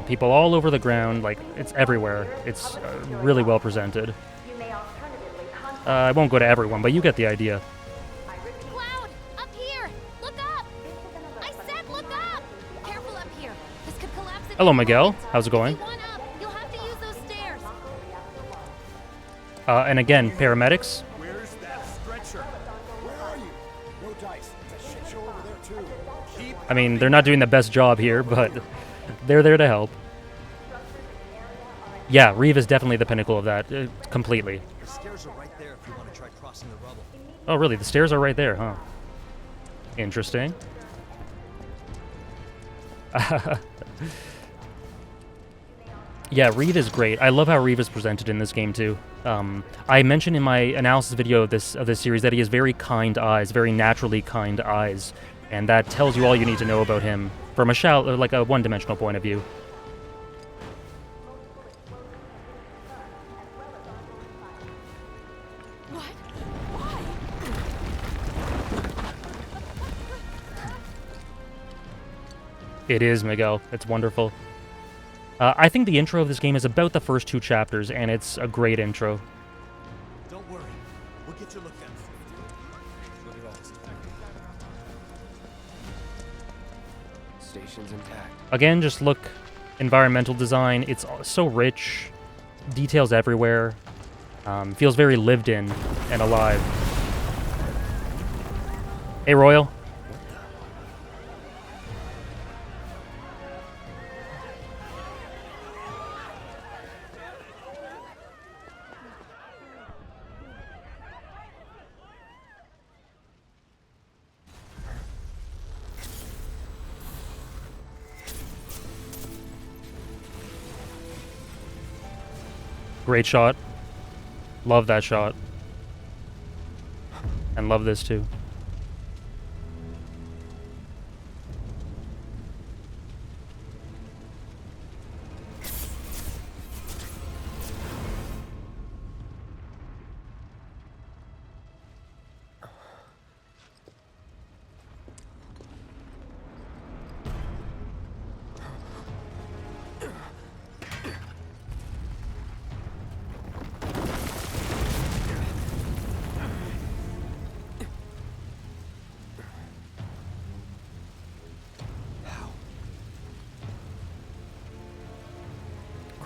People all over the ground, like, it's everywhere. It's really well presented. I won't go to everyone, but you get the idea. Cloud, up here! Look up! I said look up! Careful up here. This could collapse. Hello, Miguel. How's it going? You'll have to use those stairs. And again, paramedics. Where's that stretcher? Where are you? No dice. That shit show over there too. I mean, they're not doing the best job here, but they're there to help. Yeah, Reeve is definitely the pinnacle of that, completely. The stairs are right there if you want to try crossing the rubble. Oh, really? The stairs are right there, huh? Interesting. Yeah, Reeve is great. I love how Reeve is presented in this game too. I mentioned in my analysis video of this series that he has very kind eyes, very naturally kind eyes, and that tells you all you need to know about him from a one-dimensional point of view. It is, Miguel. It's wonderful. I think the intro of this game is about the first 2 chapters, and it's a great intro. Don't worry. We'll get you looked at. Station's intact. Again, just look. Environmental design. It's so rich. Details everywhere. Feels very lived in and alive. Hey, Royal. Great shot. Love that shot. And love this too.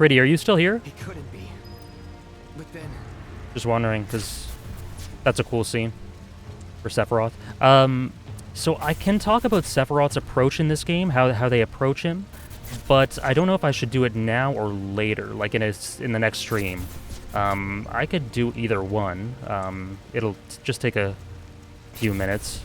Pretty, are you still here? He couldn't be. But then... Just wondering, because that's a cool scene for Sephiroth. So I can talk about Sephiroth's approach in this game, how they approach him, but I don't know if I should do it now or later, like in the next stream. I could do either one. It'll just take a few minutes.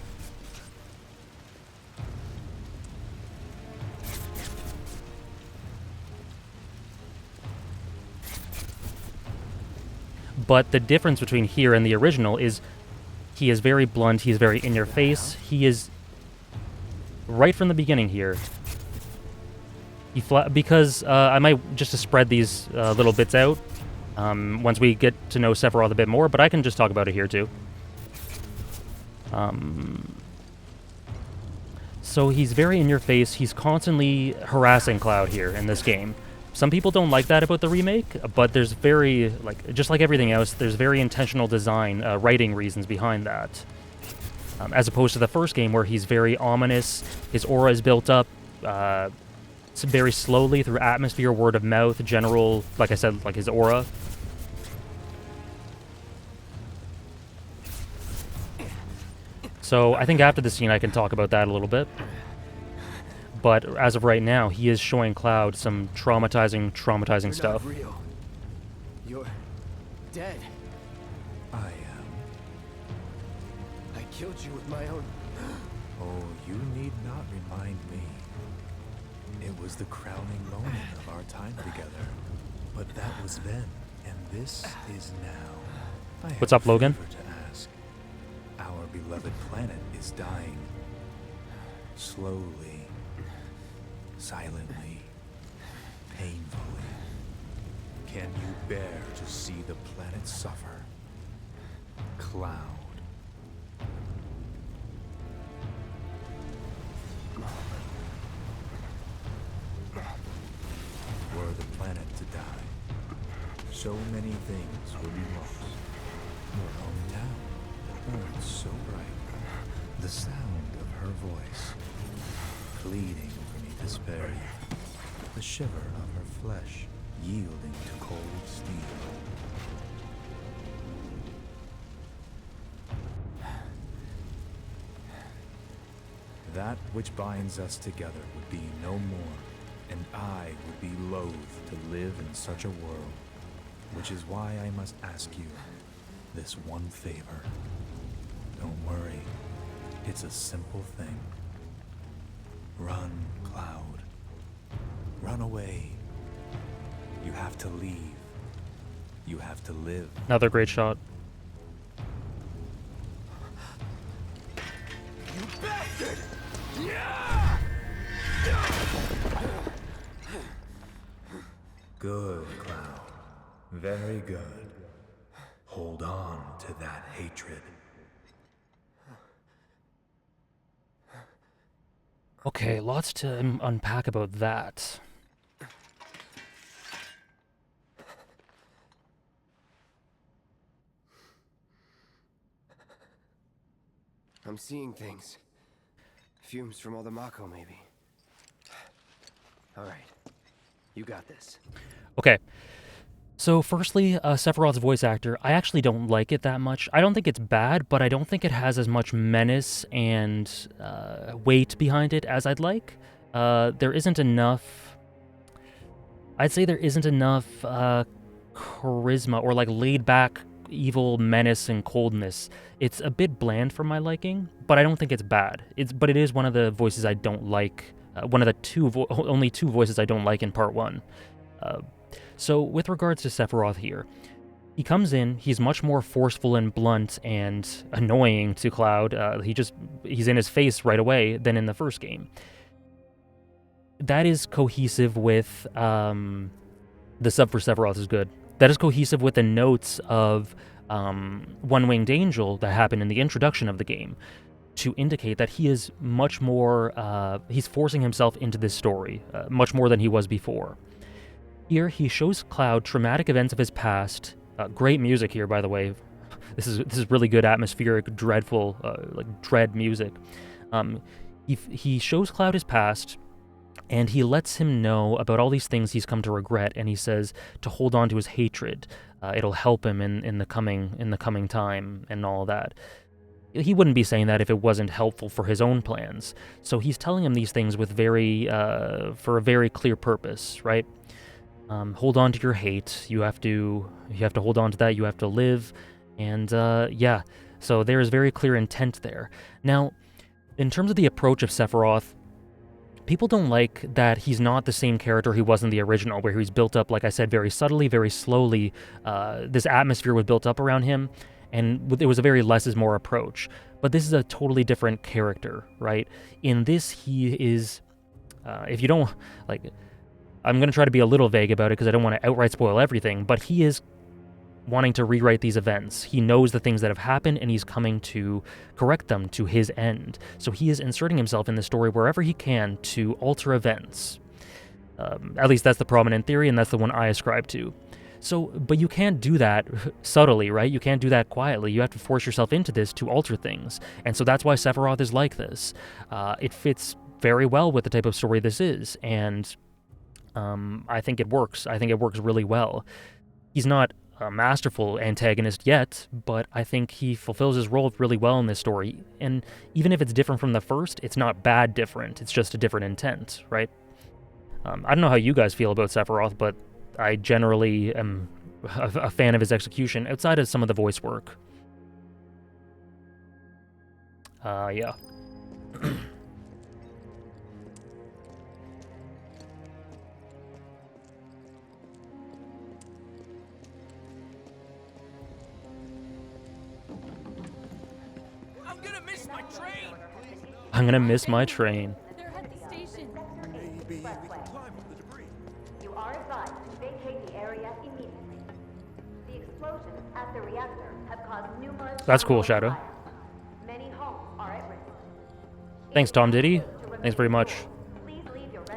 But the difference between here and the original is he is very blunt, he is very in your face. He is, right from the beginning here, because I might just to spread these little bits out once we get to know Sephiroth a bit more, but I can just talk about it here too. So he's very in your face, he's constantly harassing Cloud here in this game. Some people don't like that about the remake, but there's very, just like everything else, there's very intentional design, writing reasons behind that. As opposed to the first game where he's very ominous, his aura is built up very slowly through atmosphere, word of mouth, general, like I said, like his aura. So I think after the scene I can talk about that a little bit. But as of right now, he is showing Cloud some traumatizing You're stuff. not real. You're dead. I am. I killed you with my own... Oh, you need not remind me. It was the crowning moment of our time together. But that was then, and this is now. What's up, Logan? To ask. Our beloved planet is dying. Slowly. Silently. Painfully. Can you bear to see the planet suffer? Cloud. Were the planet to die, so many things would be lost. Your hometown that burned so bright. The sound of her voice, pleading for me to spare you. The shiver of her flesh, yielding to cold steel. That which binds us together would be no more, and I would be loath to live in such a world, which is why I must ask you this one favor. Don't worry, it's a simple thing. Run, Cloud. Run away. You have to leave. You have to live. Another great shot. You bastard! Good, Cloud. Very good. Hold on to that hatred. Okay, lots to unpack about that. I'm seeing things. Fumes from all the Mako, maybe. All right. You got this. Okay. So firstly, Sephiroth's voice actor, I actually don't like it that much. I don't think it's bad, but I don't think it has as much menace and weight behind it as I'd like. There isn't enough... I'd say there isn't enough charisma or laid-back evil menace and coldness. It's a bit bland for my liking, but I don't think it's bad. But it is one of the voices I don't like. One of the only two voices I don't like in Part 1. So with regards to Sephiroth here, he comes in, he's much more forceful and blunt and annoying to Cloud. He's in his face right away than in the first game. That is cohesive with the sub for Sephiroth is good. That is cohesive with the notes of One-Winged Angel that happened in the introduction of the game to indicate that he is much more, he's forcing himself into this story, much more than he was before. Here, he shows Cloud traumatic events of his past. Great music here, by the way. This is really good atmospheric, dreadful, dread music. He shows Cloud his past, And he lets him know about all these things he's come to regret, and he says to hold on to his hatred. It'll help him in the coming time and all that. He wouldn't be saying that if it wasn't helpful for his own plans. So he's telling him these things with for a very clear purpose, right? Hold on to your hate. You have to hold on to that. You have to live, and yeah. So there is very clear intent there. Now, in terms of the approach of Sephiroth, people don't like that he's not the same character he was in the original, where he's built up, like I said, very subtly, very slowly. This atmosphere was built up around him, and it was a very less is more approach. But this is a totally different character, right? In this, he is, if you don't, like, I'm going to try to be a little vague about it because I don't want to outright spoil everything, but he is wanting to rewrite these events. He knows the things that have happened, and he's coming to correct them to his end. So he is inserting himself in the story wherever he can to alter events. At least that's the prominent theory, and that's the one I ascribe to. So, but you can't do that subtly, right? You can't do that quietly. You have to force yourself into this to alter things. And so that's why Sephiroth is like this. It fits very well with the type of story this is, and I think it works. I think it works really well. He's not a masterful antagonist yet, but I think he fulfills his role really well in this story. And even if it's different from the first, it's not bad different. It's just a different intent, right? I don't know how you guys feel about Sephiroth, but I generally am a fan of his execution outside of some of the voice work. Yeah. I'm gonna miss my train. They're at the station. Maybe we can climb over the debris. You are advised to vacate the area immediately. The explosions at the reactor have caused numerous. That's cool, Shadow. Many homes are at risk. Thanks, Tom Diddy. Thanks very much.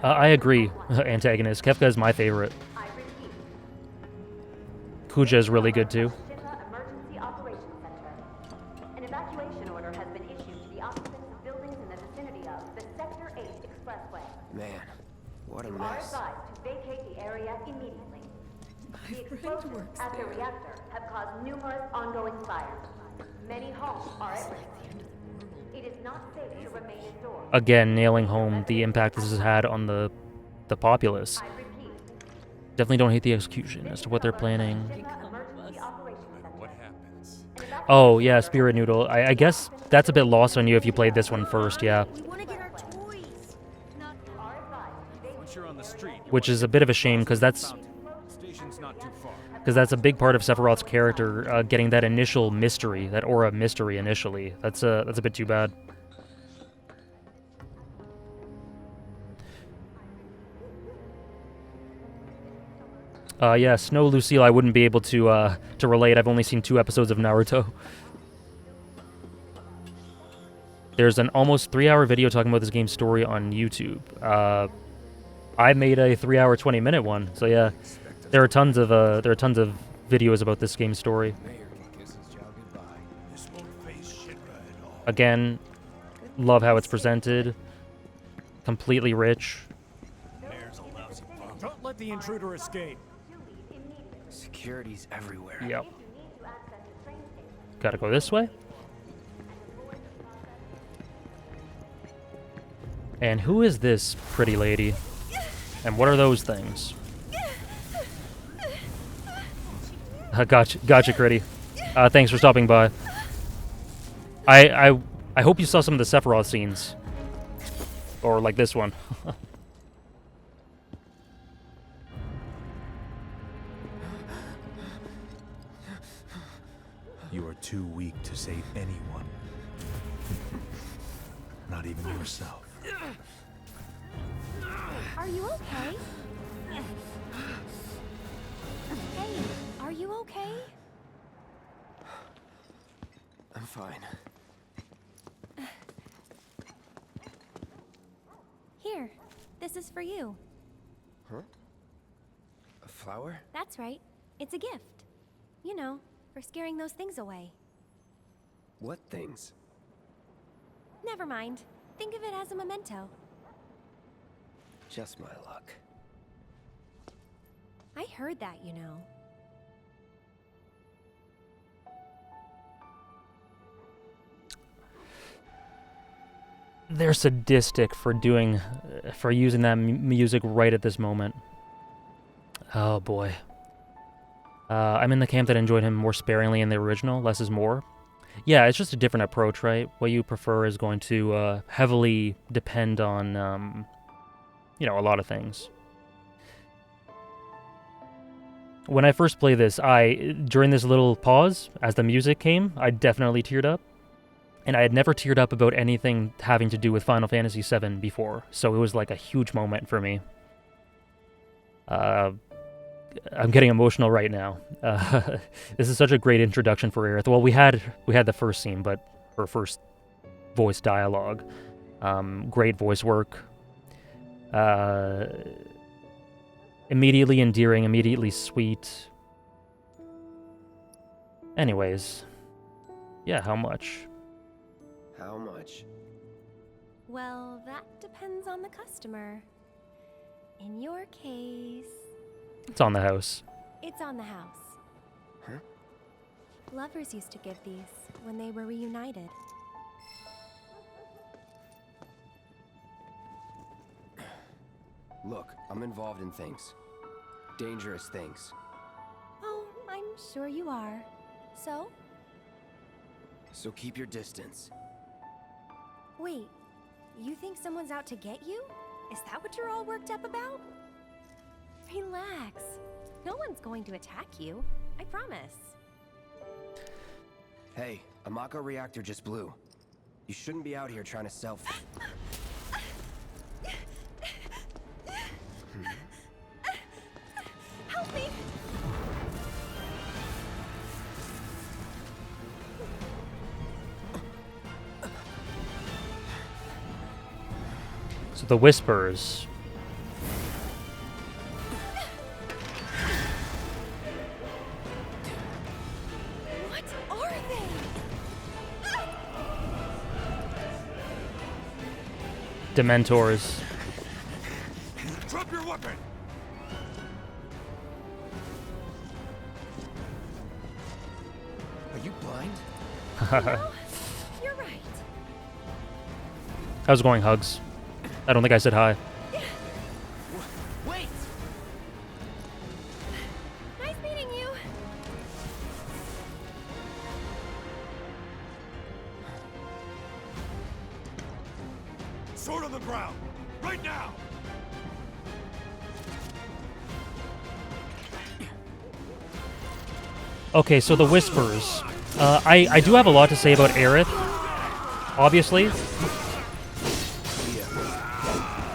I agree, antagonist. Kefka is my favorite. Kuja is really good too. Emergency Operations Center. An evacuation order has been issued to the occupants of buildings in the vicinity of the Sector 8 Expressway. Man, what a You are mess. advised to vacate the area immediately. The explosions at the reactor have caused numerous ongoing fires. Many homes are at risk. It is not safe to remain indoors. Again, nailing home the impact this has had on the populace. Definitely don't hate the execution as to what they're planning. What happens? Oh, yeah, Spirit Noodle. I guess that's a bit lost on you if you played this one first, yeah. Once you're on the street, Which is a bit of a shame, because that's a big part of Sephiroth's character, getting that initial mystery, that aura mystery initially. That's a bit too bad. Yeah, Snow Lucille, I wouldn't be able to relate. I've only seen 2 episodes of Naruto. There's an almost 3-hour video talking about this game's story on YouTube. I made a 3-hour, 20-minute one. So yeah, there are tons of videos about this game's story. Again, love how it's presented. Completely rich. Don't let the intruder escape. Security's everywhere. Yep. Gotta go this way. And who is this pretty lady? And what are those things? Gotcha, Critty. Thanks for stopping by. I hope you saw some of the Sephiroth scenes. Or like this one. You are too weak to save anyone. Not even yourself. Are you okay? Hey, are you okay? I'm fine. Here, this is for you. Huh? A flower? That's right. It's a gift. You know, for scaring those things away. What things? Never mind. Think of it as a memento. Just my luck. I heard that, you know. They're sadistic for using that music right at this moment. Oh boy. I'm in the camp that enjoyed him more sparingly in the original. Less is more. Yeah, it's just a different approach, right? What you prefer is going to heavily depend on, you know, a lot of things. When I first played this, during this little pause, as the music came, I definitely teared up. And I had never teared up about anything having to do with Final Fantasy VII before, so it was like a huge moment for me. I'm getting emotional right now. This is such a great introduction for Aerith. Well, we had the first scene, but her first voice dialogue, great voice work, immediately endearing, immediately sweet. Anyways, yeah, how much? How much? Well, that depends on the customer. In your case... It's on the house. It's on the house. Huh? Lovers used to give these when they were reunited. Look, I'm involved in things. Dangerous things. Oh, I'm sure you are. So? So keep your distance. Wait, you think someone's out to get you? Is that what you're all worked up about? Relax. No one's going to attack you. I promise. Hey, a Mako reactor just blew. You shouldn't be out here trying to sell things. Help me! So the Whispers. What are they? Dementors. Drop your weapon! Are you blind? No, you're right. How's it going, Hugs? I don't think I said hi. Wait! Nice meeting you. Sword on the ground! Right now! Okay, so the Whispers. I do have a lot to say about Aerith, obviously.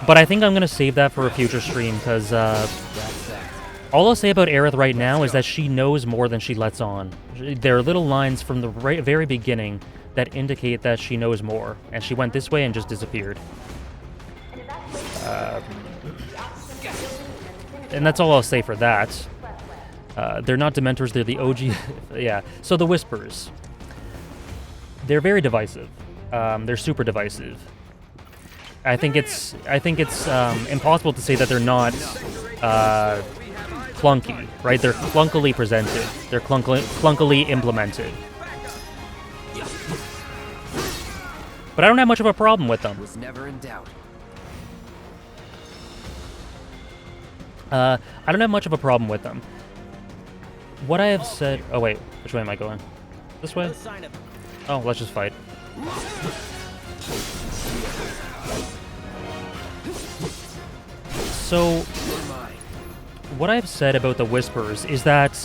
But I think I'm going to save that for a future stream, because all I'll say about Aerith right now is that she knows more than she lets on. There are little lines from the very beginning that indicate that she knows more, and she went this way and just disappeared. And that's all I'll say for that. They're not Dementors, they're the OG... yeah, so the Whispers. They're very divisive. They're super divisive. I think it's impossible to say that they're not clunky, right? They're clunkily presented. They're clunkily implemented. But I don't have much of a problem with them. Was never in doubt. I don't have much of a problem with them. What I have said... Oh wait, which way am I going? This way? Oh, let's just fight. So, what I've said about the Whispers is that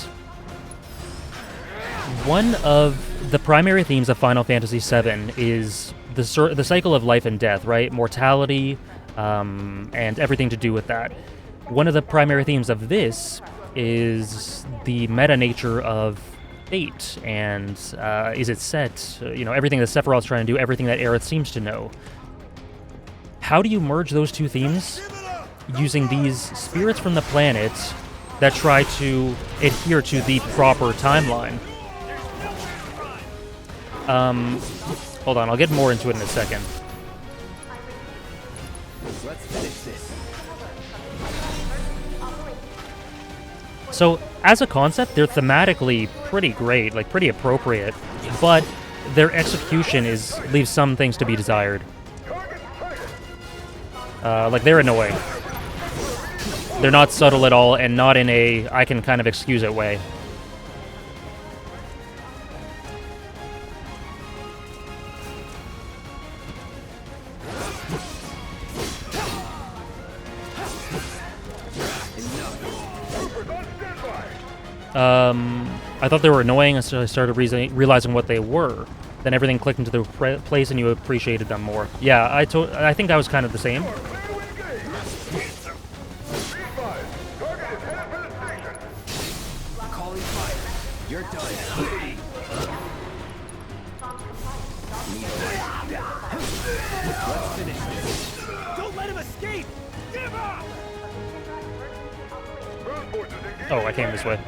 one of the primary themes of Final Fantasy VII is the cycle of life and death, right? Mortality, and everything to do with that. One of the primary themes of this is the meta nature of fate, and is it set? You know, everything that Sephiroth's trying to do, everything that Aerith seems to know. How do you merge those two themes? Using these spirits from the planet that try to adhere to the proper timeline. Hold on, I'll get more into it in a second. Let's finish this. So, as a concept, they're thematically pretty great, like pretty appropriate, but their execution leaves some things to be desired. Like, they're annoying. They're not subtle at all, and not in a I can kind of excuse it way. I thought they were annoying until I started realizing what they were. Then everything clicked into the place and you appreciated them more. Yeah, I think I was kind of the same. Calling fire. You're done. Let's finish this. Don't let him escape! Give up! Oh, I came this way.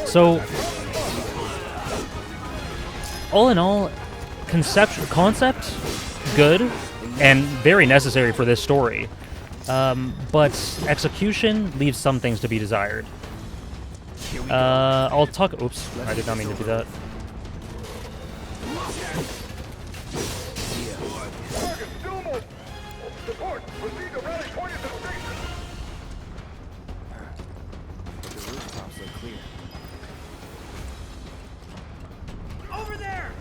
So, all in all, concept, good, and very necessary for this story. But execution leaves some things to be desired. I'll talk. Oops, I did not mean to do that. Over there!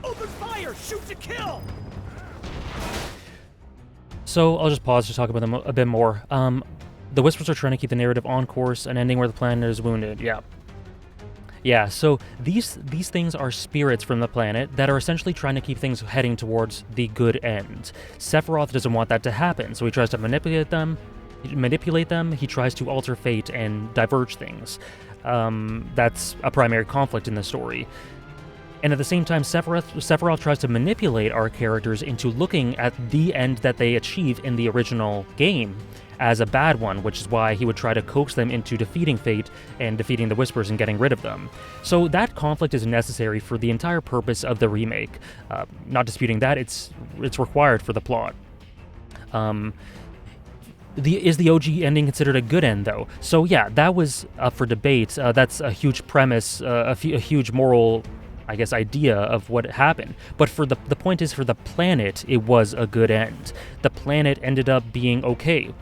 Open fire! Shoot to kill! So I'll just pause to talk about them a bit more. The Whispers are trying to keep the narrative on course, an ending where the planet is wounded. Yeah, so these things are spirits from the planet that are essentially trying to keep things heading towards the good end. Sephiroth doesn't want that to happen, so he tries to manipulate them. He tries to alter fate and diverge things. That's a primary conflict in the story. And at the same time, Sephiroth tries to manipulate our characters into looking at the end that they achieve in the original game as a bad one, which is why he would try to coax them into defeating fate and defeating the Whispers and getting rid of them. So that conflict is necessary for the entire purpose of the remake. Not disputing that, it's required for the plot. Is the OG ending considered a good end, though? So yeah, that was up for debate. That's a huge premise, a huge moral, I guess, idea of what happened. But for the point is, for the planet, it was a good end. The planet ended up being okay.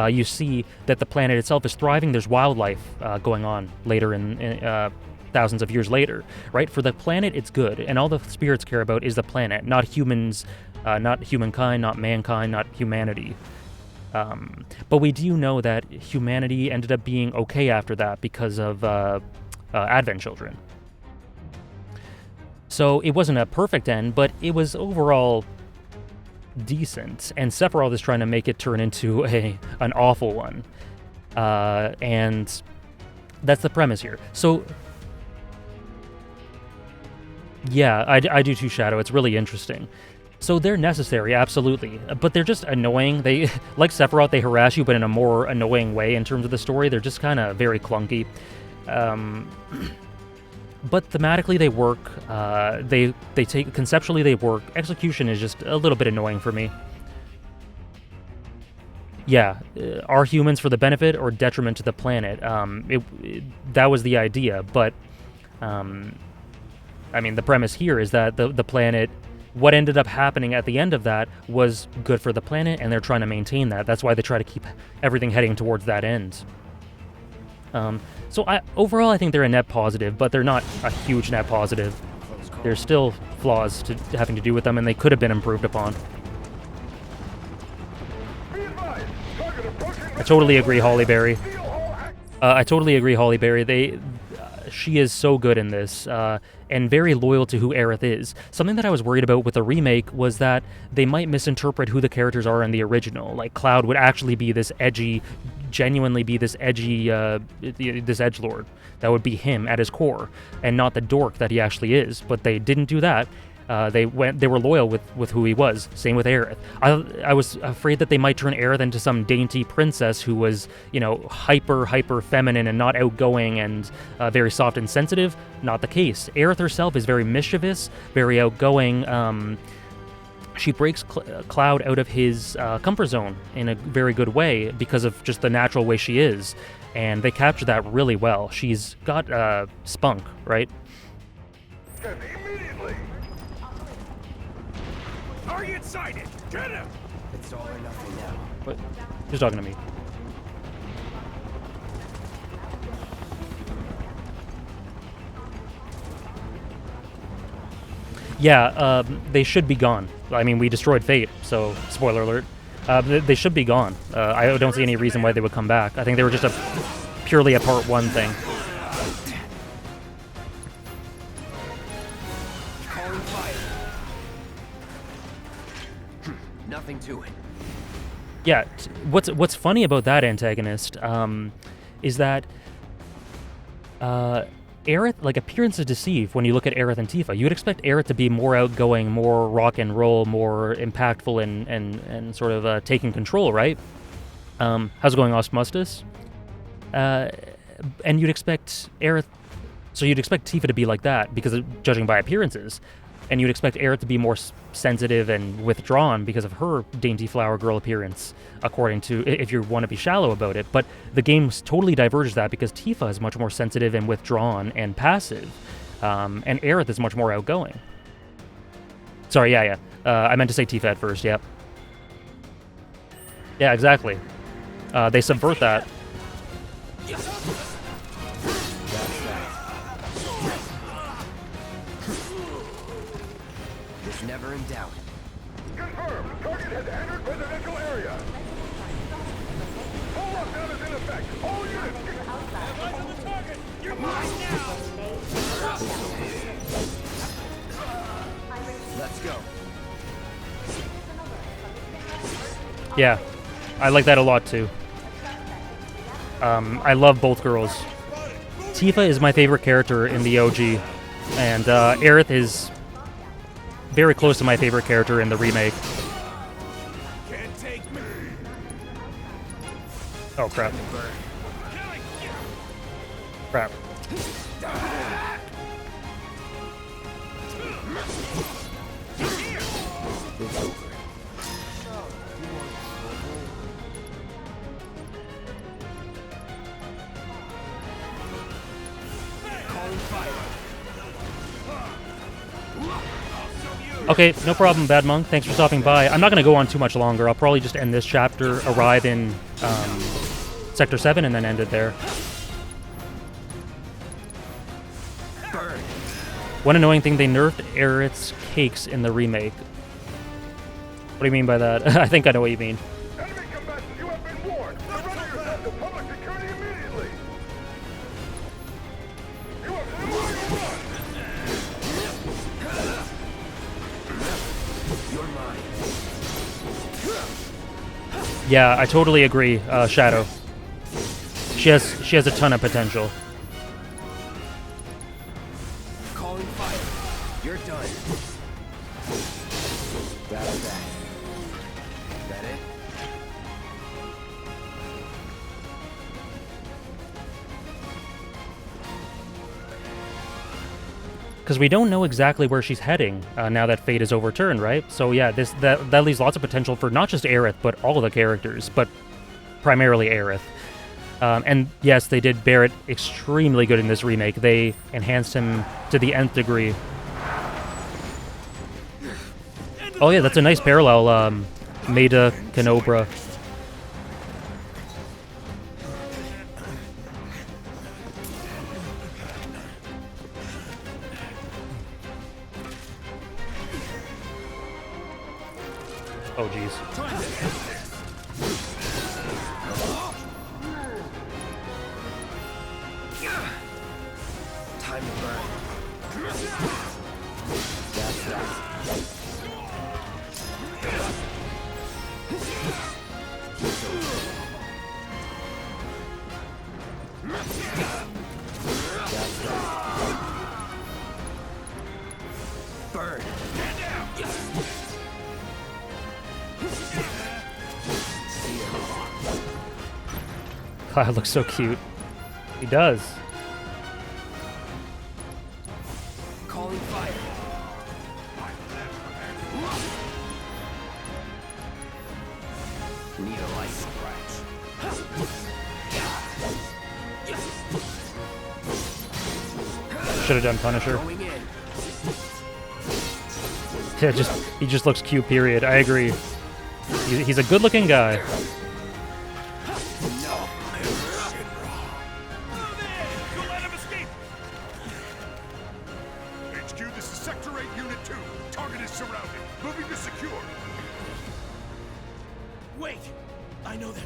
You see that the planet itself is thriving. There's wildlife going on later in thousands of years later, right? For the planet, it's good, and all the spirits care about is the planet, not humans, not humankind, not mankind, not humanity. But we do know that humanity ended up being okay after that because of Advent Children. So it wasn't a perfect end, but it was overall decent, and Sephiroth is trying to make it turn into an awful one. And that's the premise here. So yeah, I do too, Shadow. It's really interesting. So they're necessary, absolutely, but they're just annoying. They, like Sephiroth, they harass you, but in a more annoying way in terms of the story. They're just kind of very clunky. But thematically they work. Conceptually they work. Execution is just a little bit annoying for me. Yeah, are humans for the benefit or detriment to the planet? That was the idea, but I mean, the premise here is that the planet, what ended up happening at the end of that was good for the planet, and they're trying to maintain that. That's why they try to keep everything heading towards that end. So overall, I think they're a net positive, but they're not a huge net positive. There's still flaws having to do with them, and they could have been improved upon. I totally agree, Hollyberry. She is so good in this, and very loyal to who Aerith is. Something that I was worried about with the remake was that they might misinterpret who the characters are in the original. Like, Cloud would actually be this edgy, genuinely be this edgy, this edgelord. That would be him at his core, and not the dork that he actually is. But they didn't do that. They were loyal with who he was. Same with Aerith. I was afraid that they might turn Aerith into some dainty princess who was, hyper feminine and not outgoing and very soft and sensitive. Not the case. Aerith herself is very mischievous, very outgoing, she breaks Cloud out of his comfort zone in a very good way because of just the natural way she is, and they capture that really well. She's got spunk, right? Immediately! Target sighted! Get him! It's all or nothing now. What? Who's talking to me? Yeah, they should be gone. I mean, we destroyed Fate, so spoiler alert. They should be gone. I don't see any reason why they would come back. I think they were just purely a part 1 thing. Calling fire. Nothing to it. Yeah, what's funny about that antagonist is that Aerith, like, appearances deceive when you look at Aerith and Tifa. You would expect Aerith to be more outgoing, more rock and roll, more impactful and sort of taking control, right? How's it going, Osmustus? And you'd expect Aerith, so you'd expect Tifa to be like that because of judging by appearances. And you'd expect Aerith to be more sensitive and withdrawn because of her dainty flower girl appearance, according to, if you want to be shallow about it. But the game totally diverges that because Tifa is much more sensitive and withdrawn and passive, and Aerith is much more outgoing. Sorry, yeah. I meant to say Tifa at first, yep. Yeah, exactly. They subvert that. Never in doubt. Confirmed. Target has entered residential area. Full lockdown is in effect. All units get Eyes on the target! You're mine now! Let's go. Yeah, I like that a lot too. I love both girls. Tifa is my favorite character in the OG, and Aerith is very close to my favorite character in the remake. Can't take me! Oh crap. Crap. Okay, no problem, Bad Monk. Thanks for stopping by. I'm not going to go on too much longer. I'll probably just end this chapter, arrive in Sector 7, and then end it there. Burn. One annoying thing, they nerfed Aerith's cakes in the remake. What do you mean by that? I think I know what you mean. enemy combatants. You have been warned. Surrender yourself to public security immediately. You have nowhere to run. You're mine. Yeah, I totally agree, Shadow. She has a ton of potential. Calling fire. You're done. That's that. That it? Because we don't know exactly where she's heading now that Fate is overturned, right? So yeah, that leaves lots of potential for not just Aerith, but all of the characters, but primarily Aerith. And yes, they did Barrett extremely good in this remake. They enhanced him to the nth degree. Oh yeah, that's a nice parallel, Maida Canobra. Oh jeez. Time to burn. That's that. That's that. Burn. God, looks so cute. He does. Calling fire. Need a light scratch. Should have done Punisher. Yeah, he just looks cute. Period. I agree. He's a good-looking guy. HQ, this is Sector 8, Unit 2. Target is surrounded. Moving to secure. Wait! I know that.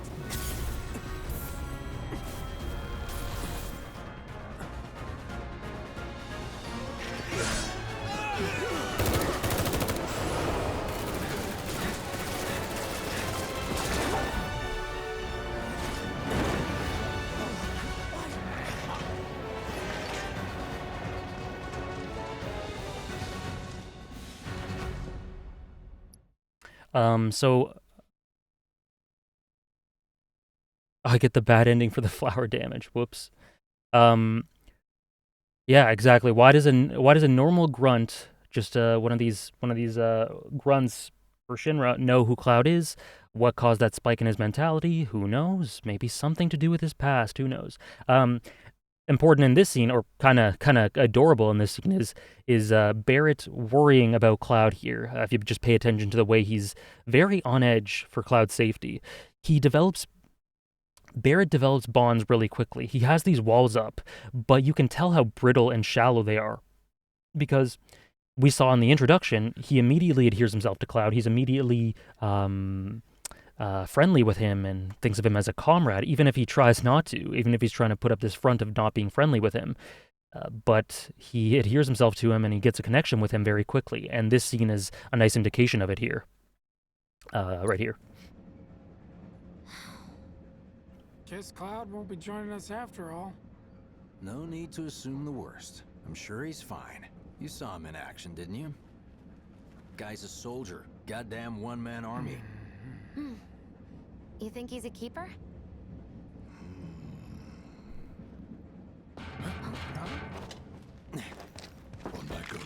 So I get the bad ending for the flower damage. Whoops. Yeah, exactly. Why does a normal grunt, just one of these grunts for Shinra, know who Cloud is? What caused that spike in his mentality? Who knows? Maybe something to do with his past. Who knows? Important in this scene, or kind of adorable in this scene, is Barrett worrying about Cloud here. If you just pay attention to the way he's very on edge for Cloud's safety, Barrett develops bonds really quickly. He has these walls up, but you can tell how brittle and shallow they are, because we saw in the introduction, he immediately adheres himself to Cloud. He's immediately friendly with him and thinks of him as a comrade, even if he tries not to, even if he's trying to put up this front of not being friendly with him. But he adheres himself to him and he gets a connection with him very quickly. And this scene is a nice indication of it here. Right here. Guess Cloud won't be joining us after all. No need to assume the worst. I'm sure he's fine. You saw him in action, didn't you? Guy's a soldier. Goddamn one-man army. You think he's a keeper? On my go.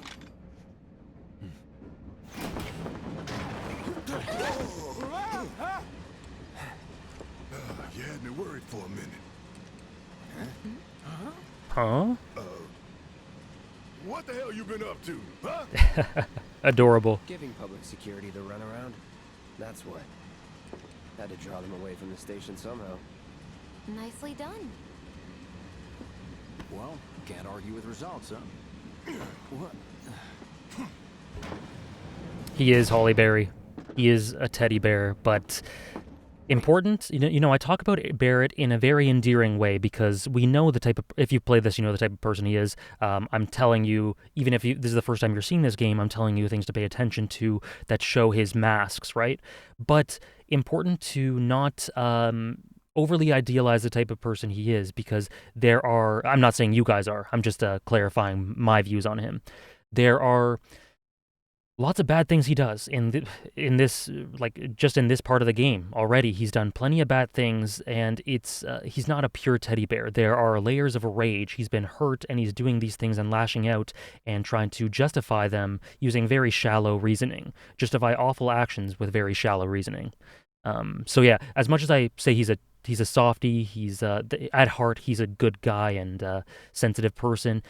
You had me worried for a minute. Huh? What the hell you been up to, huh? Adorable. Giving public security the runaround. That's what. Had to draw them away from the station somehow. Nicely done. Well, can't argue with results, huh? What? He is Holly Berry. He is a teddy bear, but important. You know, I talk about Barrett in a very endearing way because we know the type of, if you play this, you know the type of person he is. I'm telling you, even if this is the first time you're seeing this game, I'm telling you things to pay attention to that show his masks, right? But important to not overly idealize the type of person he is, because there are, I'm not saying you guys are, I'm just clarifying my views on him. There are lots of bad things he does in this, like just in this part of the game already. He's done plenty of bad things, and it's he's not a pure teddy bear. There are layers of rage. He's been hurt, and he's doing these things and lashing out and trying to justify them using very shallow reasoning. Justify awful actions with very shallow reasoning. So yeah, as much as I say he's a softie, he's at heart he's a good guy and sensitive person.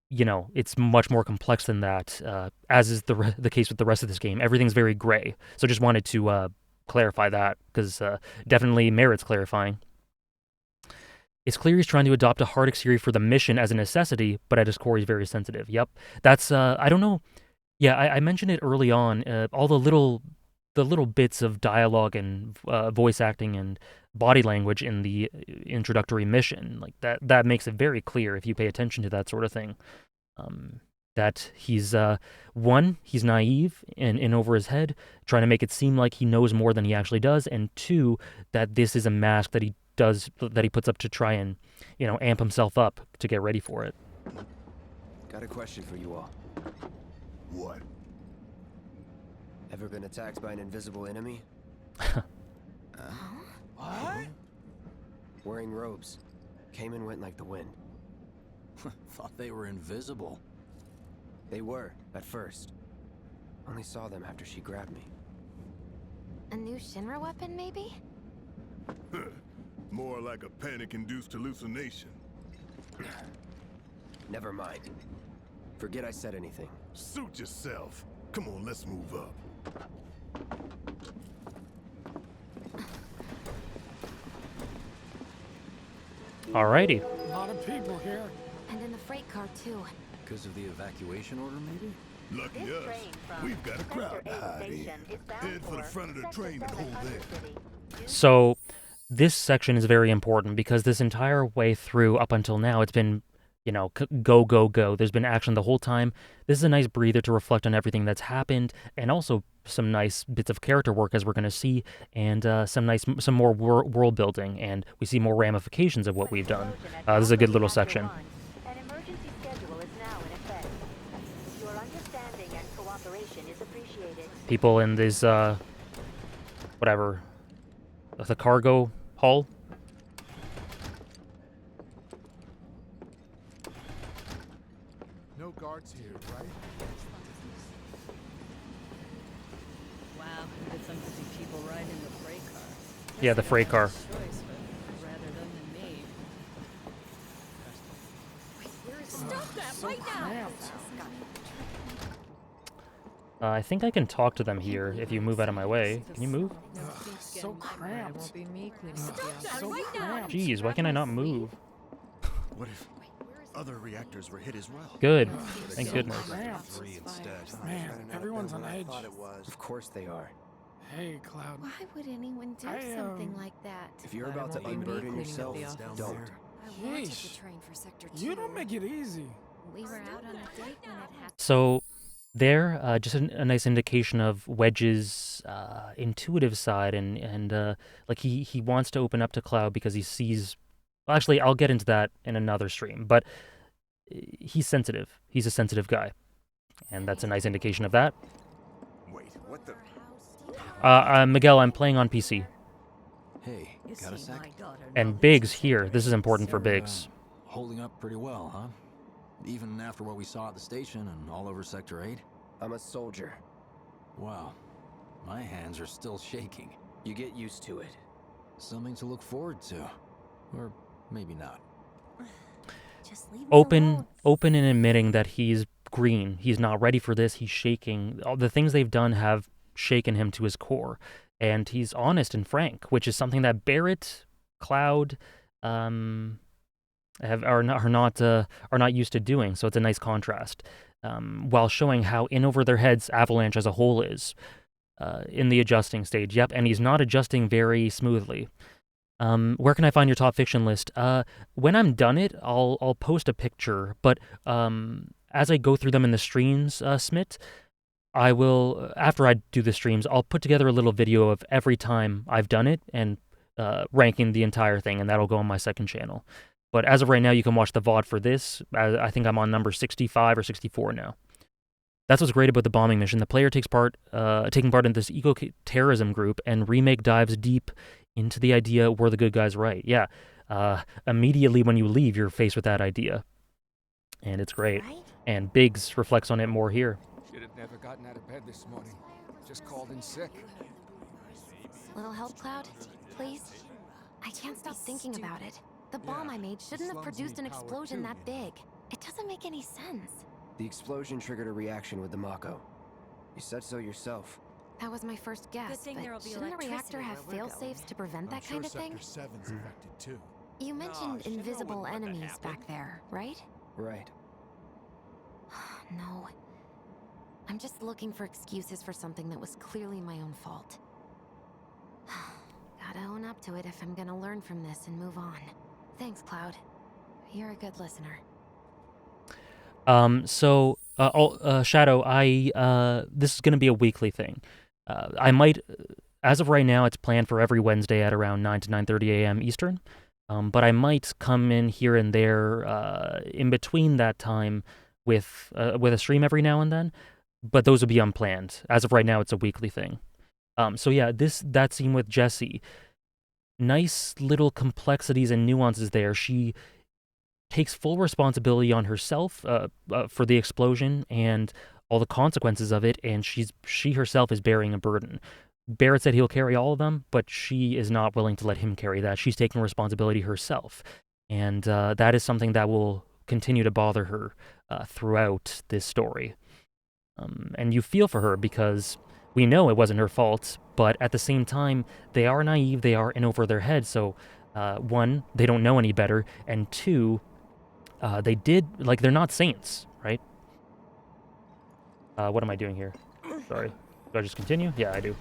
You know, it's much more complex than that, as is the case with the rest of this game. Everything's very gray. So just wanted to clarify that, because definitely merits clarifying. It's clear he's trying to adopt a hard exterior for the mission as a necessity, but at his core he's very sensitive. Yep. That's, I don't know. Yeah, I mentioned it early on, all the little bits of dialogue and voice acting and body language in the introductory mission, like that makes it very clear if you pay attention to that sort of thing, that he's one, he's naive and in over his head, trying to make it seem like he knows more than he actually does, and two, that this is a mask that he puts up to try and, you know, amp himself up to get ready for it. Got a question for you all. What? Ever been attacked by an invisible enemy? What? Wearing robes. Came and went like the wind. Thought they were invisible. They were, at first. Only saw them after she grabbed me. A new Shinra weapon, maybe? More like a panic-induced hallucination. Never mind. Forget I said anything. Suit yourself. Come on, let's move up. Alrighty. A lot of people here. And in the freight car, too. Because of the evacuation order, maybe? Lucky us. We've got a crowd to hide in. Head for the front of the train and hold there. So, this section is very important because this entire way through, up until now, it's been, you know, go, go, go. There's been action the whole time. This is a nice breather to reflect on everything that's happened, and also some nice bits of character work, as we're going to see, and some more world building, and we see more ramifications of what we've done. This is a good little section. An emergency schedule is now in effect. Your understanding and cooperation is appreciated. People in this, whatever, the cargo hull. No guards here, right? Wow, it's some of these people riding in the freight car. Yeah, the freight car. Choice, but rather them than me. Stop that right now! I think I can talk to them here if you move out of my way. Can you move? So cramped. Won't be me cleaning Stop up the that so right now! Jeez, why can I not move? What if other reactors were hit as well? Good. So Thank goodness. cramped. Three instead. Man, everyone's on edge. Of course they are. Hey, Cloud. Why would anyone do something like that? If you're about to unburden yourself, don't. I wanted Yeesh. to train for Sector 2. You don't make it easy. We were out on a date when it happened. So, there, just a nice indication of Wedge's intuitive side, and like he wants to open up to Cloud because he sees. Well, actually, I'll get into that in another stream, but he's sensitive. He's a sensitive guy, and that's a nice indication of that. Wait, what the? Miguel, I'm playing on PC, Hey, got a sec? and Biggs here. This is important for Biggs. Holding up pretty well, huh? Even after what we saw at the station and all over Sector 8? I'm a soldier. Wow. My hands are still shaking. You get used to it. Something to look forward to. Or maybe not. Just leave me Open in admitting that he's green. He's not ready for this. He's shaking. All the things they've done have shaken him to his core, and he's honest and frank, which is something that Barrett, Cloud, are not used to doing. So it's a nice contrast, while showing how in over their heads Avalanche as a whole is in the adjusting stage. Yep, and he's not adjusting very smoothly. Where can I find your top fiction list? When I'm done it, I'll post a picture, but as I go through them in the streams, Smit, I will, after I do the streams, I'll put together a little video of every time I've done it and ranking the entire thing, and that'll go on my second channel. But as of right now, you can watch the VOD for this. I think I'm on number 65 or 64 now. That's what's great about the bombing mission. The player taking part in this eco-terrorism group, and Remake dives deep into the idea, were the good guys right? Yeah. Immediately when you leave, you're faced with that idea. And it's great. Right? And Biggs reflects on it more here. Should have never gotten out of bed this morning. Just called in sick. Little help, Cloud? Please? I can't stop thinking about it. The bomb I made shouldn't have produced an explosion that big. It doesn't make any sense. The explosion triggered a reaction with the Mako. You said so yourself. That was my first guess, thing there'll but be shouldn't a reactor electricity have where we're fail-safes to prevent that kind of thing? Sector 7's affected too. You mentioned invisible enemies back there, right? Right. No. I'm just looking for excuses for something that was clearly my own fault. Gotta own up to it if I'm gonna learn from this and move on. Thanks, Cloud. You're a good listener. Shadow, this is gonna be a weekly thing. I might, as of right now, it's planned for every Wednesday at around 9 to 9:30 a.m. Eastern. But I might come in here and there in between that time with a stream every now and then. But those will be unplanned. As of right now, it's a weekly thing. So yeah, that scene with Jessie, nice little complexities and nuances there. She takes full responsibility on herself for the explosion and all the consequences of it, and she herself is bearing a burden. Barrett said he'll carry all of them, but she is not willing to let him carry that. She's taking responsibility herself. And that is something that will continue to bother her throughout this story. And you feel for her because we know it wasn't her fault, but at the same time, they are naive, they are in over their head. So, one, they don't know any better, and two, they're not saints, right? What am I doing here? Sorry. Do I just continue? Yeah, I do.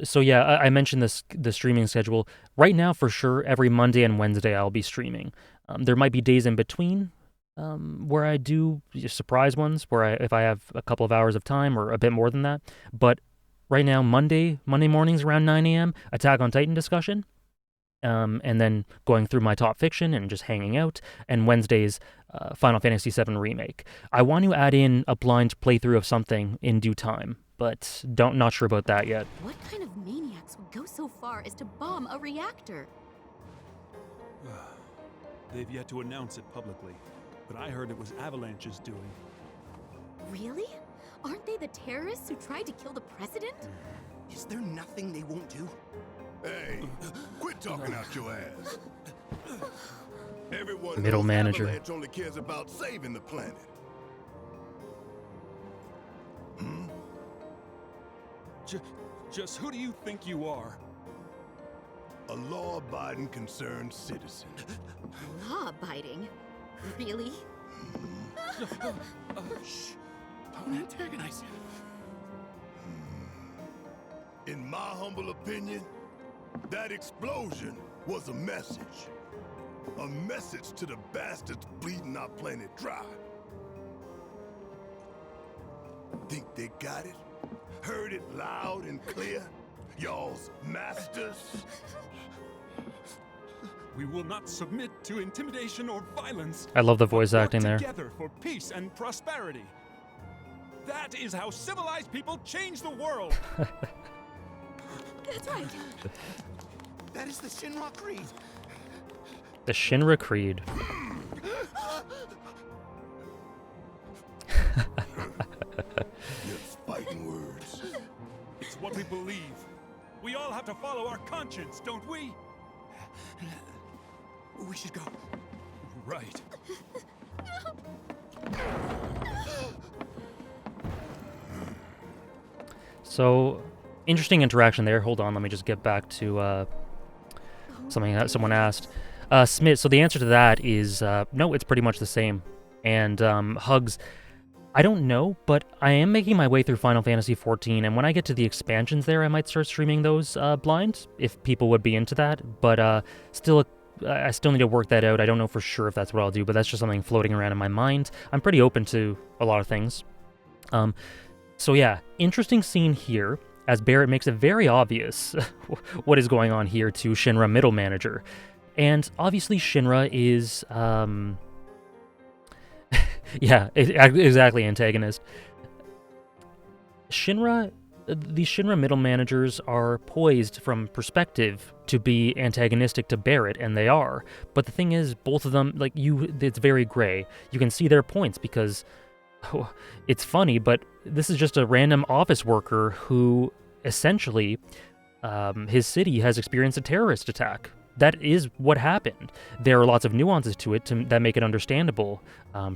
So yeah, I mentioned the streaming schedule. Right now, for sure, every Monday and Wednesday I'll be streaming. There might be days in between where I do surprise ones, if I have a couple of hours of time or a bit more than that. But right now, Monday mornings around 9 a.m., Attack on Titan discussion. And then going through my top fiction and just hanging out, and Wednesdays, Final Fantasy VII Remake. I want to add in a blind playthrough of something in due time, but not sure about that yet. What kind of maniacs would go so far as to bomb a reactor? They've yet to announce it publicly, but I heard it was Avalanche's doing. Really? Aren't they the terrorists who tried to kill the president? Is there nothing they won't do? Hey, quit talking out your ass. Everyone Middle knows manager. Avalanche only cares about saving the planet. Just who do you think you are? A law-abiding, concerned citizen. Law-abiding? Really? Shh. Don't antagonize him. In my humble opinion, that explosion was a message. A message to the bastards bleeding our planet dry. Think they got it? Heard it loud and clear? Y'all's masters? We will not submit to intimidation or violence. I love the voice acting there. Together for peace and prosperity. That is how civilized people change the world. That's right. That is the Shinra Creed. The Shinra Creed. Just fighting words. It's what we believe. We all have to follow our conscience, don't we? We should go. Right. So, interesting interaction there. Hold on, let me just get back to something that someone asked. Smith, so the answer to that is no, it's pretty much the same. And Hugs, I don't know, but I am making my way through Final Fantasy XIV, and when I get to the expansions there, I might start streaming those blind, if people would be into that. But I still need to work that out. I don't know for sure if that's what I'll do, but that's just something floating around in my mind. I'm pretty open to a lot of things. So yeah, interesting scene here, as Barrett makes it very obvious what is going on here to Shinra Middle Manager. And obviously Shinra is, yeah, exactly, antagonist. The Shinra Middle Managers are poised from perspective to be antagonistic to Barrett, and they are. But the thing is, both of them, it's very gray. You can see their points because it's funny, but this is just a random office worker who essentially, his city has experienced a terrorist attack. That is what happened. There are lots of nuances to it that make it understandable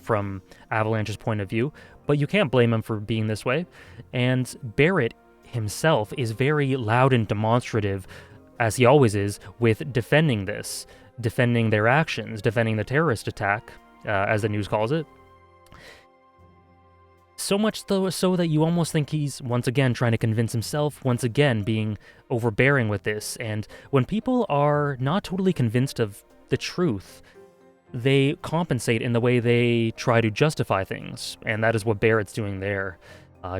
from Avalanche's point of view, but you can't blame him for being this way. And Barrett himself is very loud and demonstrative, as he always is, with defending their actions, defending the terrorist attack, as the news calls it. So much so that you almost think he's, once again, trying to convince himself, once again, being overbearing with this. And when people are not totally convinced of the truth, they compensate in the way they try to justify things. And that is what Barrett's doing there.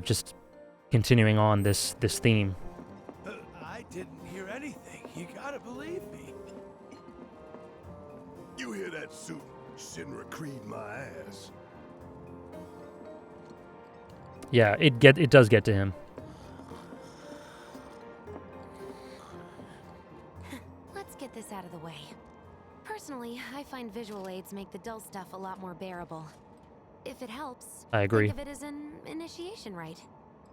Just continuing on this theme. I didn't hear anything. You gotta believe me. You hear that suit? Shinra Creed my ass. Yeah, it does get to him. Let's get this out of the way. Personally, I find visual aids make the dull stuff a lot more bearable. if it helps, I agree. think of it as an initiation rite.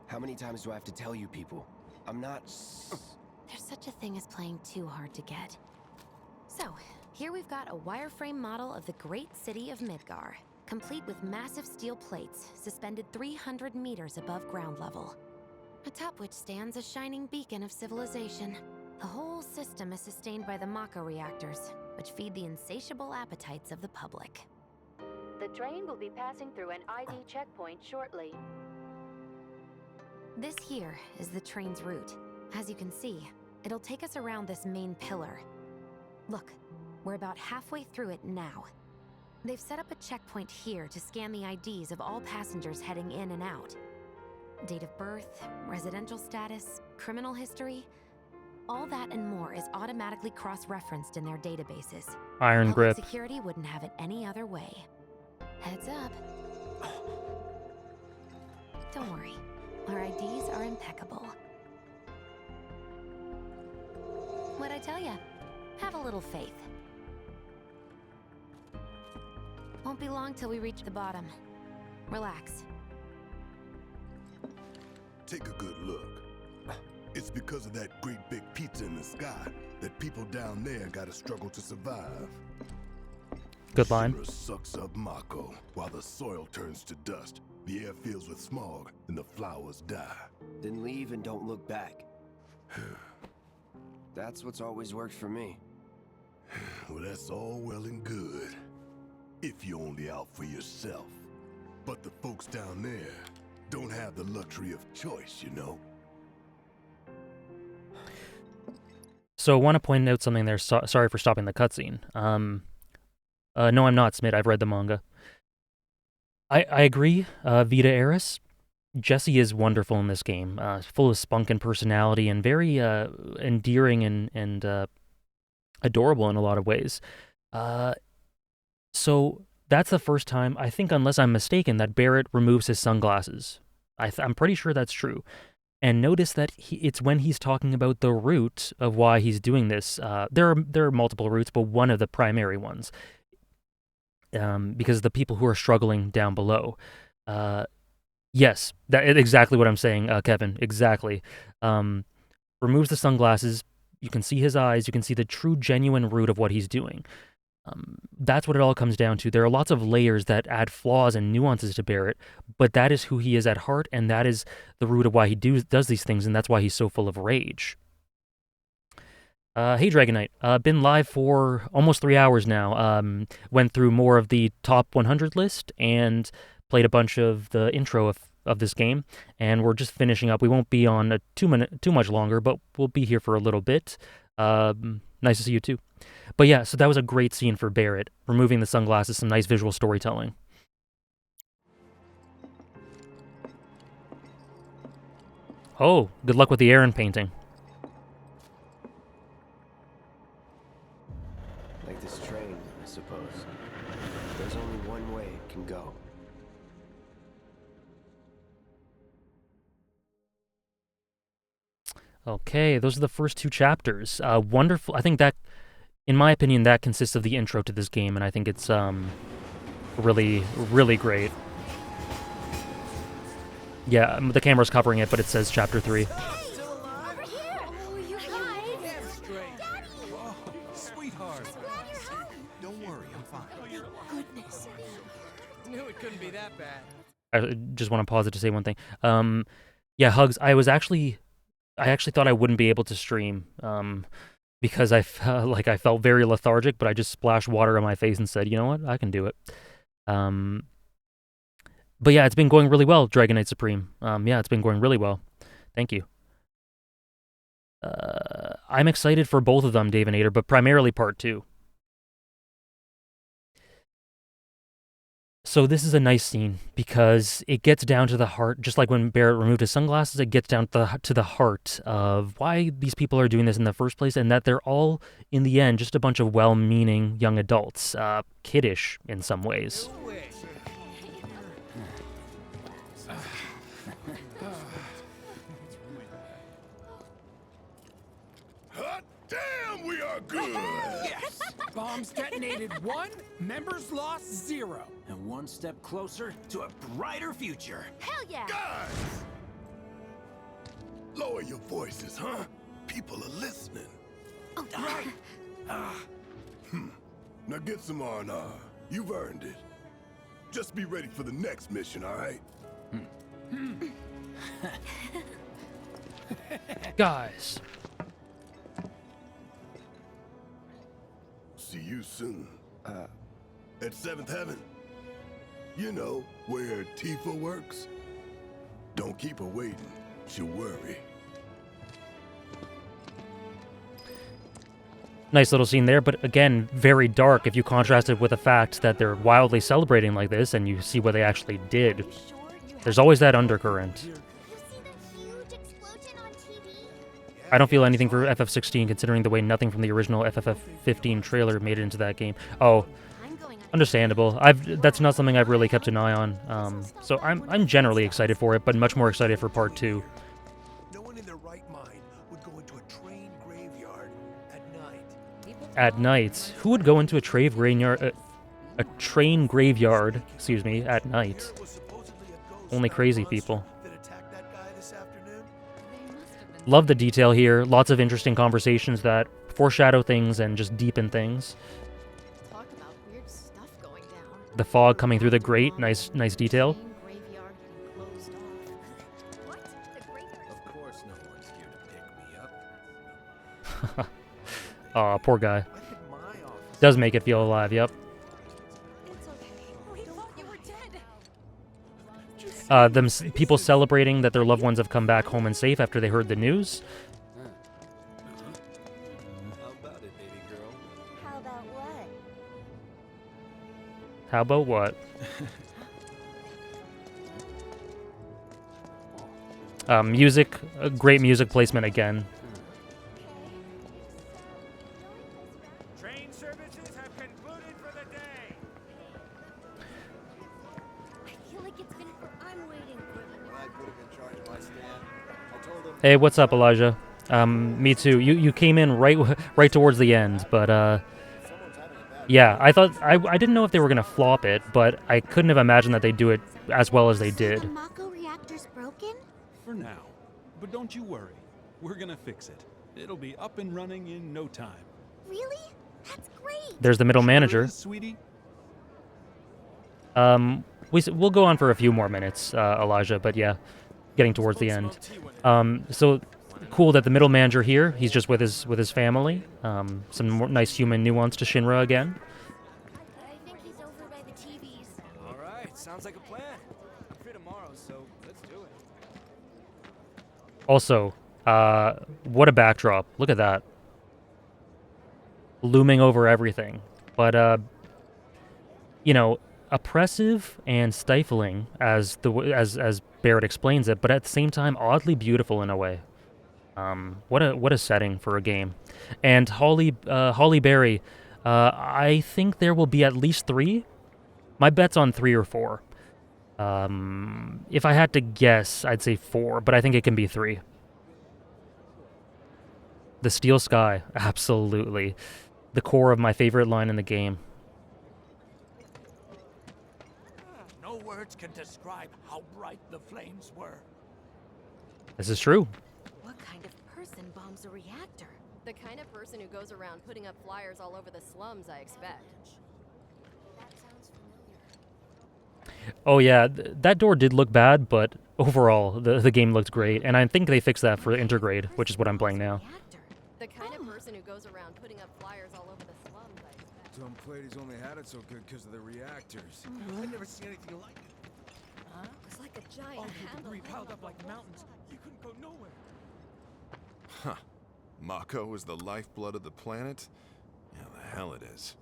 How many times do I have to tell you people? I'm not... There's such a thing as playing too hard to get. So, here we've got a wireframe model of the great city of Midgar, complete with massive steel plates suspended 300 meters above ground level, atop which stands a shining beacon of civilization. The whole system is sustained by the Mako reactors, which feed the insatiable appetites of the public. The train will be passing through an ID checkpoint shortly. This here is the train's route. As you can see, it'll take us around this main pillar. Look, we're about halfway through it now. They've set up a checkpoint here to scan the IDs of all passengers heading in and out. Date of birth, residential status, criminal history, all that and more is automatically cross-referenced in their databases. Iron Public grip. security wouldn't have it any other way. Heads up. Don't worry, our IDs are impeccable. What'd I tell ya? Have a little faith. Won't be long till we reach the bottom. Relax. Take a good look. It's because of that great big pizza in the sky that people down there gotta struggle to survive. Good line. Shiro sucks up Mako while the soil turns to dust, the air fills with smog, and the flowers die. Then leave and don't look back. That's what's always worked for me. Well, that's all well and good, if you're only out for yourself. But the folks down there don't have the luxury of choice, you know? So I want to point out something there. Sorry for stopping the cutscene. No, I'm not, Smith. I've read the manga. I agree, Vita Eris. Jessie is wonderful in this game, full of spunk and personality, and very endearing and adorable in a lot of ways. So that's the first time, I think, unless I'm mistaken, that Barrett removes his sunglasses. I'm pretty sure that's true. And notice that it's when he's talking about the root of why he's doing this. There are multiple roots, but one of the primary ones. Because the people who are struggling down below. Yes, that is exactly what I'm saying, Kevin. Exactly. Removes the sunglasses. You can see his eyes. You can see the true, genuine root of what he's doing. That's what it all comes down to. There are lots of layers that add flaws and nuances to Barrett, but that is who he is at heart, and that is the root of why he does these things, and that's why he's so full of rage. Hey, Dragon Knight. Been live for almost 3 hours now. Went through more of the top 100 list and played a bunch of the intro of this game, and we're just finishing up. We won't be on too much longer, but we'll be here for a little bit. Nice to see you too. But yeah, so that was a great scene for Barrett. Removing the sunglasses, some nice visual storytelling. Oh, good luck with the Aaron painting. Like this train, I suppose. There's only one way it can go. Okay, those are the first 2 chapters. Wonderful. I think that, in my opinion, that consists of the intro to this game, and I think it's really, really great. Yeah, the camera's covering it, but it says Chapter 3. Sweetheart. Don't worry, I'm fine. Goodness. Knew it couldn't be that bad. I just want to pause it to say one thing. Yeah, Hugs, I actually thought I wouldn't be able to stream, because I felt very lethargic, but I just splashed water on my face and said, you know what, I can do it. But yeah, it's been going really well, Dragon Knight Supreme. Yeah, it's been going really well. Thank you. I'm excited for both of them, Dave and Ader, but primarily part 2. So this is a nice scene because it gets down to the heart, just like when Barrett removed his sunglasses, it gets down to the heart of why these people are doing this in the first place, and that they're all, in the end, just a bunch of well-meaning young adults, kiddish in some ways. Hot damn, we are good! Yes! Bombs detonated 1, members lost 0. And one step closer to a brighter future. Hell yeah! Guys! Lower your voices, huh? People are listening. Oh, right. Now get some R&R. You've earned it. Just be ready for the next mission, all right? Guys. See you soon. At 7th Heaven. You know, where Tifa works. Don't keep her waiting. She'll worry. Nice little scene there, but again, very dark if you contrast it with the fact that they're wildly celebrating like this and you see what they actually did. There's always that undercurrent. I don't feel anything for FF16 considering the way nothing from the original FF15 trailer made it into that game. Oh, understandable. That's not something I've really kept an eye on. So I'm generally excited for it, but much more excited for part 2. No one in their right mind would go into a train graveyard at night. At night, who would go into a train graveyard, excuse me, at night? Only crazy people. Love the detail here. Lots of interesting conversations that foreshadow things and just deepen things. Talk about weird stuff going down. The fog coming through the grate, nice detail. Graveyard getting closed off. What? The graveyard? Of course no one's here to pick me up. Aw, poor guy. Does make it feel alive, yep. It's okay. We thought you were dead. People celebrating that their loved ones have come back home and safe after they heard the news. How about it, baby girl? How about what? How about what? Music, great music placement again. Train services have concluded for the day. I feel like it's been. I'm waiting for them. I could have been charged my stand. I told him. Hey, what's up, Elijah? Me too. You came in right towards the end, but yeah, I thought I didn't know if they were gonna flop it, but I couldn't have imagined that they'd do it as well as they did. The Mako reactor's broken? For now. But don't you worry. We're gonna fix it. It'll be up and running in no time. Really? That's great. There's the middle manager. Sweetie. We'll go on for a few more minutes, Elijah, but yeah, getting towards the end. So cool that the middle manager here, he's just with his family. Some more nice human nuance to Shinra again. I think he's over by the TVs. All right, sounds like a plan. I'm free tomorrow, so let's do it. Also, what a backdrop. Look at that. Looming over everything. But, you know, oppressive and stifling as Barrett explains it, but at the same time, oddly beautiful in a way. What a setting for a game. And Holly Berry, I think there will be at least 3. My bet's on 3 or 4. If I had to guess, I'd say 4, but I think it can be 3. The Steel Sky, absolutely. The core of my favorite line in the game. No words can describe how bright the flames were. This is true. What kind of person bombs a reactor? The kind of person who goes around putting up flyers all over the slums, I expect. That sounds familiar. Oh yeah, that door did look bad, but overall, the game looked great, and I think they fixed that for Intergrade, which is what I'm playing now. The kind of person who goes around putting up flyers all over the slums, I expect. Tom Plady's only had it so good because of the reactors. I've never seen anything like it. Huh? It's like a giant All the handle debris piled up like mountains. You couldn't go nowhere. Huh. Mako is the lifeblood of the planet? Yeah, the hell it is.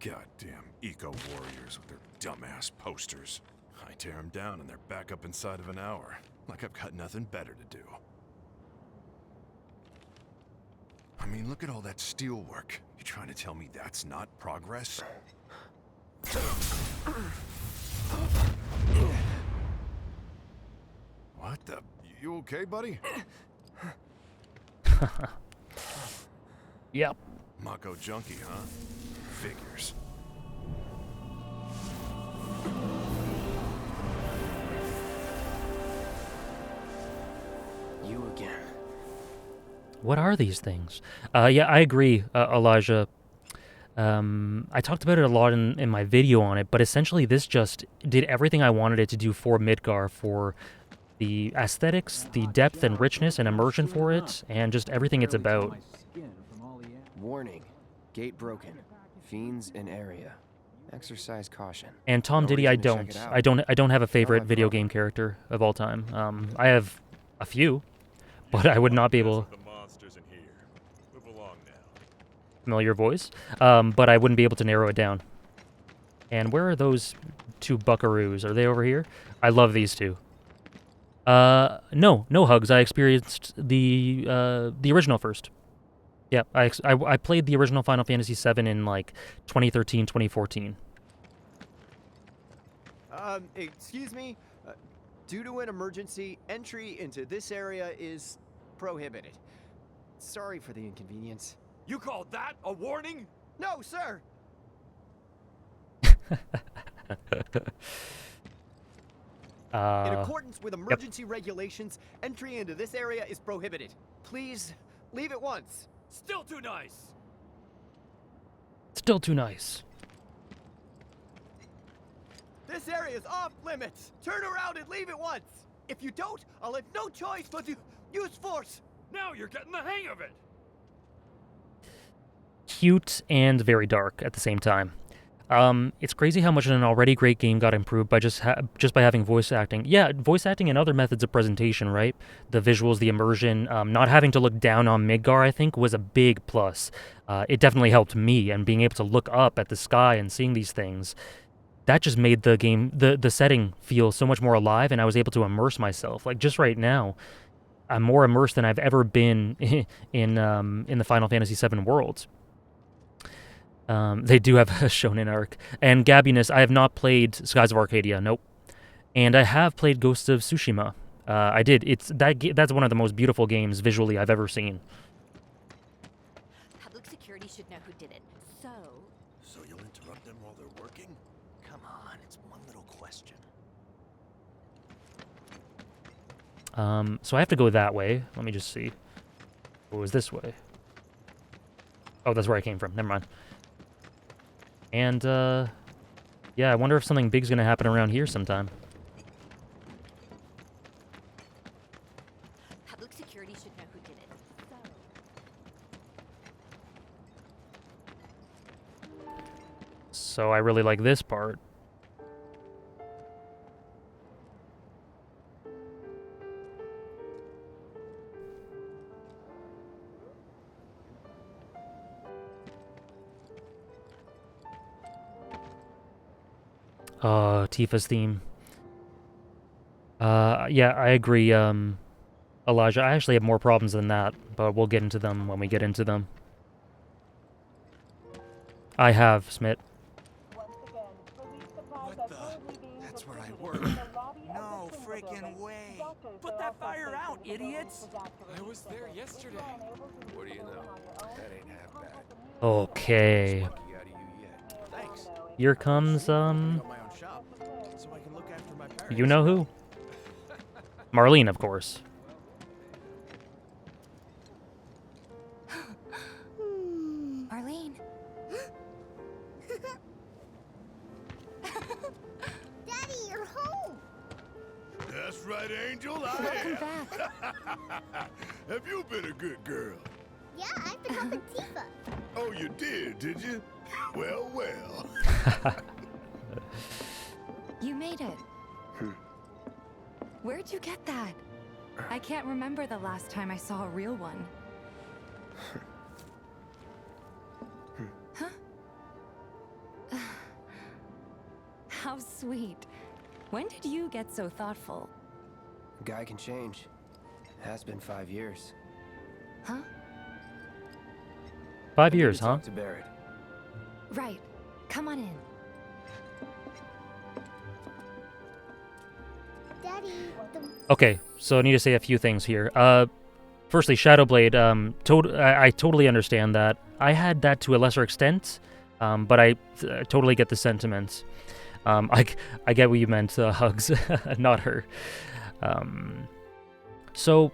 Goddamn eco-warriors with their dumbass posters. I tear them down and they're back up inside of an hour. Like I've got nothing better to do. I mean, look at all that steel work. You trying to tell me that's not progress? What the? You okay, buddy? Yep. Mako junkie, huh? Figures. You again. What are these things? Yeah, I agree, Elijah. I talked about it a lot in my video on it, but essentially this just did everything I wanted it to do for Midgar, for the aesthetics, the depth and richness and immersion for it, and just everything it's about. Warning. Gate broken. Fiends in area. Exercise caution. And Tom No Diddy, reason to check it out. I don't have a favorite my video game character of all time. I have a few, but I would not be able. Familiar voice, but I wouldn't be able to narrow it down. And where are those two buckaroos? Are they over here? I love these two. No hugs. I experienced the original first. Yeah, I played the original Final Fantasy VII in like 2013, 2014. Excuse me. Due to an emergency, entry into this area is prohibited. Sorry for the inconvenience. You call that a warning? No, sir. In accordance with emergency regulations, entry into this area is prohibited. Please leave at once. Still too nice. Still too nice. This area is off limits. Turn around and leave at once. If you don't, I'll have no choice but to use force. Now you're getting the hang of it. Cute and very dark at the same time. It's crazy how much an already great game got improved by just by having voice acting. Yeah, voice acting and other methods of presentation, right? The visuals, the immersion, not having to look down on Midgar, I think, was a big plus. It definitely helped me, and being able to look up at the sky and seeing these things, that just made the game, the setting feel so much more alive, and I was able to immerse myself. Like, just right now, I'm more immersed than I've ever been in the Final Fantasy VII worlds. They do have a shonen arc. And Gabbiness, I have not played Skies of Arcadia, nope. And I have played Ghost of Tsushima. I did. That's one of the most beautiful games visually I've ever seen. Public security should know who did it. So you'll interrupt them while they're working? Come on, it's one little question. So I have to go that way. Let me just see. What was this way? Oh, that's where I came from. Never mind. And, yeah, I wonder if something big's gonna happen around here sometime. public security should know who did it. So I really like this part. Tifa's theme. Yeah, I agree, Elijah. I actually have more problems than that, but we'll get into them when we get into them. I have, Smit. What the? That's where I work. No freaking way. Put that fire out, idiots. I was there yesterday. What do you know? That ain't half bad. Okay. Here comes, you know who? Marlene, of course. Arlene. Daddy, you're home. That's right, Angel. I Welcome am. back. Have you been a good girl? Yeah, I've been helping Tifa. Oh, you did you? Well, well. You made it. Where'd you get that? I can't remember the last time I saw a real one. Huh? How sweet. When did you get so thoughtful? Guy can change. Has been 5 years. Huh? 5 years, huh? Talk to Barrett. Right. Come on in. Daddy, Okay, so I need to say a few things here. Firstly, Shadowblade, I totally understand that. I had that to a lesser extent, but I totally get the sentiments. I get what you meant, Hugs, not her. So,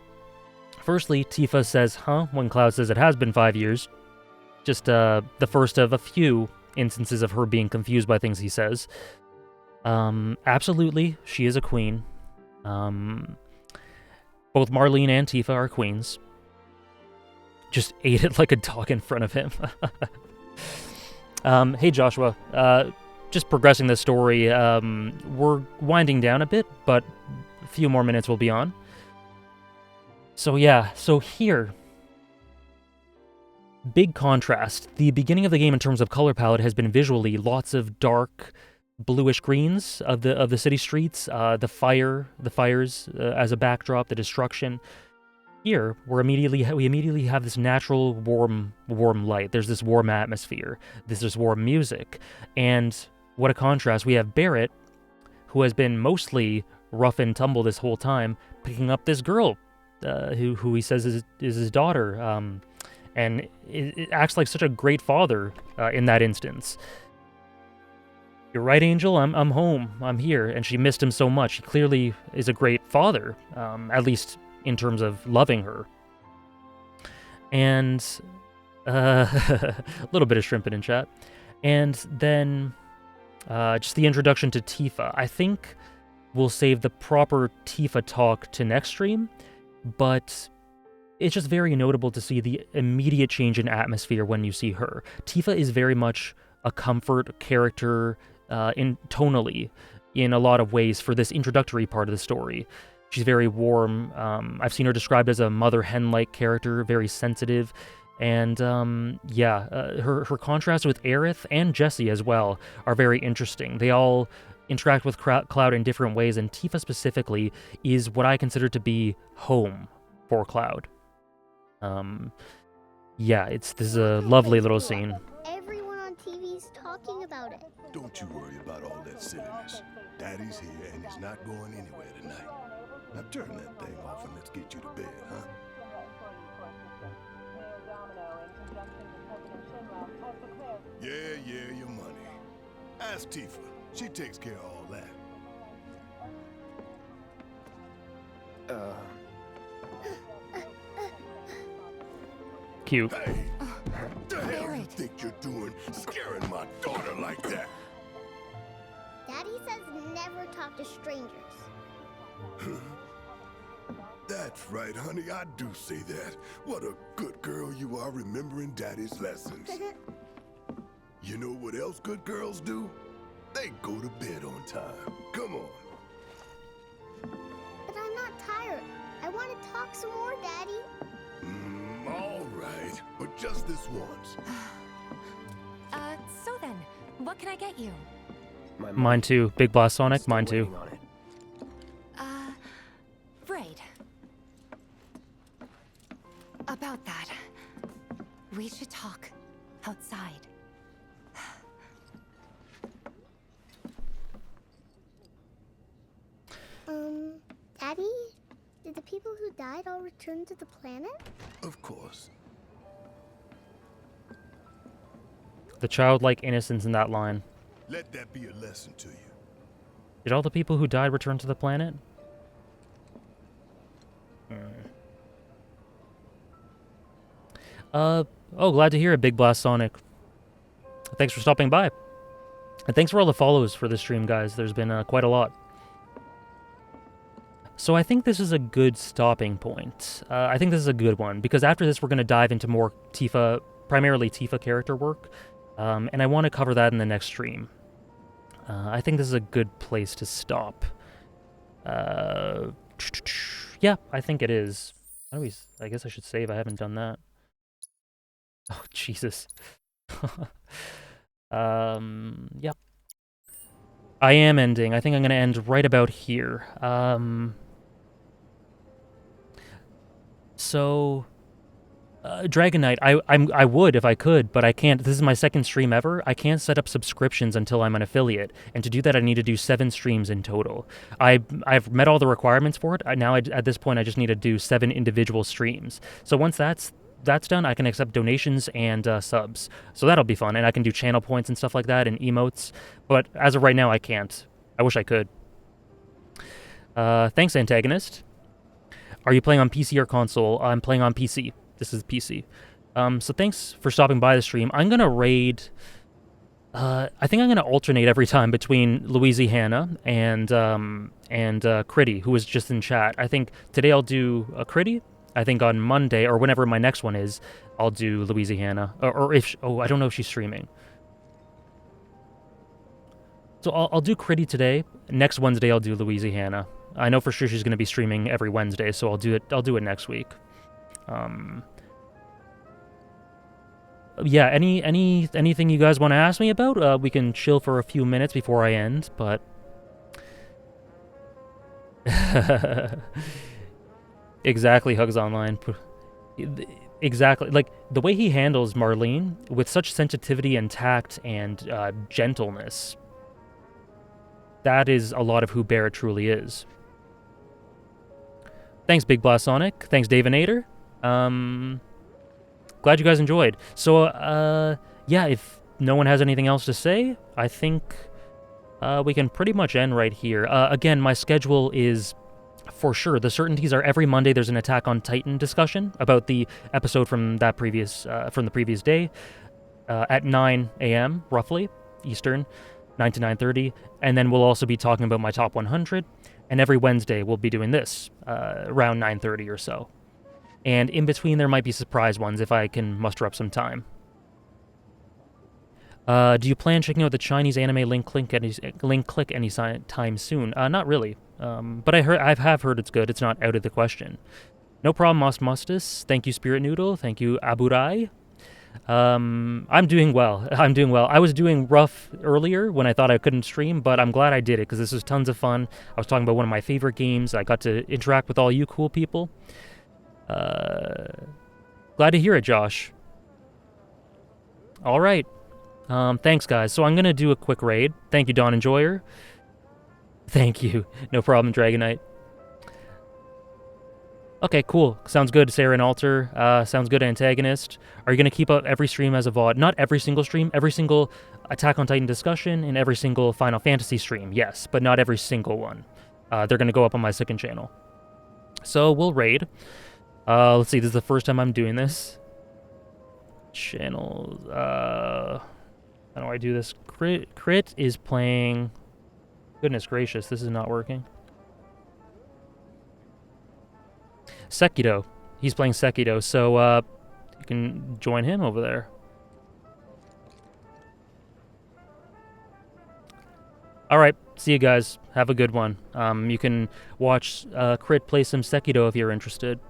firstly, Tifa says, huh, when Cloud says it has been 5 years. Just the first of a few instances of her being confused by things he says. Absolutely, she is a queen. Both Marlene and Tifa are queens. Just ate it like a dog in front of him. Hey Joshua, just progressing the story. We're winding down a bit, but a few more minutes will be on. So yeah, so here, big contrast. The beginning of the game in terms of color palette has been visually lots of dark, bluish greens of the city streets, the fires as a backdrop, the destruction. Here, we immediately have this natural warm light. There's this warm atmosphere. There's this warm music, and what a contrast. We have Barrett, who has been mostly rough and tumble this whole time, picking up this girl, who he says is his daughter, and it acts like such a great father in that instance. You're right, Angel. I'm home. I'm here. And she missed him so much. He clearly is a great father, at least in terms of loving her. And a little bit of shrimping in chat. And then just the introduction to Tifa. I think we'll save the proper Tifa talk to next stream, but it's just very notable to see the immediate change in atmosphere when you see her. Tifa is very much a comfort character tonally in a lot of ways for this introductory part of the story. She's very warm. I've seen her described as a mother hen-like character, very sensitive, and her contrast with Aerith and Jessie as well are very interesting. They all interact with Cloud in different ways, and Tifa specifically is what I consider to be home for Cloud. This is a lovely little scene. Everyone on TV's talking about it. Don't you worry about all that silliness. Daddy's here and he's not going anywhere tonight. Now turn that thing off and let's get you to bed, huh? Yeah, your money. Ask Tifa. She takes care of all that. Cute. Hey, what the hell you think you're doing scaring my daughter like that? Daddy says never talk to strangers. That's right, honey, I do say that. What a good girl you are remembering Daddy's lessons. You know what else good girls do? They go to bed on time. Come on. But I'm not tired. I want to talk some more, Daddy. All right, but just this once. So then, what can I get you? Mine too. Big Blast Sonic, mine too. Right. About that, we should talk outside. Daddy? Did the people who died all return to the planet? Of course. The childlike innocence in that line. Let that be a lesson to you. Did all the people who died return to the planet? Glad to hear it, Big Blast Sonic. Thanks for stopping by. And thanks for all the follows for this stream, guys. There's been quite a lot. So I think this is a good stopping point. I think this is a good one, because after this we're going to dive into more Tifa, primarily Tifa character work, and I want to cover that in the next stream. I think this is a good place to stop. Yeah, I think it is. I guess I should save. I haven't done that. Oh, Jesus. Yep. I am ending. I think I'm going to end right about here. Dragon Knight, I would if I could, but I can't. This is my second stream ever. I can't set up subscriptions until I'm an affiliate, and to do that I need to do 7 streams in total. I've met all the requirements for it. At this point I just need to do 7 individual streams. So once that's that's done, I can accept donations and subs. So that'll be fun, and I can do channel points and stuff like that and emotes. But as of right now, I can't. I wish I could. Thanks, Antagonist. Are you playing on PC or console? I'm playing on PC. This is PC. So thanks for stopping by the stream. I'm gonna raid. I think I'm gonna alternate every time between Louisiana and Critty, who was just in chat. I think today I'll do a Critty. I think on Monday or whenever my next one is, I'll do Louisiana. Or if I don't know if she's streaming. So I'll do Critty today. Next Wednesday I'll do Louisiana. I know for sure she's gonna be streaming every Wednesday, so I'll do it next week. Yeah, anything you guys want to ask me about? We can chill for a few minutes before I end, but exactly, Hugs Online. Exactly, like the way he handles Marlene with such sensitivity and tact and gentleness. That is a lot of who Barrett truly is. Thanks, Big Blast Sonic. Thanks, Davinator. Glad you guys enjoyed. So, yeah, if no one has anything else to say, I think we can pretty much end right here. Again, my schedule is, for sure, the certainties are every Monday there's an Attack on Titan discussion about the episode from the previous day at 9 a.m., roughly, Eastern, 9 to 9:30. And then we'll also be talking about my top 100. And every Wednesday we'll be doing this around 9:30 or so. And in between, there might be surprise ones if I can muster up some time. Do you plan checking out the Chinese anime link click any time soon? Not really. But I have heard it's good. It's not out of the question. No problem, Mustus. Thank you, Spirit Noodle. Thank you, Aburai. I'm doing well. I was doing rough earlier when I thought I couldn't stream, but I'm glad I did it because this was tons of fun. I was talking about one of my favorite games. I got to interact with all you cool people. Glad to hear it, Josh. All right. Thanks, guys. So I'm going to do a quick raid. Thank you, Dawn Enjoyer. Thank you. No problem, Dragonite. Okay, cool. Sounds good, Sarah and Alter. Sounds good, Antagonist. Are you going to keep up every stream as a VOD? Not every single stream. Every single Attack on Titan discussion and every single Final Fantasy stream, yes. But not every single one. They're going to go up on my second channel. So we'll raid. Let's see, this is the first time I'm doing this. Channels, how do I do this? Crit is playing... Goodness gracious, this is not working. Sekiro. He's playing Sekiro, so, you can join him over there. Alright, see you guys. Have a good one. You can watch, Crit play some Sekiro if you're interested.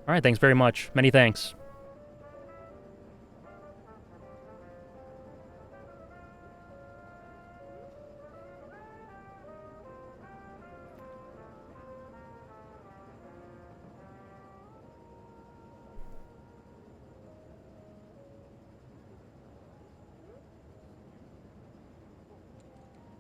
All right, thanks very much. Many thanks.